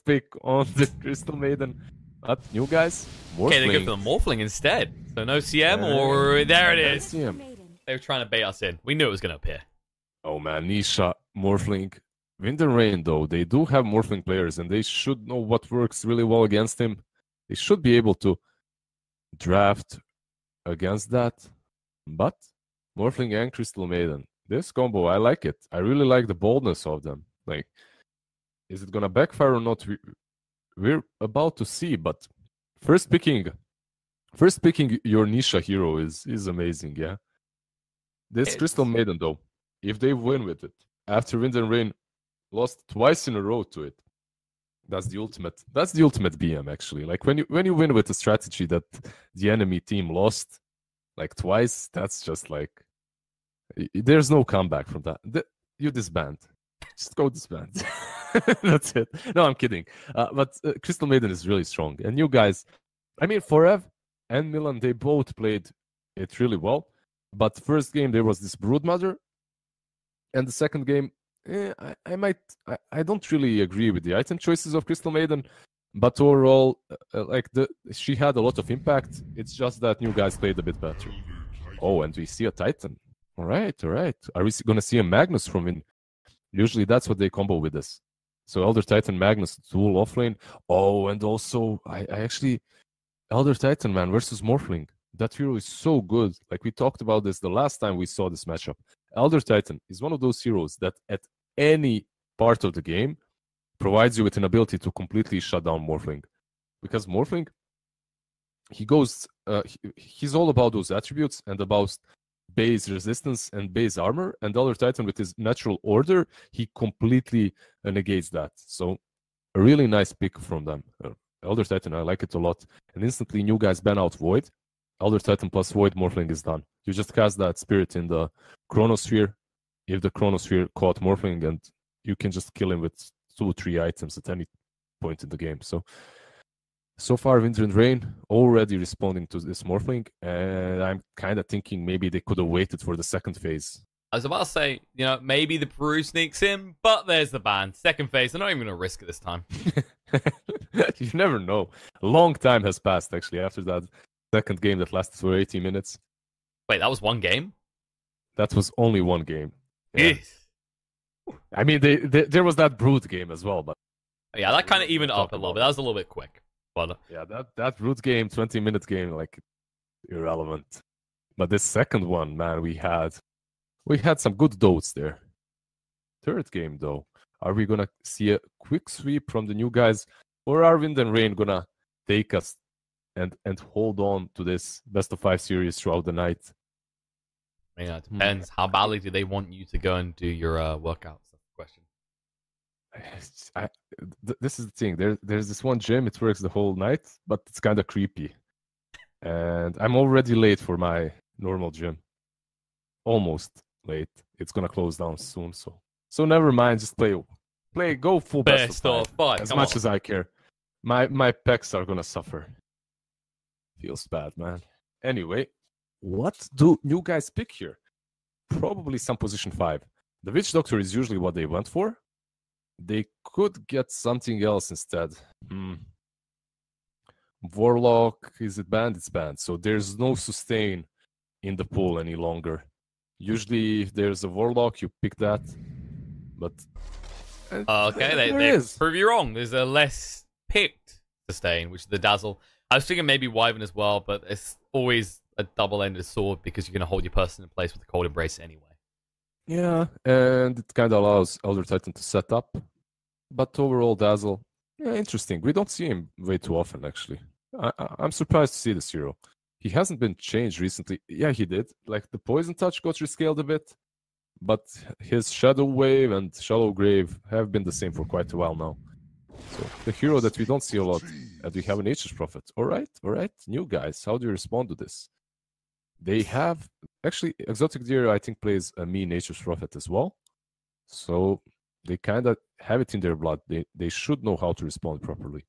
pick on the Crystal Maiden. But New guys, Morphling. Okay, they go for the Morphling instead. So no CM, or there it is. CM. They were trying to bait us in. We knew it was going to appear. Oh man, Nisha, Morphling. Wind and Rain, though, they do have Morphling players, and they should know what works really well against him. They should be able to draft against that. But Morphling and Crystal Maiden. This combo, I like it. I really like the boldness of them. Like, is it gonna backfire or not? We're about to see. But first picking your Nisha hero is amazing. Yeah. This Crystal Maiden though, if they win with it after Wind and Rain lost twice in a row to it, that's the ultimate. That's the ultimate BM actually. Like when you win with a strategy that the enemy team lost like twice, that's just like there's no comeback from that. You disband. Just go disband. That's it. No, I'm kidding. But Crystal Maiden is really strong, and you guys, I mean, Forev and Milan, they both played it really well. But first game there was this Broodmother, and the second game, I don't really agree with the item choices of Crystal Maiden, but overall, she had a lot of impact. It's just that new guys played a bit better. Oh, and we see a Titan. All right. Are we gonna see a Magnus from in? Usually that's what they combo with this. So Elder Titan Magnus dual offlane. Oh, and also I actually Elder Titan man versus Morphling. That hero is so good. Like we talked about this the last time we saw this matchup. Elder Titan is one of those heroes that at any part of the game provides you with an ability to completely shut down Morphling. Because Morphling, he's all about those attributes and about base resistance and base armor, and Elder Titan with his natural order, he completely negates that. So a really nice pick from them. Elder Titan, I like it a lot. And instantly new guys ban out Void. Elder Titan plus Void Morphling is done. You just cast that spirit in the Chronosphere. If the Chronosphere caught Morphling, and you can just kill him with 2-3 items at any point in the game. So far, Wind and Rain already responding to this Morphling, and I'm kind of thinking maybe they could have waited for the second phase. I was about to say, maybe the Peru sneaks in, but there's the ban. Second phase, they're not even going to risk it this time. You never know. A long time has passed, actually, after that second game that lasted for 80 minutes. Wait, that was one game? That was only one game. Yeah. I mean, there was that Brood game as well, but yeah, that kind of evened up a little bit. That was a little bit quick. But yeah, that Brood game, 20-minute game, like irrelevant. But this second one, man, we had some good dotes there. Third game though, are we gonna see a quick sweep from the new guys, or are Wind and Rain gonna take us and hold on to this best of 5 series throughout the night? I mean, it depends. How badly do they want you to go and do your workouts? That's the question. This is the thing. There's this one gym. It works the whole night, but it's kind of creepy. And I'm already late for my normal gym. Almost late. It's gonna close down soon. So never mind. Just play. Go full best of 5 as much as I care. My pecs are gonna suffer. Feels bad, man. Anyway, what do new guys pick here? Probably some position 5. The Witch Doctor is usually what they went for. They could get something else instead. Warlock, is it banned? It's banned. So there's no sustain in the pool any longer. Usually if there's a Warlock, you pick that. But okay, they prove you wrong. There's a less picked sustain, which is the Dazzle. I was thinking maybe Wyvern as well, but it's always a double-ended sword because you're going to hold your person in place with the Cold Embrace anyway. Yeah, and it kind of allows Elder Titan to set up. But overall, Dazzle, yeah, interesting. We don't see him way too often, actually. I'm surprised to see this hero. He hasn't been changed recently. Yeah, he did. Like, the Poison Touch got rescaled a bit, but his Shadow Wave and Shallow Grave have been the same for quite a while now. So, the hero that we don't see a lot, and we have a Nature's Prophet. All right. New guys, how do you respond to this? They have... Actually, Exotic Deer, I think, plays a me Nature's Prophet as well. So, they kind of have it in their blood. They should know how to respond properly.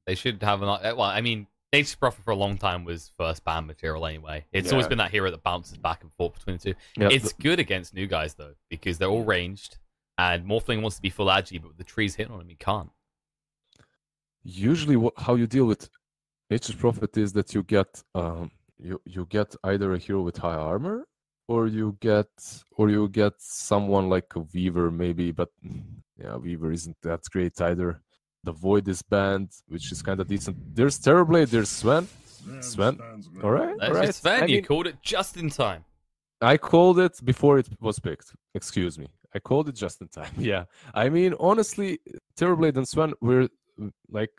They should have an... Well, I mean, Nature's Prophet for a long time was first ban material anyway. It's always been that hero that bounces back and forth between the two. Yeah, it's good against new guys, though, because they're all ranged, and Morphling wants to be full agi, but with the trees hitting on him, he can't. Usually, how you deal with Nature's Prophet is that you get... You get either a hero with high armor, or you get someone like a Weaver maybe, but yeah, Weaver isn't that great either. The Void is banned, which is kind of decent. There's Terrorblade, there's Sven. All right. Sven, you called it just in time. I called it before it was picked. Excuse me. I called it just in time. Yeah. I mean, honestly, Terrorblade and Sven were like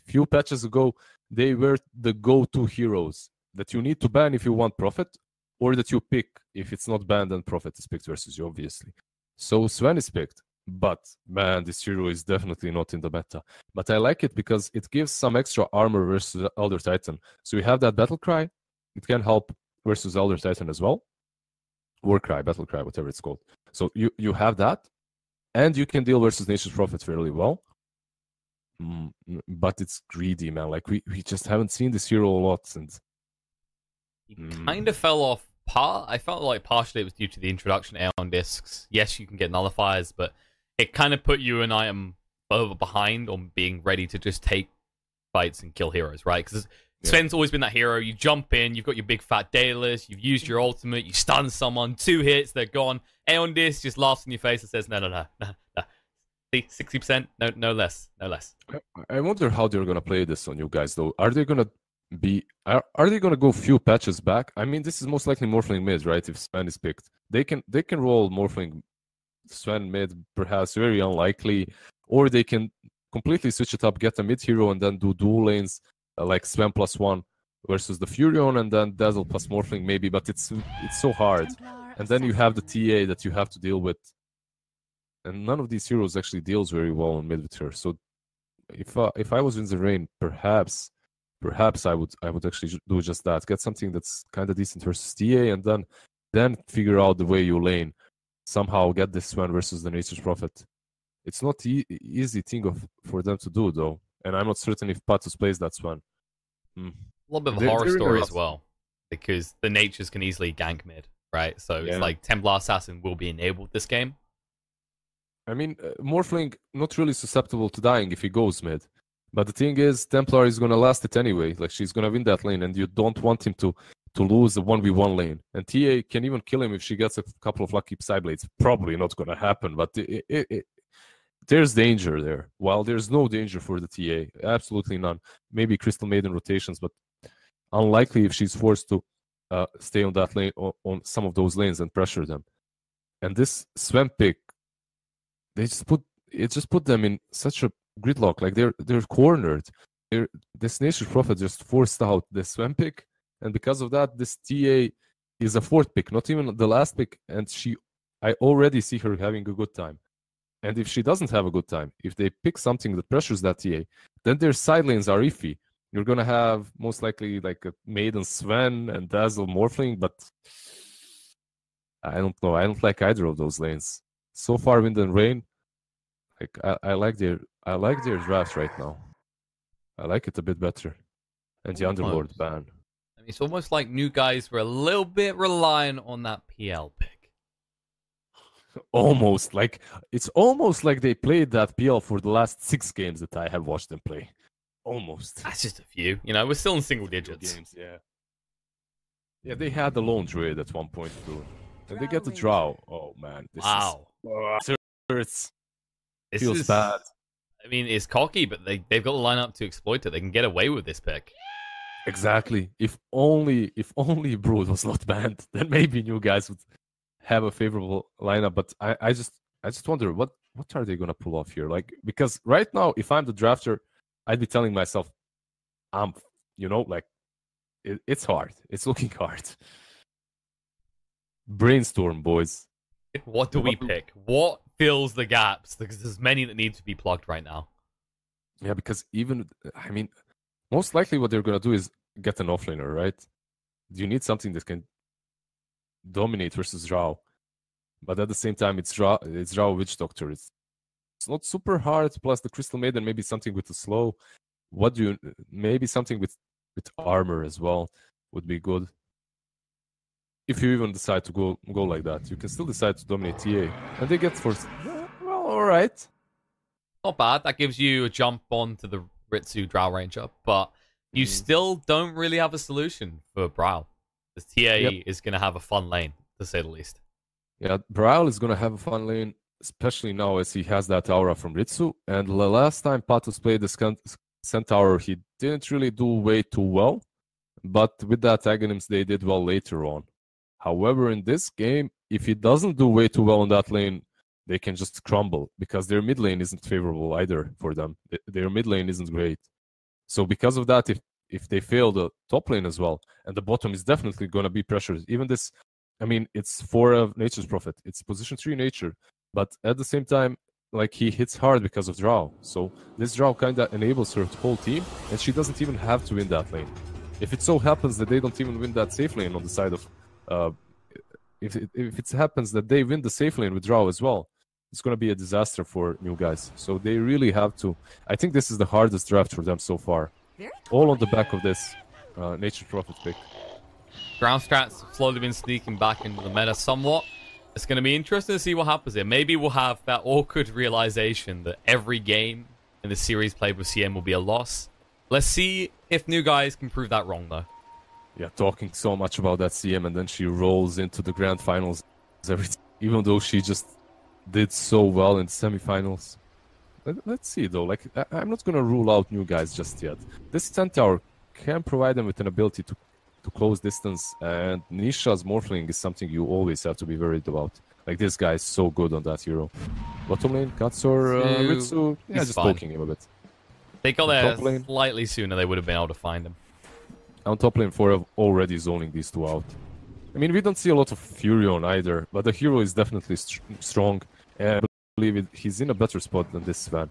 few patches ago, they were the go-to heroes that you need to ban if you want Prophet, or that you pick if it's not banned and Prophet is picked versus you, obviously. So Sven is picked. But man, this hero is definitely not in the meta. But I like it because it gives some extra armor versus Elder Titan. So you have that battle cry. It can help versus Elder Titan as well. War cry, battle cry, whatever it's called. So you have that, and you can deal versus Nature's Prophet fairly well. But it's greedy, man. Like we just haven't seen this hero a lot, and he kind of fell off. I felt like partially it was due to the introduction of Aeon discs. Yes, you can get nullifiers, but it kind of put you an item further behind on being ready to just take fights and kill heroes, right? Because Sven's always been that hero. You jump in, you've got your big fat Daedalus, you've used your ultimate, you stun someone, 2 hits, they're gone. Aeon disc just laughs in your face and says, no. See, 60%, no less. I wonder how they're gonna play this on you guys, though. Are they gonna go few patches back? I mean, this is most likely Morphling mid, right? If Sven is picked, they can roll Morphling Sven mid, perhaps very unlikely, or they can completely switch it up, get a mid hero, and then do dual lanes like Sven +1 versus the Furion, and then Dazzle plus Morphling maybe. But it's so hard, and then you have the TA that you have to deal with, and none of these heroes actually deals very well on mid with her. So if I was in the rain, perhaps I would actually do just that. Get something that's kind of decent versus TA, and then figure out the way you lane. Somehow get this Sven versus the Nature's Prophet. It's not easy thing for them to do, though. And I'm not certain if Patus plays that Sven. A little bit of a horror story as well, because the Natures can easily gank mid, right? So it's like Templar Assassin will be enabled this game. I mean, Morphling not really susceptible to dying if he goes mid. But the thing is, Templar is going to last it anyway. Like, she's going to win that lane, and you don't want him to lose the 1v1 lane. And TA can even kill him if she gets a couple of lucky Psyblades. Probably not going to happen, but there's danger there. While there's no danger for the TA. Absolutely none. Maybe Crystal Maiden rotations, but unlikely if she's forced to stay on that lane, on some of those lanes and pressure them. And this Sven pick, just put them in such a gridlock. Like they're cornered. This Nature's Prophet just forced out the Sven pick, and because of that, this TA is a 4th pick, not even the last pick. And I already see her having a good time. And if she doesn't have a good time, if they pick something that pressures that TA, then their side lanes are iffy. You're gonna have most likely like a Maiden Sven and Dazzle Morphling, but I don't know. I don't like either of those lanes. So far, Wind and Rain, like I like their drafts right now. I like it a bit better. And the Underlord ban. I mean, it's almost like new guys were a little bit reliant on that PL pick. It's almost like they played that PL for the last 6 games that I have watched them play. Almost. That's just a few. You know, we're still in single digits. Games, yeah. Yeah, they had the lone druid at one point too. And they get the drow. Oh man. This feels bad. I mean, it's cocky, but they've got the lineup to exploit it. They can get away with this pick. Exactly. If only Brood was not banned, then maybe new guys would have a favorable lineup. But I just wonder what are they gonna pull off here? Like, because right now, if I'm the drafter, I'd be telling myself, it's hard. It's looking hard. Brainstorm, boys. What do we pick? What fills the gaps? Because there's many that need to be plugged right now. Yeah, because most likely what they're gonna do is get an offlaner, right? You need something that can dominate versus Drow, but at the same time, it's Drow Witch Doctor. It's not super hard. Plus the Crystal Maiden, maybe something with the slow. Maybe something with armor as well would be good. If you even decide to go like that, you can still decide to dominate TA, and they get first. Well, all right. Not bad. That gives you a jump onto the Ritsu Drow Ranger, but you still don't really have a solution for Brow. The TA is going to have a fun lane, to say the least. Yeah, Brow is going to have a fun lane, especially now as he has that aura from Ritsu. And the last time Patus played the Centaur, he didn't really do way too well. But with that Aghanims, they did well later on. However, in this game, if he doesn't do way too well on that lane, they can just crumble because their mid lane isn't favorable either for them. Their mid lane isn't great. So because of that, if they fail the top lane as well, and the bottom is definitely going to be pressured. Even this, I mean, it's for Nature's Prophet. It's position 3 Nature. But at the same time, like, he hits hard because of Drow. So this Drow kind of enables her whole team, and she doesn't even have to win that lane. If it so happens that they don't even win that safe lane on the side of... if it happens that they win the safe lane with Drow as well, it's going to be a disaster for new guys. So they really have to... I think this is the hardest draft for them so far. All on the back of this Nature's Prophet pick. Ground strats have slowly been sneaking back into the meta somewhat. It's going to be interesting to see what happens here. Maybe we'll have that awkward realization that every game in the series played with CM will be a loss. Let's see if new guys can prove that wrong, though. Yeah, talking so much about that CM, and then she rolls into the grand finals, even though she just did so well in the semifinals. Let's see, though. Like, I'm not going to rule out new guys just yet. This Centaur can provide them with an ability to close distance, and Nisha's Morphling is something you always have to be worried about. Like, this guy is so good on that hero. Bottom lane, Katsur, Ritsu, yeah, just poking him a bit. They got there slightly sooner, they would have been able to find him. On top lane, 4 already zoning these two out. I mean, we don't see a lot of Furion either, but the hero is definitely strong, and I believe he's in a better spot than this Sven.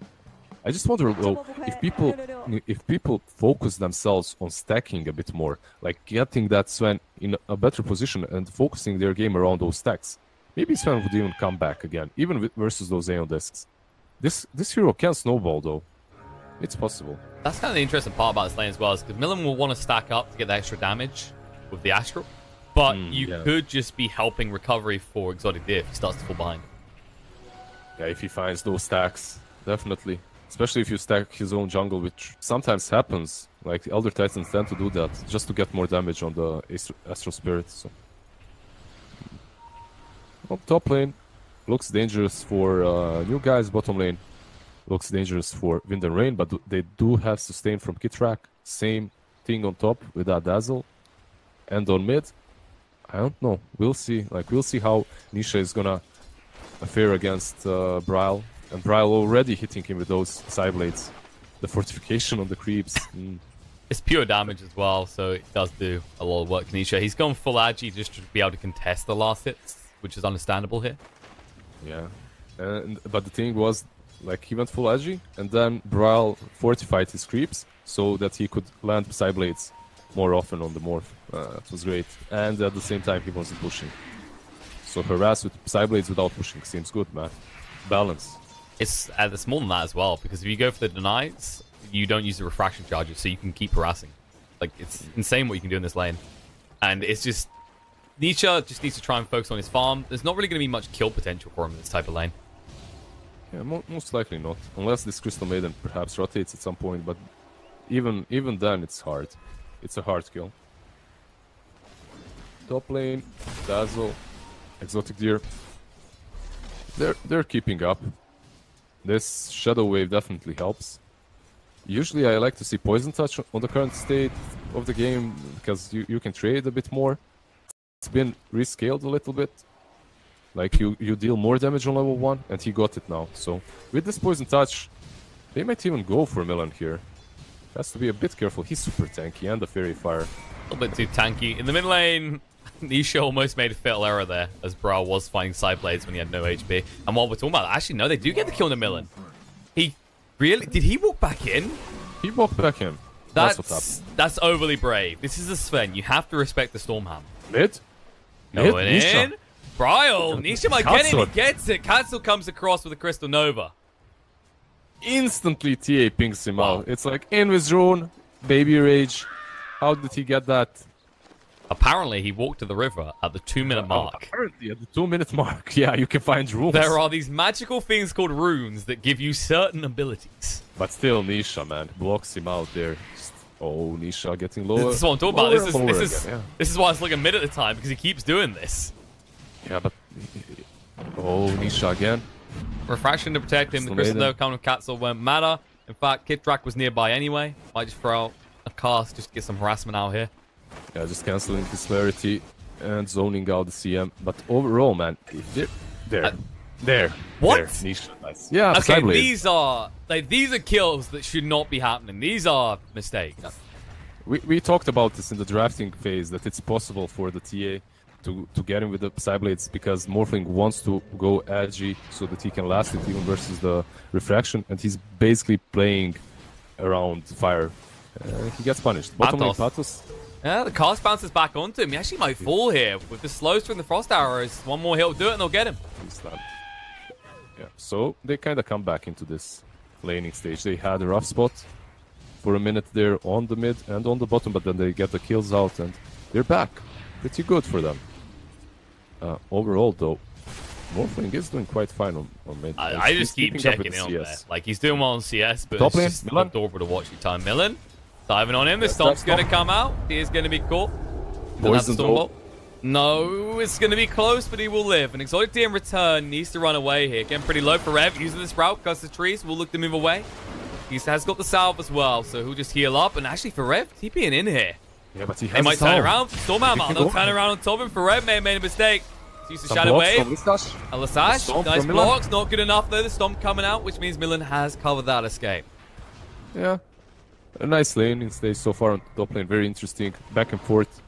I just wonder, though, if people focus themselves on stacking a bit more, like getting that Sven in a better position and focusing their game around those stacks, maybe Sven would even come back again, even versus those Aeon discs. This hero can snowball, though. It's possible. That's kind of the interesting part about this lane as well, is because Milan will want to stack up to get the extra damage with the Astral, but you could just be helping recovery for Exotic Deer if he starts to fall behind. Yeah, if he finds those stacks, definitely. Especially if you stack his own jungle, which sometimes happens. Like, the Elder Titans tend to do that, just to get more damage on the Astral Spirit. So. Well, top lane looks dangerous for new guys. Bottom lane looks dangerous for Wind and Rain, but they do have sustain from Kitrak. Same thing on top with that Dazzle. And on mid, I don't know. We'll see. Like, we'll see how Nisha is gonna fare against Bryle. And Bryle already hitting him with those Psyblades. The fortification on the creeps. It's pure damage as well, so it does do a lot of work. Nisha, he's gone full agi just to be able to contest the last hits, which is understandable here. Yeah, but the thing was, like, he went full agi, and then Bryle fortified his creeps so that he could land Psyblades more often on the morph. It was great. And at the same time, he wasn't pushing. So harass with Psyblades without pushing seems good, man. Balance. It's more than that as well, because if you go for the denies, you don't use the refraction charges, so you can keep harassing. Like, it's insane what you can do in this lane. And it's just... Nisha just needs to try and focus on his farm. There's not really going to be much kill potential for him in this type of lane. Yeah, most likely not. Unless this Crystal Maiden perhaps rotates at some point, but even then it's hard. It's a hard kill. Top lane, Dazzle, Exotic Deer. They're keeping up. This Shadow Wave definitely helps. Usually I like to see Poison Touch on the current state of the game, because you can trade a bit more. It's been rescaled a little bit. Like, you deal more damage on level 1, and he got it now. So with this Poison Touch, they might even go for Milan here. Has to be a bit careful. He's super tanky, and the Fairy Fire. A little bit too tanky. In the mid lane, Nisha almost made a fatal error there, as Brawl was fighting Sideblades when he had no HP. And while we're talking about it, actually, no, they do get the kill on the Milan. He really... Did he walk back in? He walked back in. That's what's up. That's overly brave. This is a Sven. You have to respect the Stormhand. Mid? Going in. Brawl. Nisha might get in. He gets it. Cancel comes across with a Crystal Nova. Instantly TA pings him out. It's like, in with Rune, Baby Rage. How did he get that? Apparently, he walked to the river at the 2-minute mark. Apparently, at the 2-minute mark. Yeah, you can find runes. There are these magical things called runes that give you certain abilities. But still, Nisha, man, blocks him out there. Oh, Nisha getting lower. This is what I'm talking about. This is why I was looking mid at the time, because he keeps doing this. Yeah, but... Oh, Nisha again. Refraction to protect him. The Crystal Nova coming with Catzel won't matter. In fact, Kitrak was nearby anyway. Might just throw out a cast just to get some harassment out here. Yeah, just cancelling his celerity. and zoning out the CM. But overall, man, if there. What? There. Nisha, nice. Yeah. Okay, Psyblade. these are kills that should not be happening. These are mistakes. We talked about this in the drafting phase, that it's possible for the TA to get him with the Psyblades because Morphling wants to go edgy so that he can last it even versus the refraction, and he's basically playing around fire. He gets punished. Bottom lane Patos. Yeah, the cast bounces back onto him. He actually might fall here with the slows from the frost arrows. One more hit will do it and they'll get him. Yeah, so they kind of come back into this laning stage. They had a rough spot for a minute there on the mid and on the bottom, but then they get the kills out and they're back. Pretty good for them. Overall, though, Morphling is doing quite fine on mid. I just keep checking in on there. Like, he's doing well on CS, but top it's just adorable to watch your time. Millen, diving on him. The stomp's going to come out. He is going to be caught. Poison though. No, it's going to be close, but he will live. And Exotic D in return needs to run away here. Getting pretty low for Rev. Using this route, cuts the trees. Will look to move away. He has got the salve as well, so he'll just heal up. And actually, for Rev, TPing in here. Yeah, but he might turn around. Stormhammer. They'll turn around on top of him. For Rev may have made a mistake. Use the Shadow Wave. Alasash. Nice blocks. Not good enough, though. The Stomp coming out, which means Millen has covered that escape. Yeah. A nice lane stage so far on top lane. Very interesting. Back and forth.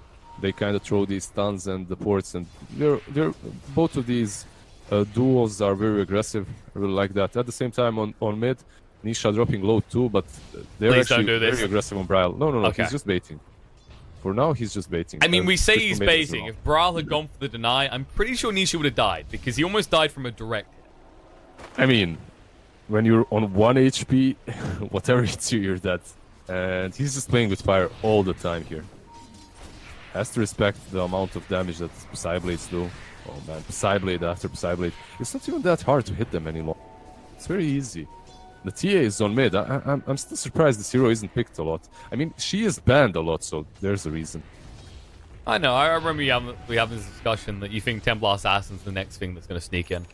They kind of throw these stuns and the ports, and they're both of these duos are very aggressive. I really like that. At the same time, on mid, Nisha dropping low too, but they're actually very aggressive on Braille. No, okay. He's just baiting. For now, he's just baiting. I mean, we say he's baiting. If Braille had gone for the deny, I'm pretty sure Nisha would have died, because he almost died from a direct hit. I mean, when you're on 1 HP, whatever hits you, you're dead. And he's just playing with fire all the time here. Has to respect the amount of damage that Psyblades do. Oh man, Psyblade after Psyblade. It's not even that hard to hit them anymore. It's very easy. The TA is on mid. I'm still surprised this hero isn't picked a lot. I mean, she is banned a lot, so there's a reason. I know. I remember we have this discussion that you think Templar Assassin's the next thing that's going to sneak in.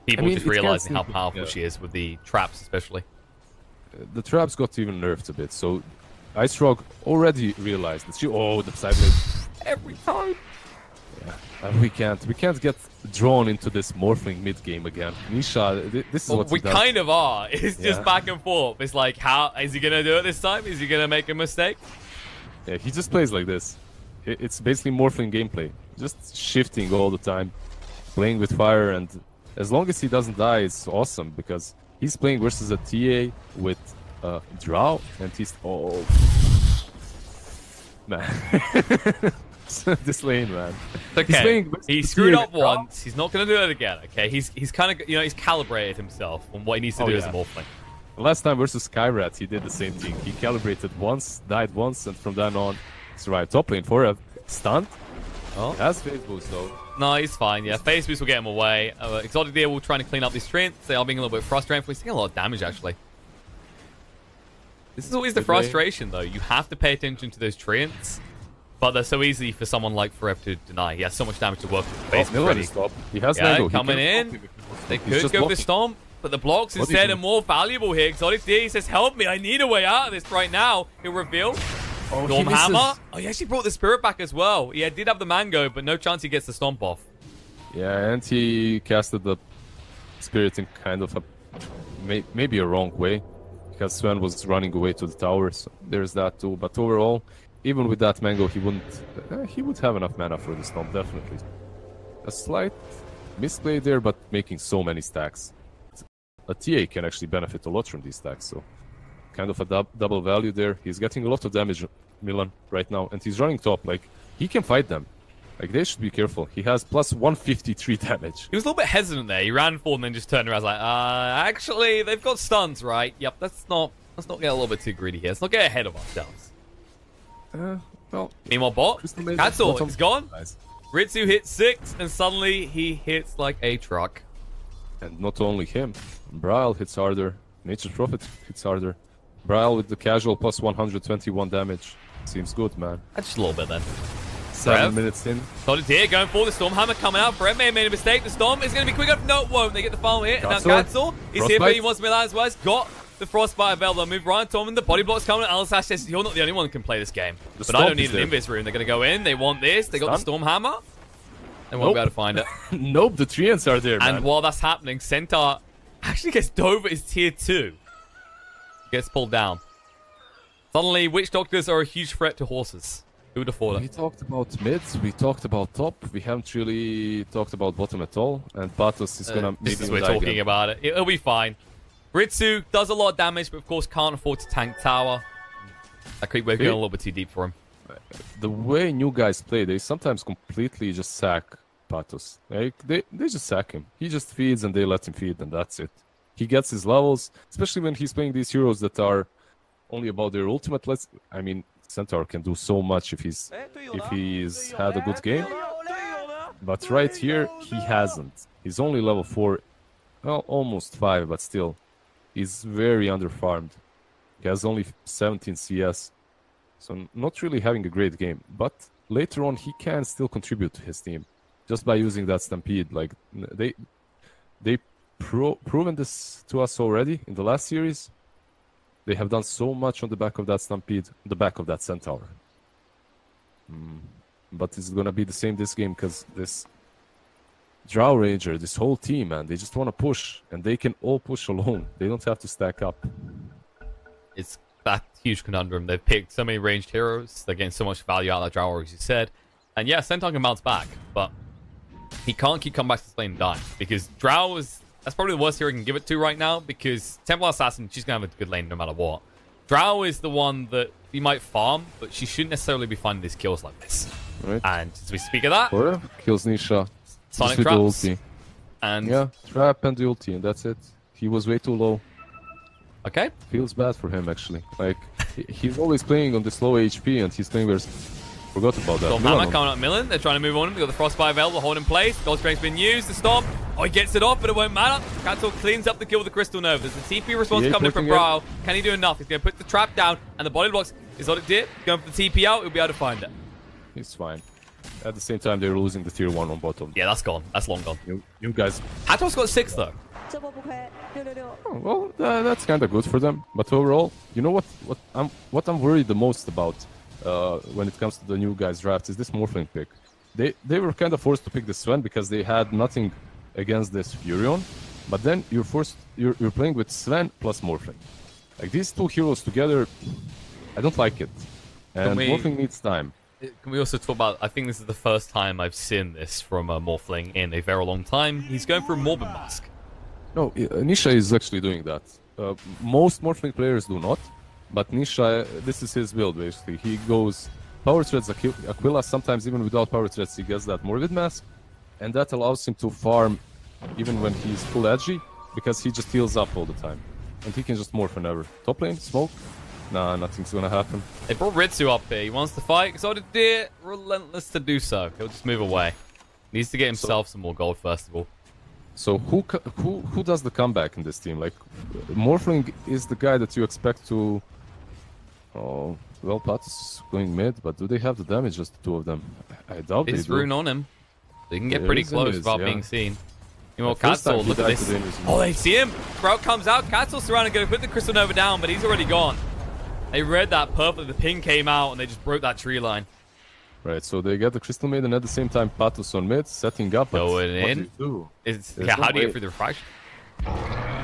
People just realizing how powerful she is with the traps, especially. The traps got even nerfed a bit, so Ice Rock already realized that she. Oh, the Psyblade. Every time. Yeah, and we can't get drawn into this Morphling mid game again. Nisha, this is what we kind of are. It's just back and forth. It's like, how is he gonna do it this time? Is he gonna make a mistake? Yeah, he just plays like this. It's basically Morphling gameplay, just shifting all the time, playing with fire, and as long as he doesn't die, it's awesome because he's playing versus a TA with Drow, and he's man. This lane, man. Okay, he screwed up once. He's not going to do it again. Okay, he's kind of, he's calibrated himself on what he needs to do as a Morphling. Last time versus Skyrat, he did the same thing. He calibrated once, died once, and from then on, survived. Top lane for a stunt. Oh, he has phase boost though. No, he's fine. Yeah, phase boost will get him away. Exotic Deer will try to clean up these treants. They are being a little bit frustrating. We're seeing a lot of damage actually. This is always the frustration though. You have to pay attention to those treants. But they're so easy for someone like Forev to deny. He has so much damage to work with. He has Mango. Coming in. They could go for Stomp, but the blocks instead are more valuable here. Exotic D says, help me, I need a way out of this right now. He'll reveal. Storm Hammer. Oh, he actually brought the Spirit back as well. He did have the Mango, but no chance he gets the Stomp off. Yeah, and he casted the Spirit in kind of a maybe a wrong way. Because Sven was running away to the tower, so there's that too. But overall, even with that Mango, he would have enough mana for the Stomp, definitely. A slight misplay there, but making so many stacks. A TA can actually benefit a lot from these stacks, so kind of a double value there. He's getting a lot of damage, Milan, right now, and he's running top. Like, he can fight them. Like, they should be careful. He has plus 153 damage. He was a little bit hesitant there. He ran forward and then just turned around. Like, actually, they've got stuns, right? Yep, let's not get a little bit too greedy here. Let's not get ahead of ourselves. Well, meanwhile, bot. That's all. He's gone. Nice. Ritsu hits 6, and suddenly he hits like a truck. And not only him. Braille hits harder. Nature's Prophet hits harder. Braille with the casual plus 121 damage. Seems good, man. That's just a little bit then. 7 minutes in. Solid here going for the Storm Hammer coming out. Brett may have made a mistake. The Storm is going to be quick enough. No, it won't. They get the final hit. And now Gatsel is here, but he wants Milan as well. He's got the Frostbite available. Move Ryan Tormund. The body block's coming. Alisash says, you're not the only one who can play this game. But I don't need an Invis rune. They're going to go in. They want this. They got the Storm Hammer. They won't be able to find it. Nope, the treants are there, man. And while that's happening, Centaur actually gets Dover as tier 2. Gets pulled down. Suddenly, witch doctors are a huge threat to horses. Who would have thought it? We talked about mids, we talked about top, we haven't really talked about bottom at all, and Patos is gonna maybe This is we're talking again. about it. It'll be fine. Ritsu does a lot of damage, but of course can't afford to tank tower. That creep wave going a little bit too deep for him. The way new guys play, they sometimes completely just sack Patos. Like they just sack him. He just feeds and they let him feed, and that's it. He gets his levels, especially when he's playing these heroes that are only about their ultimate. I mean, Centaur can do so much if he's had a good game. But right here, he hasn't. He's only level 4, well, almost 5, but still. He's very underfarmed. He has only 17 CS. So not really having a great game. But later on, he can still contribute to his team. Just by using that Stampede. Like, they proven this to us already in the last series. They have done so much on the back of that Stampede, on the back of that Centaur. But it's gonna be the same this game, because this Drow Ranger, this whole team, man, they just want to push, and they can all push alone. They don't have to stack up. It's that huge conundrum. They've picked so many ranged heroes. They're getting so much value out of that Drow, as you said. And yeah, Centaur can bounce back, but he can't keep coming back to this lane and dying, because Drow is... That's probably the worst hero I can give it to right now, because Templar Assassin, she's going to have a good lane no matter what. Drow is the one that we might farm, but she shouldn't necessarily be finding these kills like this. Right. And as we speak of that... Kills Nisha. Sonic traps. And... Yeah, trap and the ulti, and that's it. He was way too low. Okay. Feels bad for him, actually. Like, he's always playing on this low HP, and he's playing where... Forgot about that. Hammer coming up Millen. They're trying to move on him. They've got the Frostbite available, hold in place. Gold Strength's been used. The Stomp. Oh, he gets it off, but it won't matter. Cancel cleans up the kill with the Crystal Nova. There's a TP response coming in from Brow. Can he do enough? He's going to put the trap down, and the body blocks is what it did. Going for the TP out, he'll be able to find it. He's fine. At the same time, they're losing the tier 1 on bottom. Yeah, that's gone. That's long gone. You guys... Atos got 6, though. Oh, well, that's kind of good for them. But overall, you know what I'm worried the most about when it comes to the new guys draft is this Morphling pick. They were kind of forced to pick this Sven because they had nothing against this Furion. But then you're playing with Sven plus Morphling. Like, these two heroes together, I don't like it. And Morphling needs time. Can we also talk about... I think this is the first time I've seen this from a Morphling in a very long time. He's going for a Morbid Mask. No, Nisha is actually doing that. Most Morphling players do not. But Nisha, this is his build, basically. He goes Power Threads Aquila, sometimes even without Power Threads he gets that Morbid Mask. And that allows him to farm even when he's full edgy, because he just heals up all the time. And he can just morph whenever. Top lane, smoke. Nah, nothing's gonna happen. They brought Ritsu up here. He wants to fight. Exotic relentless to do so. He'll just move away. Needs to get himself some more gold first of all. So who does the comeback in this team? Like, Morphling is the guy that you expect to... Oh, well, Pat's going mid, but do they have the damage, just the two of them? I doubt they do. It's rune on him. They can get pretty close without being seen. You know, Katzel, look at this. Oh, they see him. Sprout comes out. Katzel's surrounded, going to put the Crystal Nova down, but he's already gone. They read that perfectly. The ping came out, and they just broke that tree line. Right, so they get the Crystal Maiden at the same time. Patos on mid, setting up. Going in. How do you get through the refraction?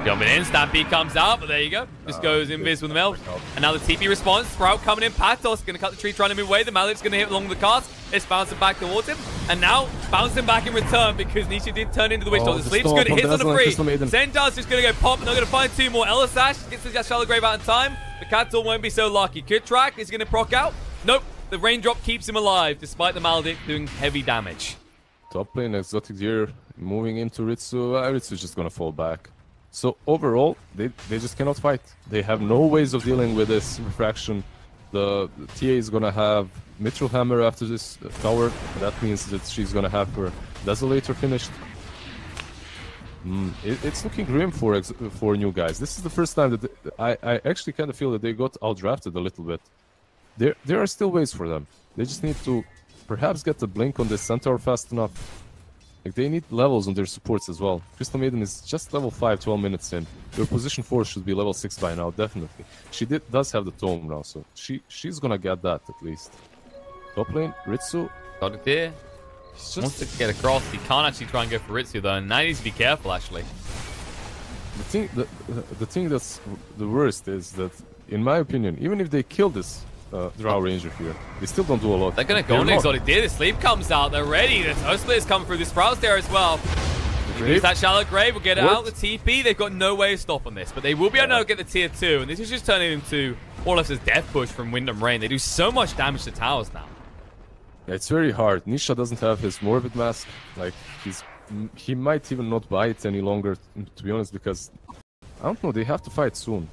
Jumping in, Stampede comes out, but there you go. Just goes invis with the melt. And now the TP response. Sprout coming in. Patos going to cut the tree, trying to move away. The Malik's going to hit along the cast. It's bouncing back towards him. And now bouncing back in return because Nisha did turn into the Witch Doctor. Sleep's good. Hits on the free. Zendar's just going to go pop. And they're going to find 2 more. Elisash gets the Shallow Grave out in time. The Catul won't be so lucky. Good track. Is going to proc out. Nope. The raindrop keeps him alive despite the Maledict doing heavy damage. Top lane, Exotic Deer moving into Ritsu. Ritsu's just going to fall back. So overall, they just cannot fight. They have no ways of dealing with this refraction. The TA is gonna have Mithril Hammer after this tower. That means that she's gonna have her Desolator finished. It's looking grim for new guys. This is the first time that I actually kind of feel that they got outdrafted a little bit. There are still ways for them. They just need to perhaps get the blink on this Centaur fast enough. Like, they need levels on their supports as well. Crystal Maiden is just level 5, 12 minutes in. Your position 4 should be level 6 by now, definitely. She does have the tome now, so she's gonna get that at least. Top lane, Ritsu. Got it there. He wants to get across. He can't actually try and go for Ritsu though, and now he needs to be careful actually. The thing that's the worst is that, in my opinion, even if they kill this Drow Ranger here, they still don't do a lot. They're gonna go on Exotic Deer. The sleep comes out. They're ready. The Toe Splitter's coming through. The Sprout's there as well. Use that shallow grave. We'll get it out. The TP. They've got no way of stopping this, but they will be able to get the tier 2. And this is just turning into more or less a death push from Wind and Rain. They do so much damage to towers now. Yeah, it's very hard. Nisha doesn't have his Morbid Mask. Like, he might even not buy it any longer, to be honest, because I don't know, they have to fight soon.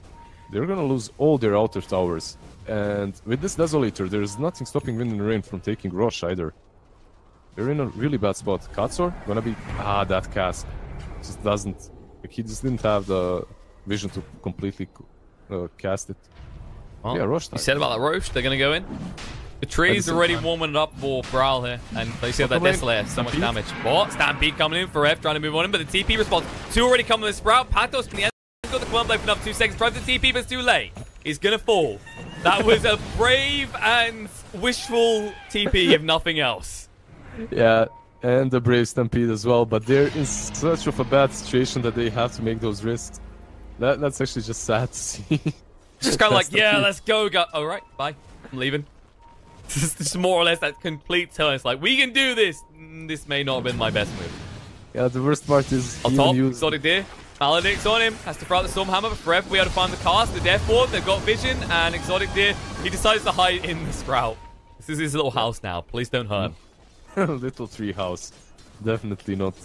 They're gonna lose all their outer towers. And with this Desolator, there's nothing stopping Wind and Rain from taking Rosh either. They're in a really bad spot. Katsor gonna be that cask just doesn't, like, he just didn't have the vision to completely cast it. Well, yeah, Rosh. You said about that Rosh, they're gonna go in. The tree's already warming it up for Brawl here, and they see that Desolator, so much damage. What? Stampede coming in for F, trying to move on him, but the TP response. 2 already coming with Sprout. Pathos can the end. Got the Clone Blade for another 2 seconds. Tries the TP, but it's too late. He's gonna fall. That was a brave and wishful TP, if nothing else. Yeah, and the brave Stampede as well, but they're in such of a bad situation that they have to make those risks. That's actually just sad to see. Just kind of like, yeah, let's go. Alright, bye. I'm leaving. This is more or less that complete turn. It's like, we can do this. This may not have been my best move. Yeah, the worst part is on top, Exotic Deer. Maledict's on him. Has to throw out the Stormhammer, but forever we have to find the cast, the Death Ward. They've got vision, and Exotic Deer, he decides to hide in the Sprout. This is his little house now. Please don't hurt him. Little tree house. Definitely not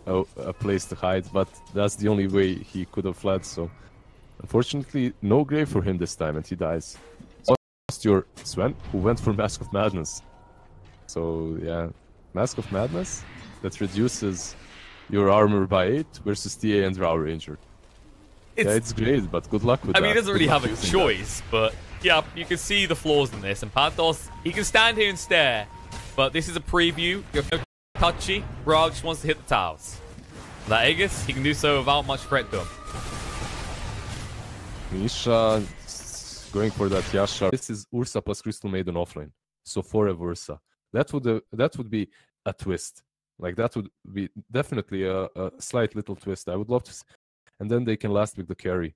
a place to hide, but that's the only way he could have fled, so... Unfortunately, no grave for him this time, and he dies. Lost your Sven, who went for Mask of Madness. So, yeah, Mask of Madness, that reduces your armor by 8 versus TA and Drow Ranger. It's great, but good luck with that. I mean, he doesn't really have a choice, but yeah, you can see the flaws in this. And Pathos, he can stand here and stare, but this is a preview. You have no touchy. Bro just wants to hit the towers. That Aegis, he can do so without much threat to him. Nisha going for that Yasha. This is Ursa plus Crystal Maiden offlane. So forever Ursa. That would be a twist. Like, that would be definitely a slight little twist. I would love to see. And then they can last with the carry.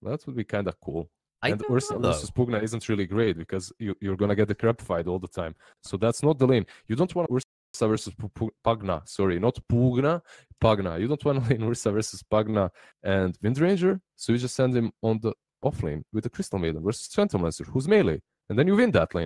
That would be kind of cool. And Ursa versus Pugna isn't really great because you're going to get the crap fight all the time. So that's not the lane. You don't want Ursa versus Pugna. Sorry, not Pugna, Pugna. You don't want to lane Ursa versus Pugna and Wind Ranger. So you just send him on the off lane with the Crystal Maiden versus Phantom Lancer, who's melee. And then you win that lane.